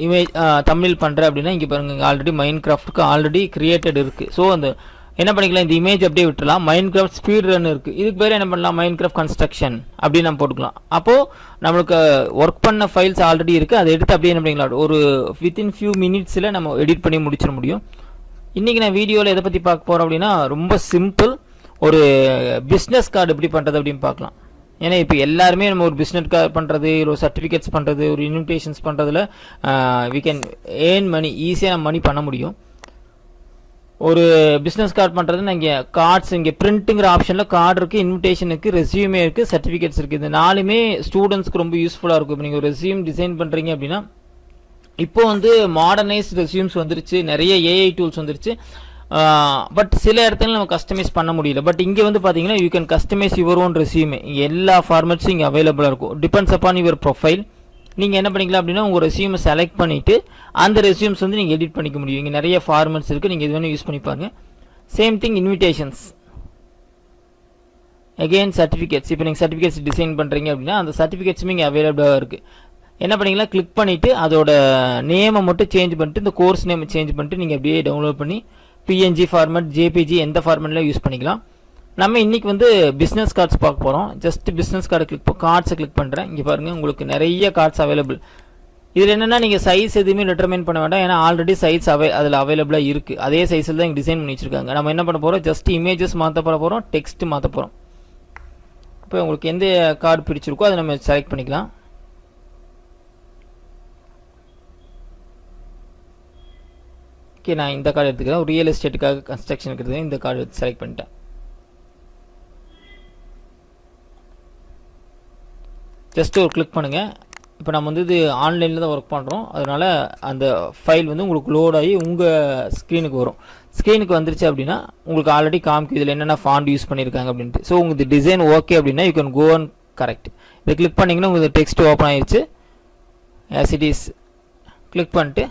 இமேஜ் தம்ப்நெயில் பண்ணுறேன் அப்படின்னா இங்கே பாருங்கள், ஆல்ரெடி மைண்ட் கிராஃப்ட்டுக்கு ஆல்ரெடி கிரியேட்டட் இருக்குது. ஸோ அந்த என்ன பண்ணிக்கலாம், இந்த இமேஜ் அப்படியே விட்டுலாம். மைன்கிராஃப்ட் ஸ்பீட் ரன் இருக்குது, இதுக்கு பேர் என்ன பண்ணலாம், மைன்கிராஃப்ட் கன்ஸ்ட்ரக்ஷன் அப்படின்னு நம்ம போட்டுக்கலாம். அப்போது நம்மளுக்கு ஒர்க் பண்ண ஃபைல்ஸ் ஆல்ரெடி இருக்குது, அதை எடுத்து அப்படியே என்ன பண்ணிக்கலாம், ஒரு வித்தின் ஃபியூ மினிட்ஸில் நம்ம எடிட் பண்ணி முடிச்சிட முடியும். இன்றைக்கி நான் வீடியோவில் எதை பற்றி பார்க்க போகிறோம் அப்படின்னா, ரொம்ப சிம்பிள், ஒரு பிஸ்னஸ் கார்டு எப்படி பண்ணுறது அப்படின்னு பார்க்கலாம். ஏன்னா இப்போ எல்லாருமே நம்ம ஒரு பிஸ்னஸ் கார்டு பண்ணுறது, ஒரு சர்டிஃபிகேட்ஸ் பண்ணுறது, ஒரு இன்விடேஷன்ஸ் பண்ணுறதுல வி கேன் ஏர்ன் மணி, ஈஸியாக நம்ம மணி பண்ண முடியும். ஒரு பிஸ்னஸ் கார்டு பண்ணுறது இங்கே கார்ட்ஸ், இங்கே பிரிண்ட்டுங்கிற ஆப்ஷனில் கார்டு இருக்குது, இன்விடேஷன் இருக்குது, ரெஸ்யூமே இருக்குது, சர்டிஃபிகேட்ஸ் இருக்குது. இந்த நாலுமே ஸ்டூடெண்ட்ஸ்க்கு ரொம்ப யூஸ்ஃபுல்லாக இருக்கும். இப்போ நீங்கள் ஒரு ரெஸ்யூம் டிசைன் பண்ணுறீங்க அப்படின்னா, இப்போ வந்து மாடர்னைஸ் ரெஸ்யூம்ஸ் வந்துருச்சு, நிறைய ஏஐ டூல்ஸ் வந்துருச்சு. பட் சில இடத்துல நம்ம கஸ்டமைஸ் பண்ண முடியல. பட் இங்கே வந்து பார்த்தீங்கன்னா you can customise your own resume. எல்லா ஃபார்மேட்ஸும் இங்கே அவைலபிளாக இருக்கும். Depends upon your profile. நீங்கள் என்ன பண்ணிக்கலாம் அப்படின்னா, உங்கள் ரெஸ்யூமை செலக்ட் பண்ணிவிட்டு அந்த ரெஸ்யூம்ஸ் வந்து நீங்கள் எடிட் பண்ணிக்க முடியும். இங்கே நிறைய ஃபார்மேட்ஸ் இருக்குது, நீங்கள் இது வேணும் யூஸ் பண்ணிப்பாங்க. Same thing invitations, again certificates. இப்போ நீங்கள் சர்டிஃபிகேட்ஸ் டிசைன் பண்ணுறீங்க அப்படின்னா அந்த சர்டிஃபிகேட்ஸுமே இங்கே அவைலபிளாக இருக்குது. என்ன பண்ணிக்கலாம், கிளிக் பண்ணிவிட்டு அதோட நேமை மட்டும் சேஞ்ச் பண்ணிட்டு, இந்த கோர்ஸ் நேம் சேஞ்ச் பண்ணிட்டு நீங்கள் அப்படியே டவுன்லோட் பண்ணி பிஎன்ஜி ஃபார்மேட், ஜேபிஜி எந்த ஃபார்மேட்டில் யூஸ் பண்ணிக்கலாம். நம்ம இன்றைக்கி வந்து பிஸ்னஸ் கார்ட்ஸ் பார்க்க போகிறோம். ஜஸ்ட் பிஸ்னஸ் கார்டு கார்ட்ஸை கிளிக் பண்ணுறேன். இங்கே பாருங்கள், உங்களுக்கு நிறைய கார்ட்ஸ் அவைலபிள். இதில் என்னென்னா நீங்கள் சைஸ் எதுவுமே டிட்டர்மைன் பண்ண வேண்டாம், ஏன்னா ஆல்ரெடி சைஸ் அதில் அவைலபிளாக இருக்குது. அதே சைஸில் தான் இங்கே டிசைன் பண்ணி வச்சுருக்காங்க. நம்ம என்ன பண்ண போகிறோம், ஜஸ்ட் இமேஜஸ் மாற்ற போகிறோம், டெக்ஸ்ட் மாற்ற போகிறோம். இப்போ உங்களுக்கு எந்த கார்டு பிடிச்சிருக்கோ அதை நம்ம செலக்ட் பண்ணிக்கலாம். ஓகே, நான் இந்த கார்டு எடுத்துக்கிறேன். ரியல் எஸ்டேட்டுக்காக கன்ஸ்ட்ரக்ஷன் இருக்கிறது இந்த கார்டு எடுத்து செலக்ட் பண்ணிட்டேன். ஜஸ்ட் ஒரு கிளிக் பண்ணுங்கள். இப்போ நம்ம வந்து இது ஆன்லைனில் தான் ஒர்க் பண்ணுறோம், அதனால் அந்த ஃபைல் வந்து உங்களுக்கு லோட் ஆகி உங்கள் ஸ்க்ரீனுக்கு வரும். ஸ்க்ரீனுக்கு வந்துருச்சு அப்படின்னா உங்களுக்கு ஆல்ரெடி காமிக்கும் இதில் என்னென்ன ஃபாண்ட் யூஸ் பண்ணியிருக்காங்க அப்படின்ட்டு. ஸோ உங்களுக்கு டிசைன் ஓகே அப்படின்னா you can go and correct. இதை கிளிக் பண்ணிங்கன்னா உங்களுக்கு டெக்ஸ்ட் ஓப்பன் ஆயிடுச்சு. ஆஸ் இட் இஸ் கிளிக் பண்ணிட்டு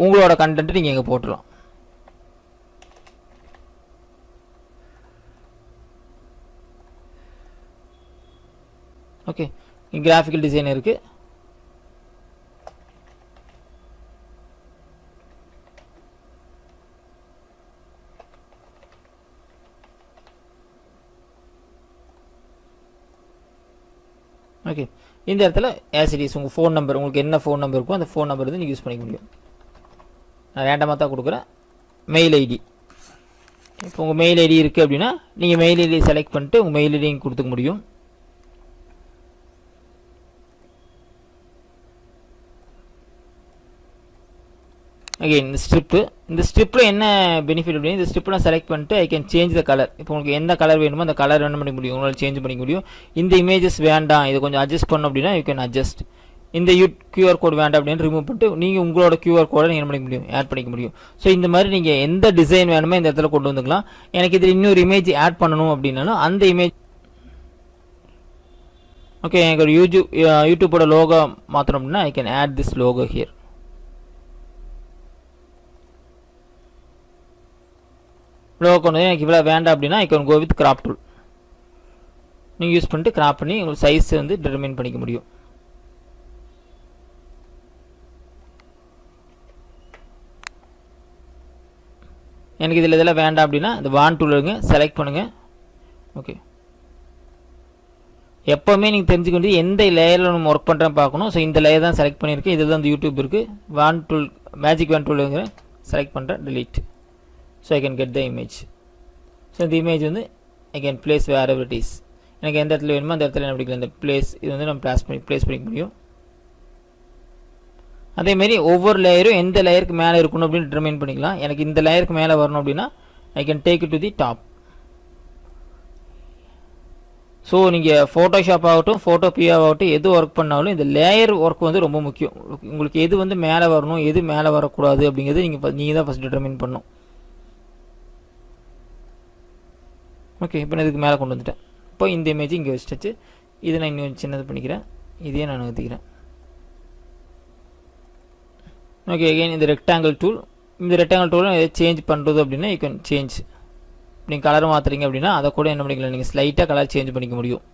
உங்களோட கண்டென்ட் நீங்கள் இங்கே போட்டுடலாம். ஓகே, கிராஃபிக்கல் டிசைன் இருக்கு. ஓகே, இந்த இடத்துல ஆஸ் இட் இஸ் உங்கள் ஃபோன் நம்பர், உங்களுக்கு என்ன ஃபோன் நம்பர் இருக்கோ அந்த ஃபோன் நம்பர் வந்து நீங்கள் யூஸ் பண்ணிக்க முடியும். நான் ரேண்டமாக தான் கொடுக்குறேன். மெயில் ஐடி, இப்போ உங்கள் மெயில் ஐடி இருக்குது அப்படின்னா நீங்கள் மெயில் ஐடி செலக்ட் பண்ணிட்டு உங்கள் மெயில் ஐடி கொடுத்துக்க முடியும். அகெயின் இந்த ஸ்ட்ரிப்பில் என்ன பெனிஃபிட் அப்படின்னா, இந்த ஸ்ட்ரிப்பை நான் செலக்ட் பண்ணிட்டு ஐ கேன் சேஞ்ச் த கலர். இப்போ உங்களுக்கு எந்த கலர் வேணுமோ அந்த கலர் என்ன பண்ணிக்க முடியும், உங்களால் சேஞ்ச் பண்ணிக்க முடியும். இந்த இமேஜஸ் வேண்டாம், இதை கொஞ்சம் அட்ஜஸ்ட் பண்ணணும் அப்படின்னா யூ கேன் அட்ஜஸ்ட். இந்த கியூஆர் கோட் வேண்டாம் அப்படின்னு ரிமூவ் பண்ணிட்டு நீங்கள் உங்களோட கியூஆர் கோடை நீங்கள் என்ன பண்ணிக்க முடியும், ஆட் பண்ணிக்க முடியும். ஸோ இந்த மாதிரி நீங்கள் எந்த டிசைன் வேணுமோ இந்த இடத்துல கொண்டு வந்துக்கலாம். எனக்கு இதில் இன்னொரு இமேஜ் ஆட் பண்ணணும் அப்படின்னாலும் அந்த இமேஜ் ஓகே, எனக்கு ஒரு யூடியூபோட லோகோ மாற்றணும் அப்படின்னா I can add this logo here. Logo கொண்டு எனக்கு இவ்வளோ வேண்டாம் அப்படின்னா I can go with crop tool. நீங்கள் யூஸ் பண்ணிட்டு கிராப் பண்ணி உங்களுக்கு சைஸ் வந்து டிட்டர்மைன் பண்ணிக்க முடியும். எனக்கு இதில் இதெல்லாம் வேண்டாம் அப்படின்னா இந்த வான் டூல் இருங்க, செலக்ட் பண்ணுங்கள். ஓகே, எப்போவுமே நீங்கள் தெரிஞ்சுக்க எந்த லேயரில் நம்ம ஒர்க் பண்ணுறேன் பார்க்கணும். ஸோ இந்த லேயர் தான் செலக்ட் பண்ணியிருக்கேன். இதில் தான் இந்த யூடியூப் இருக்குது. வான் டூல், மேஜிக் வான் டூல் செலக்ட் பண்ணுறேன், delete. So I can get the image. So இந்த இமேஜ் வந்து I can place wherever it is. எனக்கு எந்த இடத்துல வேணுமோ அந்த இடத்துல என்ன பண்ணிக்கலாம், இந்த பிளேஸ் இது வந்து நம்ம ப்ளேஸ் பண்ணிக்க முடியும். அதேமாரி ஒவ்வொரு லேயரும் எந்த லேயருக்கு மேலே இருக்கணும் அப்படின்னு டிட்டர்மைன் பண்ணிக்கலாம். எனக்கு இந்த லேயருக்கு மேலே வரணும் அப்படின்னா I can take it to the top. So நீங்கள் ஃபோட்டோஷாப் ஆகட்டும், ஃபோட்டோபியா ஆகட்டும், எது ஒர்க் பண்ணாலும் இந்த லேயர் ஒர்க் வந்து ரொம்ப முக்கியம். உங்களுக்கு எது வந்து மேலே வரணும், எது மேலே வரக்கூடாது அப்படிங்கிறது நீங்கள் தான் ஃபஸ்ட் டிட்டர்மைன் பண்ணணும். ஓகே, இப்போ நான் இதுக்கு மேலே கொண்டு வந்துட்டேன். இப்போ இந்த இமேஜ் இங்கே வச்சுட்டு இதை நான் இன்னும் சின்னது பண்ணிக்கிறேன், இதையே நான் நகர்த்திக்கிறேன். ஓகே, அகைன் இந்த ரெக்டாங்கிள் டூல், இந்த ரெக்டாங்கிள் டூலும் எதை சேஞ்ச் பண்ணுறது அப்படின்னா யூ கேன் சேஞ்ச். நீங்கள் கலர் மாற்றுறீங்க அப்படின்னா அதை கூட என்ன பண்ணிக்கலாம், நீங்கள் ஸ்லைட்டாக கலர் சேஞ்ச் பண்ணிக்க முடியும்.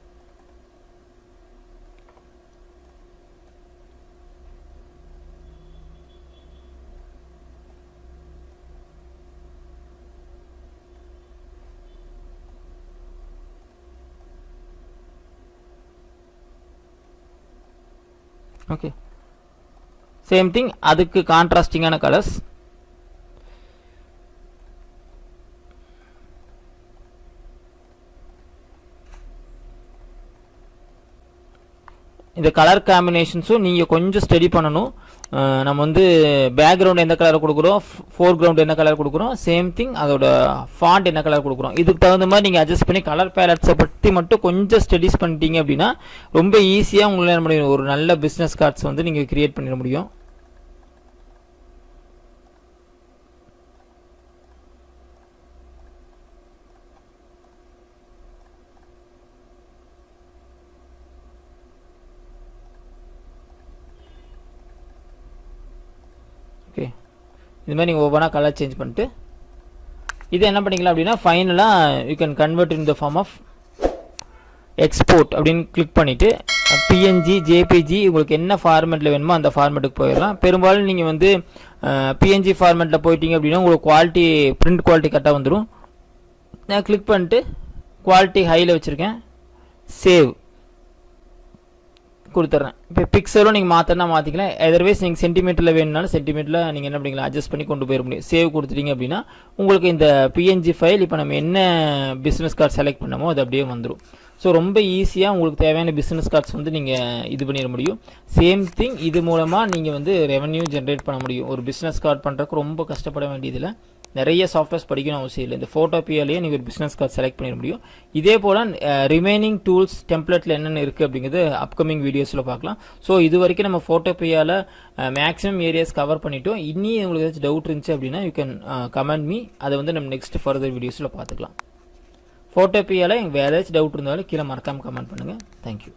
ஓகே, சேம் திங், அதுக்கு கான்ட்ராஸ்டிங்கான கலர்ஸ். இந்த கலர் காம்பினேஷன்ஸும் நீங்கள் கொஞ்சம் ஸ்டடி பண்ணணும். நம்ம வந்து பேக்ரவுண்ட் எந்த கலர் கொடுக்குறோம், ஃபோர் கிரவுண்ட் என்ன கலர் கொடுக்குறோம், சேம் திங் அதோட ஃபாண்ட் என்ன கலர் கொடுக்குறோம், இதுக்கு தகுந்த மாதிரி நீங்கள் அட்ஜஸ்ட் பண்ணி கலர் பேலட்ஸை பற்றி மட்டும் கொஞ்சம் ஸ்டடிஸ் பண்ணிட்டீங்க அப்படின்னா ரொம்ப ஈஸியாக உங்களால் என்ன முடியும், ஒரு நல்ல பிஸ்னஸ் கார்ட்ஸ் வந்து நீங்கள் கிரியேட் பண்ணிட முடியும். ஓகே, இது மாதிரி நீங்கள் ஒவ்வொன்றா கலர் சேஞ்ச் பண்ணிட்டு இது என்ன பண்ணிக்கலாம் அப்படின்னா ஃபைனலாக you can convert in the form of export அப்படின்னு கிளிக் பண்ணிவிட்டு பிஎன்ஜி, ஜேபிஜி உங்களுக்கு என்ன ஃபார்மேட்டில் வேணுமோ அந்த ஃபார்மேட்டுக்கு போயிடலாம். பெரும்பாலும் நீங்கள் வந்து பிஎன்ஜி ஃபார்மேட்டில் போயிட்டீங்க அப்படின்னா உங்களுக்கு குவாலிட்டி, பிரிண்ட் குவாலிட்டி கரெக்டாக வந்துடும். நான் கிளிக் பண்ணிட்டு குவாலிட்டி ஹையில் வச்சுருக்கேன், சேவ் கொடுத்துட்றேன். இப்போ பிக்சலும் நீங்கள் மாற்றினா மாற்றிக்கலாம். அதர்வைஸ் நீங்கள் சென்டிமீட்டரில் வேணும்னாலும் சென்டிமீட்டரில் நீங்கள் என்ன பண்ணிக்கலாம், அட்ஜஸ்ட் பண்ணி கொண்டு போயிட முடியும். சேவ் கொடுத்துட்டீங்க அப்படின்னா உங்களுக்கு இந்த பிஎன்ஜி ஃபைல் இப்போ நம்ம என்ன பிஸ்னஸ் கார்டு செலக்ட் பண்ணமோ அது அப்படியே வந்துடும். ஸோ ரொம்ப ஈஸியாக உங்களுக்கு தேவையான பிஸ்னஸ் கார்ட்ஸ் வந்து நீங்கள் இது பண்ணிட முடியும். சேம் திங் இது மூலமாக நீங்கள் வந்து ரெவன்யூ ஜென்ரேட் பண்ண முடியும். ஒரு பிஸ்னஸ் கார்டு பண்ணுறதுக்கு ரொம்ப கஷ்டப்பட வேண்டியதில்லை, நிறைய சாஃப்ட்வேர்ஸ் படிக்கணும் அவசியம் இல்லை. இந்த ஃபோட்டோபியாலேயே நீங்கள் ஒரு பிஸ்னஸ் கார்டு செலக்ட் பண்ணிட முடியும். இதே போல் ரிமைனிங் டூல்ஸ் டெம்ப்ளேட்டில் என்னென்ன இருக்குது அப்படிங்கிறது அப்கமிங் வீடியோஸில் பார்க்கலாம். ஸோ இது வரைக்கும் நம்ம ஃபோட்டோபியாவில் மேக்ஸிமம் ஏரியாஸ் கவர் பண்ணிட்டோம். இன்னி உங்களுக்கு ஏதாச்சும் டவுட் இருந்துச்சு அப்படின்னா யூ கேன் கமெண்ட் மீ, அதை வந்து நம்ம நெக்ஸ்ட் ஃபர்தர் வீடியோஸில் பார்த்துக்கலாம். ஃபோட்டோபியாவில் வேறு ஏதாச்சும் டவுட் இருந்தாலும் கீழே மறக்காமல் கமெண்ட் பண்ணுங்கள். தேங்க்யூ.